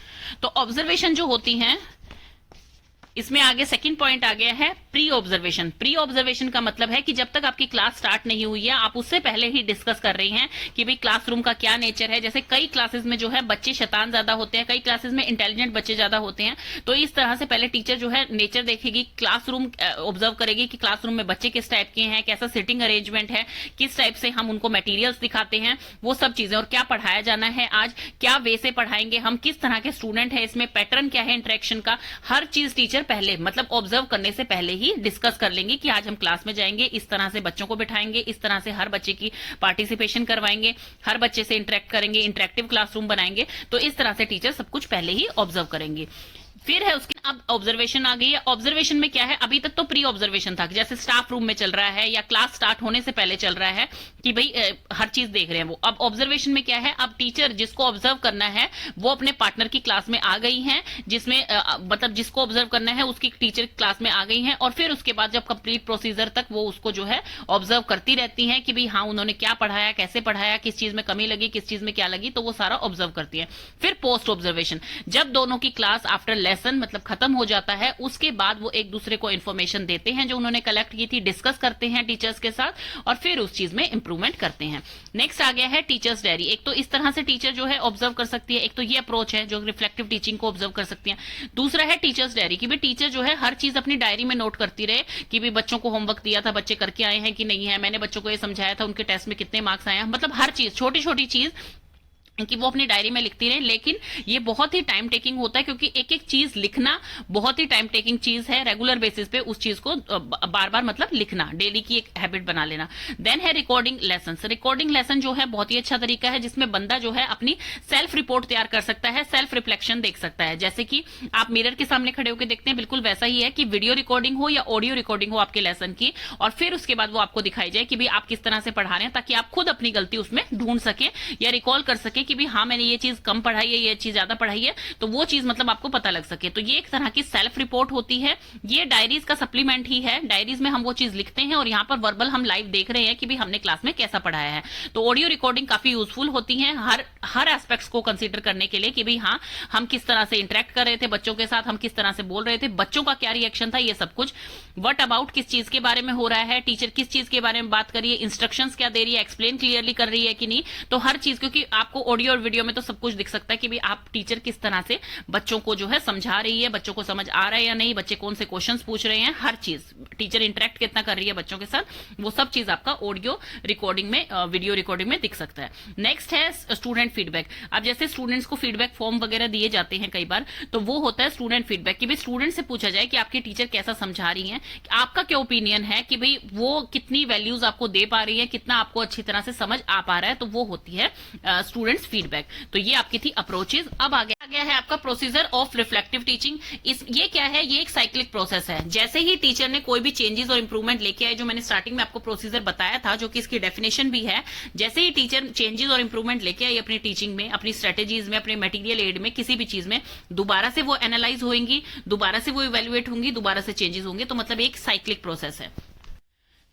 तो ऑब्जर्वेशन जो होती हैं, इसमें आगे सेकंड पॉइंट आ गया है प्री ऑब्जर्वेशन। प्री ऑब्जर्वेशन का मतलब है कि जब तक आपकी क्लास स्टार्ट नहीं हुई है आप उससे पहले ही डिस्कस कर रही हैं कि भाई क्लासरूम का क्या नेचर है। जैसे कई क्लासेस में जो है बच्चे शैतान ज्यादा होते हैं, कई क्लासेस में इंटेलिजेंट बच्चे ज्यादा होते हैं, तो इस तरह से पहले टीचर जो है नेचर देखेगी, क्लासरूम ऑब्जर्व करेगी कि क्लासरूम में बच्चे किस टाइप के हैं, कैसा सिटिंग अरेंजमेंट है, किस टाइप से हम उनको मटेरियल्स दिखाते हैं, वो सब चीजें, और क्या पढ़ाया जाना है आज, क्या वे से पढ़ाएंगे हम, किस तरह के स्टूडेंट है, इसमें पैटर्न क्या है इंटरेक्शन का, हर चीज टीचर पहले मतलब ऑब्जर्व करने से पहले ही डिस्कस कर लेंगे कि आज हम क्लास में जाएंगे, इस तरह से बच्चों को बिठाएंगे, इस तरह से हर बच्चे की पार्टिसिपेशन करवाएंगे, हर बच्चे से इंटरेक्ट करेंगे, इंटरेक्टिव क्लासरूम बनाएंगे। तो इस तरह से टीचर सब कुछ पहले ही ऑब्जर्व करेंगे। फिर है उसके अब ऑब्जर्वेशन आ गई है। ऑब्जर्वेशन में क्या है, अभी तक तो प्री ऑब्जर्वेशन था, जैसे स्टाफ रूम में चल रहा है या क्लास स्टार्ट होने से पहले चल रहा है कि भाई हर चीज देख रहे हैं वो। अब ऑब्जर्वेशन में क्या है, अब टीचर जिसको ऑब्जर्व करना है वो अपने पार्टनर की क्लास में आ गई हैं, जिसमें मतलब जिसको ऑब्जर्व करना है उसकी टीचर क्लास में आ गई हैं, और फिर उसके बाद जब कंप्लीट प्रोसीजर तक वो उसको जो है ऑब्जर्व करती रहती हैं कि भाई हाँ उन्होंने क्या पढ़ाया, कैसे पढ़ाया, किस चीज में कमी लगी, किस चीज में क्या लगी, तो वो सारा ऑब्जर्व करती है। फिर पोस्ट ऑब्जर्वेशन, जब दोनों की क्लास आफ्टर लेसन मतलब खत्म हो जाता है उसके बाद वो एक दूसरे को इन्फॉर्मेशन देते हैं जो उन्होंने कलेक्ट की थी, डिस्कस करते हैं टीचर्स के साथ और फिर उस चीज में इंप्रूवमेंट करते हैं। नेक्स्ट आ गया है टीचर्स डायरी। एक तो इस तरह से टीचर जो है ऑब्जर्व कर सकती है, एक तो ये अप्रोच है जो रिफ्लेक्टिव टीचिंग को ऑब्जर्व कर सकती है। दूसरा है टीचर्स डायरी कि भाई टीचर जो है हर चीज अपनी डायरी में नोट करती रहे कि भाई बच्चों को होमवर्क दिया था, बच्चे करके आए हैं कि नहीं है, मैंने बच्चों को ये समझाया था, उनके टेस्ट में कितने मार्क्स आए हैं, मतलब हर चीज छोटी छोटी चीज कि वो अपनी डायरी में लिखती रहे। लेकिन ये बहुत ही टाइम टेकिंग होता है क्योंकि एक एक चीज लिखना बहुत ही टाइम टेकिंग चीज है। रेगुलर बेसिस पे उस चीज को बार बार मतलब लिखना, डेली की एक हैबिट बना लेना। देन है रिकॉर्डिंग लेसन। रिकॉर्डिंग लेसन जो है बहुत ही अच्छा तरीका है जिसमें बंदा जो है अपनी सेल्फ रिपोर्ट तैयार कर सकता है, सेल्फ रिफ्लेक्शन देख सकता है। जैसे कि आप मिरर के सामने खड़े होकर देखते हैं, बिल्कुल वैसा ही है कि वीडियो रिकॉर्डिंग हो या ऑडियो रिकॉर्डिंग हो आपके लेसन की, और फिर उसके बाद वो आपको दिखाई जाए कि भाई आप किस तरह से पढ़ा रहे हैं, ताकि आप खुद अपनी गलती उसमें ढूंढ सके या रिकॉल कर सके कि भाई हाँ मैंने ये चीज कम पढ़ाई है, ये चीज ज्यादा पढ़ाई है, तो वो चीज मतलब आपको पता लग सके। तो ये एक तरह की सेल्फ रिपोर्ट होती है। ये डायरीज का सप्लीमेंट ही है। डायरीज में हम वो चीज लिखते हैं और यहाँ पर वर्बल हम लाइव देख रहे हैं कि भाई हमने क्लास में कैसा पढ़ाया है। तो ऑडियो रिकॉर्डिंग काफी यूजफुल होती है हर एस्पेक्ट्स को कंसीडर करने के लिए कि भाई हाँ हम किस तरह से इंटरेक्ट कर रहे थे बच्चों के साथ, हम किस तरह से बोल रहे थे, बच्चों का क्या रिएक्शन था, ये सब कुछ। व्हाट अबाउट किस चीज के बारे में हो रहा है, टीचर किस चीज के बारे में बात कर रही है, इंस्ट्रक्शंस क्या दे रही है, एक्सप्लेन क्लियरली कर रही है कि नहीं। तो हर चीज, क्योंकि आपको ऑडियो और वीडियो में तो सब कुछ दिख सकता है कि भाई आप टीचर किस तरह से बच्चों को जो है समझा रही है, बच्चों को समझ आ रहा है या नहीं, बच्चे कौन से क्वेश्चंस पूछ रहे हैं, हर चीज टीचर इंटरेक्ट कितना कर रही है बच्चों के साथ, वो सब चीज आपका ऑडियो रिकॉर्डिंग में वीडियो रिकॉर्डिंग में दिख सकता है। नेक्स्ट है स्टूडेंट फीडबैक। अब जैसे स्टूडेंट्स को फीडबैक फॉर्म वगैरह दिए जाते हैं कई बार, तो वो होता है स्टूडेंट फीडबैक कि भाई स्टूडेंट से पूछा जाए कि आपकी टीचर कैसा समझा रही है, आपका क्या ओपिनियन है कि भाई वो कितनी वैल्यूज आपको दे पा रही है, कितना आपको अच्छी तरह से समझ आ पा रहा है, तो वो होती है स्टूडेंट्स फीडबैक। तो ये आपकी थी अप्रोचेज। अब आ गया है आपका प्रोसीजर ऑफ रिफ्लेक्टिव टीचिंग। ये क्या है, ये एक साइक्लिक प्रोसेस है। जैसे ही टीचर ने कोई भी चेंजेस और इंप्रूवमेंट लेके आए, जो मैंने स्टार्टिंग में आपको प्रोसीजर बताया था, जो कि इसकी डेफिनेशन भी है, जैसे ही टीचर चेंजेस और इंप्रूवमेंट लेके आई अपनी टीचिंग में, अपनी स्ट्रेटेजीज में, अपने मटेरियल एड में, किसी भी चीज में, दोबारा से वो एनालाइज होंगी, दोबारा से वो इवेल्युएट होंगी, दोबारा से चेंजेस होंगे। तो मतलब एक साइक्लिक प्रोसेस है।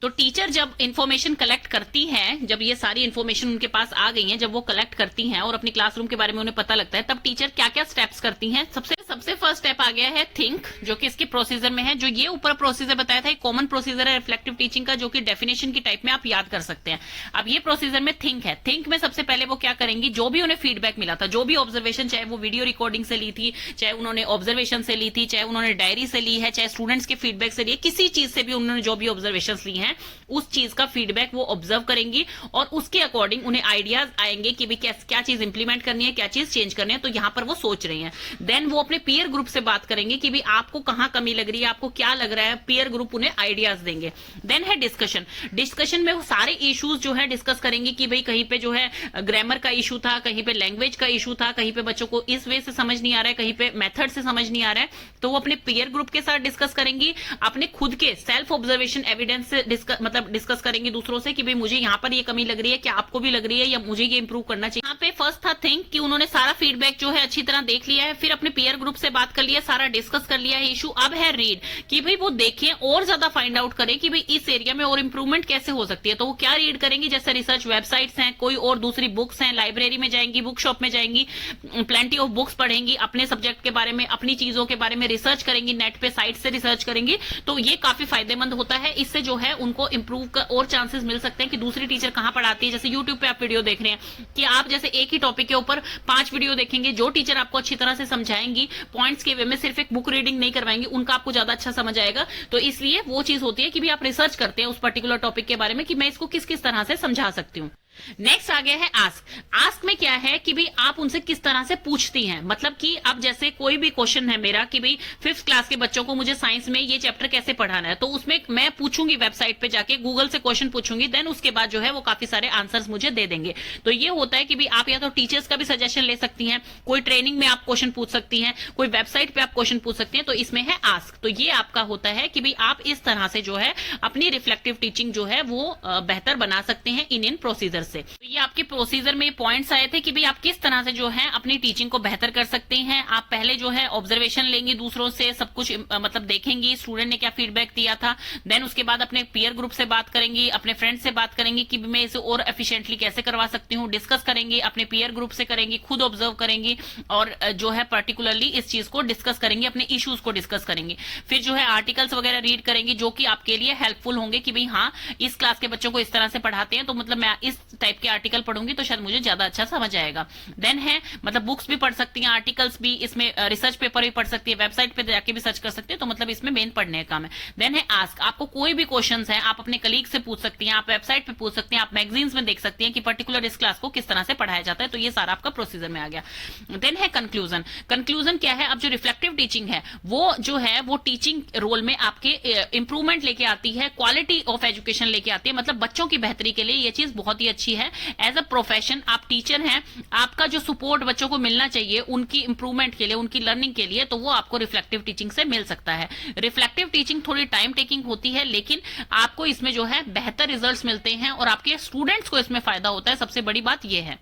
तो टीचर जब इन्फॉर्मेशन कलेक्ट करती है, जब ये सारी इन्फॉर्मेशन उनके पास आ गई है, जब वो कलेक्ट करती हैं और अपनी क्लासरूम के बारे में उन्हें पता लगता है, तब टीचर क्या क्या स्टेप्स करती हैं। सबसे फर्स्ट स्टेप आ गया है थिंक, जो कि इसके प्रोसीजर में है। जो ये ऊपर प्रोसीजर बताया था, एक कॉमन प्रोसीजर है रिफ्लेक्टिव टीचिंग का, जो कि डेफिनेशन की टाइप में आप याद कर सकते हैं। अब ये प्रोसीजर में थिंक है। थिंक में सबसे पहले वो क्या करेंगी, जो भी उन्हें फीडबैक मिला था, जो भी ऑब्जर्वेशन, चाहे वो वीडियो रिकॉर्डिंग से ली थी, चाहे उन्होंने ऑब्जर्वेशन से ली थी, चाहे उन्होंने डायरी से ली है, चाहे स्टूडेंट्स के फीडबैक से ली है, किसी चीज से भी उन्होंने जो भी ऑब्जर्वेशन ली है, उस चीज का फीडबैक वो ऑब्जर्व करेंगी और उसके अकॉर्डिंग उन्हें आइडियाज आएंगे कि भाई क्या चीज इंप्लीमेंट करनी है, क्या चीज चेंज करनी है। तो यहां पर वो सोच रही हैं। देन वो अपने पीयर ग्रुप से बात करेंगे कि भाई आपको कहां कमी लग रही है, आपको क्या लग रहा है, पीयर ग्रुप उन्हें आइडियाज देंगे। देन है डिस्कशन। डिस्कशन में वो सारे इश्यूज जो है डिस्कस करेंगे कि भाई कहीं पे जो है ग्रामर का इशू था, कहीं पे लैंग्वेज का इशू था, कहीं पे बच्चों को इस वे से समझ नहीं आ रहा है, कहीं पे मेथड से समझ नहीं आ रहा है, तो वो अपने पीयर ग्रुप के साथ डिस्कस करेंगी। अपने खुद के सेल्फ ऑब्जर्वेशन एविडेंस से डिस्कस करेंगे दूसरों से कि भाई मुझे यहाँ पर ये कमी लग रही है, क्या आपको भी लग रही है या मुझे ये इंप्रूव करना चाहिए। यहाँ पे फर्स्ट था थिंक कि उन्होंने सारा फीडबैक जो है अच्छी तरह देख लिया है, फिर अपने पीयर ग्रुप से बात कर लिया, सारा डिस्कस कर लिया है इशू। अब है रीड कि भाई वो देखें और ज्यादा फाइंड आउट करें कि भाई इस एरिया में और इंप्रूवमेंट कैसे हो सकती है। तो वो क्या रीड करेंगे, जैसे रिसर्च वेबसाइट्स हैं, कोई और दूसरी बुक्स हैं, लाइब्रेरी में जाएंगी, बुक शॉप में जाएंगी, प्लेंटी ऑफ बुक्स पढ़ेंगी, अपने सब्जेक्ट के बारे में, अपनी चीजों के बारे में रिसर्च करेंगी, नेट पे साइट से रिसर्च करेंगी। तो ये काफी फायदेमंद होता है, इससे जो है उनको इंप्रूव का और चांसेस मिल सकते हैं कि दूसरी टीचर कहां पढ़ाती है। जैसे यूट्यूब पे आप वीडियो देख रहे हैं कि आप जैसे एक ही टॉपिक के ऊपर 5 वीडियो देखेंगे, जो टीचर आपको अच्छी तरह से समझाएंगी, पॉइंट्स के वे में सिर्फ एक बुक रीडिंग नहीं करवाएंगी, उनका आपको ज्यादा अच्छा समझ आएगा। तो इसलिए वो चीज होती है कि भी आप रिसर्च करते हैं उस पर्टिकुलर टॉपिक के बारे में कि मैं इसको किस किस तरह से समझा सकती हूँ। नेक्स्ट आ गया है आस्क। आस्क में क्या है कि भाई आप उनसे किस तरह से पूछती हैं, मतलब कि अब जैसे कोई भी क्वेश्चन है मेरा कि भाई 5th क्लास के बच्चों को मुझे साइंस में ये चैप्टर कैसे पढ़ाना है, तो उसमें मैं पूछूंगी, वेबसाइट पे जाके गूगल से क्वेश्चन पूछूंगी, देन उसके बाद जो है वो काफी सारे आंसर्स मुझे दे देंगे। तो ये होता है कि भाई आप या तो टीचर्स का भी सजेशन ले सकती हैं, कोई ट्रेनिंग में आप क्वेश्चन पूछ सकती हैं, कोई वेबसाइट पे आप क्वेश्चन पूछ सकती हैं। तो इसमें है आस्क। तो ये आपका होता है कि भाई आप इस तरह से जो है अपनी रिफ्लेक्टिव टीचिंग जो है वो बेहतर बना सकते हैं इन प्रोसीजर से। तो ये आपके प्रोसीजर में पॉइंट्स आए थे कि भाई आप किस तरह से जो है अपनी टीचिंग को बेहतर कर सकते हैं। आप पहले जो है ऑब्जर्वेशन लेंगे दूसरों से, सब कुछ मतलब देखेंगी स्टूडेंट ने क्या फीडबैक दिया था, देन उसके बाद अपने पीयर ग्रुप से बात करेंगी, अपने फ्रेंड से बात करेंगी कि मैं इसे और एफिशिएंटली कैसे करवा सकती हूँ, डिस्कस करेंगी, अपने पीयर ग्रुप से करेंगी, खुद ऑब्जर्व करेंगी और जो है पर्टिकुलरली इस चीज को डिस्कस करेंगी, अपने इश्यूज को डिस्कस करेंगी। फिर जो है आर्टिकल्स वगैरह रीड करेंगी जो कि आपके लिए हेल्पफुल होंगे कि भाई हाँ इस क्लास के बच्चों को इस तरह से पढ़ाते हैं, तो मतलब मैं इस टाइप के आर्टिकल पढ़ूंगी तो शायद मुझे ज्यादा अच्छा समझ आएगा। देन है मतलब बुक्स भी पढ़ सकती हैं, आर्टिकल्स भी, इसमें रिसर्च पेपर भी पढ़ सकती है, वेबसाइट पे जाके भी सर्च कर सकती है। तो मतलब इसमें मेन पढ़ने का काम है। देन है आस्क। आपको कोई भी क्वेश्चंस है आप अपने कलीग से पूछ सकती हैं, आप वेबसाइट पे पूछ सकती हैं, आप मैगजीन्स में देख सकती हैं कि पर्टिकुलर इस क्लास को किस तरह से पढ़ाया जाता है। तो ये सारा आपका प्रोसीजर में आ गया। देन है कंक्लूजन। कंक्लूजन क्या है, अब जो रिफ्लेक्टिव टीचिंग है वो जो है वो टीचिंग रोल में आपके इंप्रूवमेंट लेके आती है, क्वालिटी ऑफ एजुकेशन लेके आती है, मतलब बच्चों की बेहतरी के लिए ये चीज बहुत ही अच्छी है। एज अ प्रोफेशन आप टीचर हैं, आपका जो सपोर्ट बच्चों को मिलना चाहिए उनकी इंप्रूवमेंट के लिए, उनकी लर्निंग के लिए, तो वो आपको रिफ्लेक्टिव टीचिंग से मिल सकता है। रिफ्लेक्टिव टीचिंग थोड़ी टाइम टेकिंग होती है, लेकिन आपको इसमें जो है बेहतर रिजल्ट्स मिलते हैं और आपके स्टूडेंट्स को इसमें फायदा होता है। सबसे बड़ी बात यह है।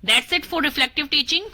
That's it for reflective teaching.